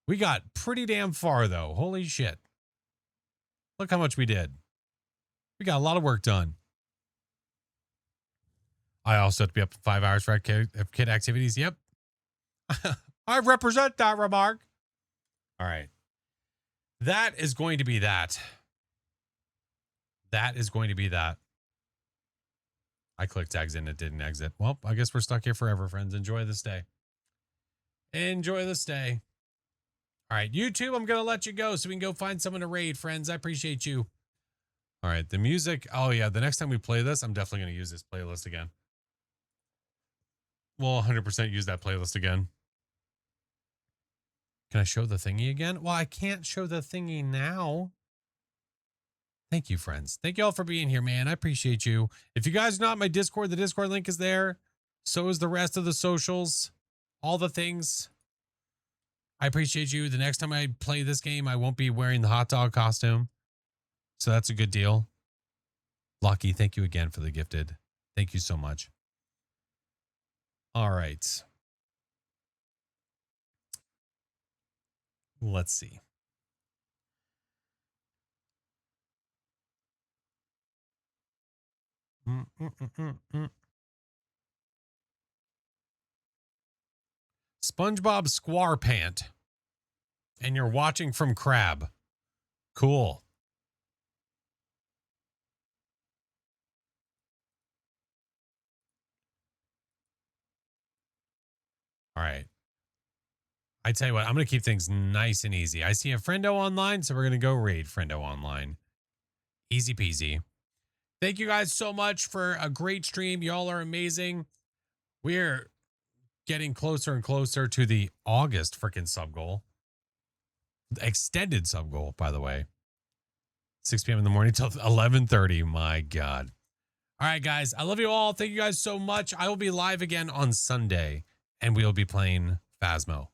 We got pretty damn far, though. Holy shit. Look how much we did. We got a lot of work done. I also have to be up 5 hours for kid activities. Yep. I represent that remark. All right. That is going to be that. That is going to be that. I clicked exit and it didn't exit. Well, I guess we're stuck here forever, friends. Enjoy this day. Enjoy this day. All right, YouTube, I'm going to let you go so we can go find someone to raid, friends. I appreciate you. All right, the music. Oh, yeah, the next time we play this, I'm definitely going to use this playlist again. We'll 100% use that playlist again. Can I show the thingy again? Well, I can't show the thingy now. Thank you, friends. Thank you all for being here, man. I appreciate you. If you guys are not in my Discord, the Discord link is there. So is the rest of the socials. All the things. I appreciate you. The next time I play this game, I won't be wearing the hot dog costume. So that's a good deal. Lucky, thank you again for the gifted. Thank you so much. All right. Let's see. SpongeBob SquarePant. And you're watching from Crab. Cool. All right. I tell you what, I'm going to keep things nice and easy. I see a friendo online, so we're going to go raid friendo online. Easy peasy. Thank you guys so much for a great stream. Y'all are amazing. We're getting closer and closer to the August freaking sub goal. Extended sub goal, by the way. 6 p.m. in the morning till 11:30. My God. All right, guys. I love you all. Thank you guys so much. I will be live again on Sunday, and we'll be playing Phasmo.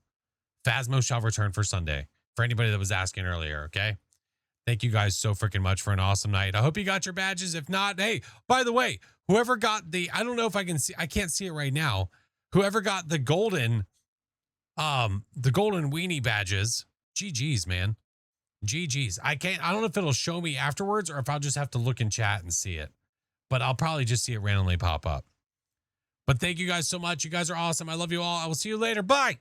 Phasmo shall return for Sunday. For anybody that was asking earlier, okay? Thank you guys so freaking much for an awesome night. I hope you got your badges. If not, hey, by the way, whoever got I don't know if I can see, I can't see it right now. Whoever got the golden weenie badges, GG's, man. GG's. I don't know if it'll show me afterwards or if I'll just have to look in chat and see it. But I'll probably just see it randomly pop up. But thank you guys so much. You guys are awesome. I love you all. I will see you later. Bye.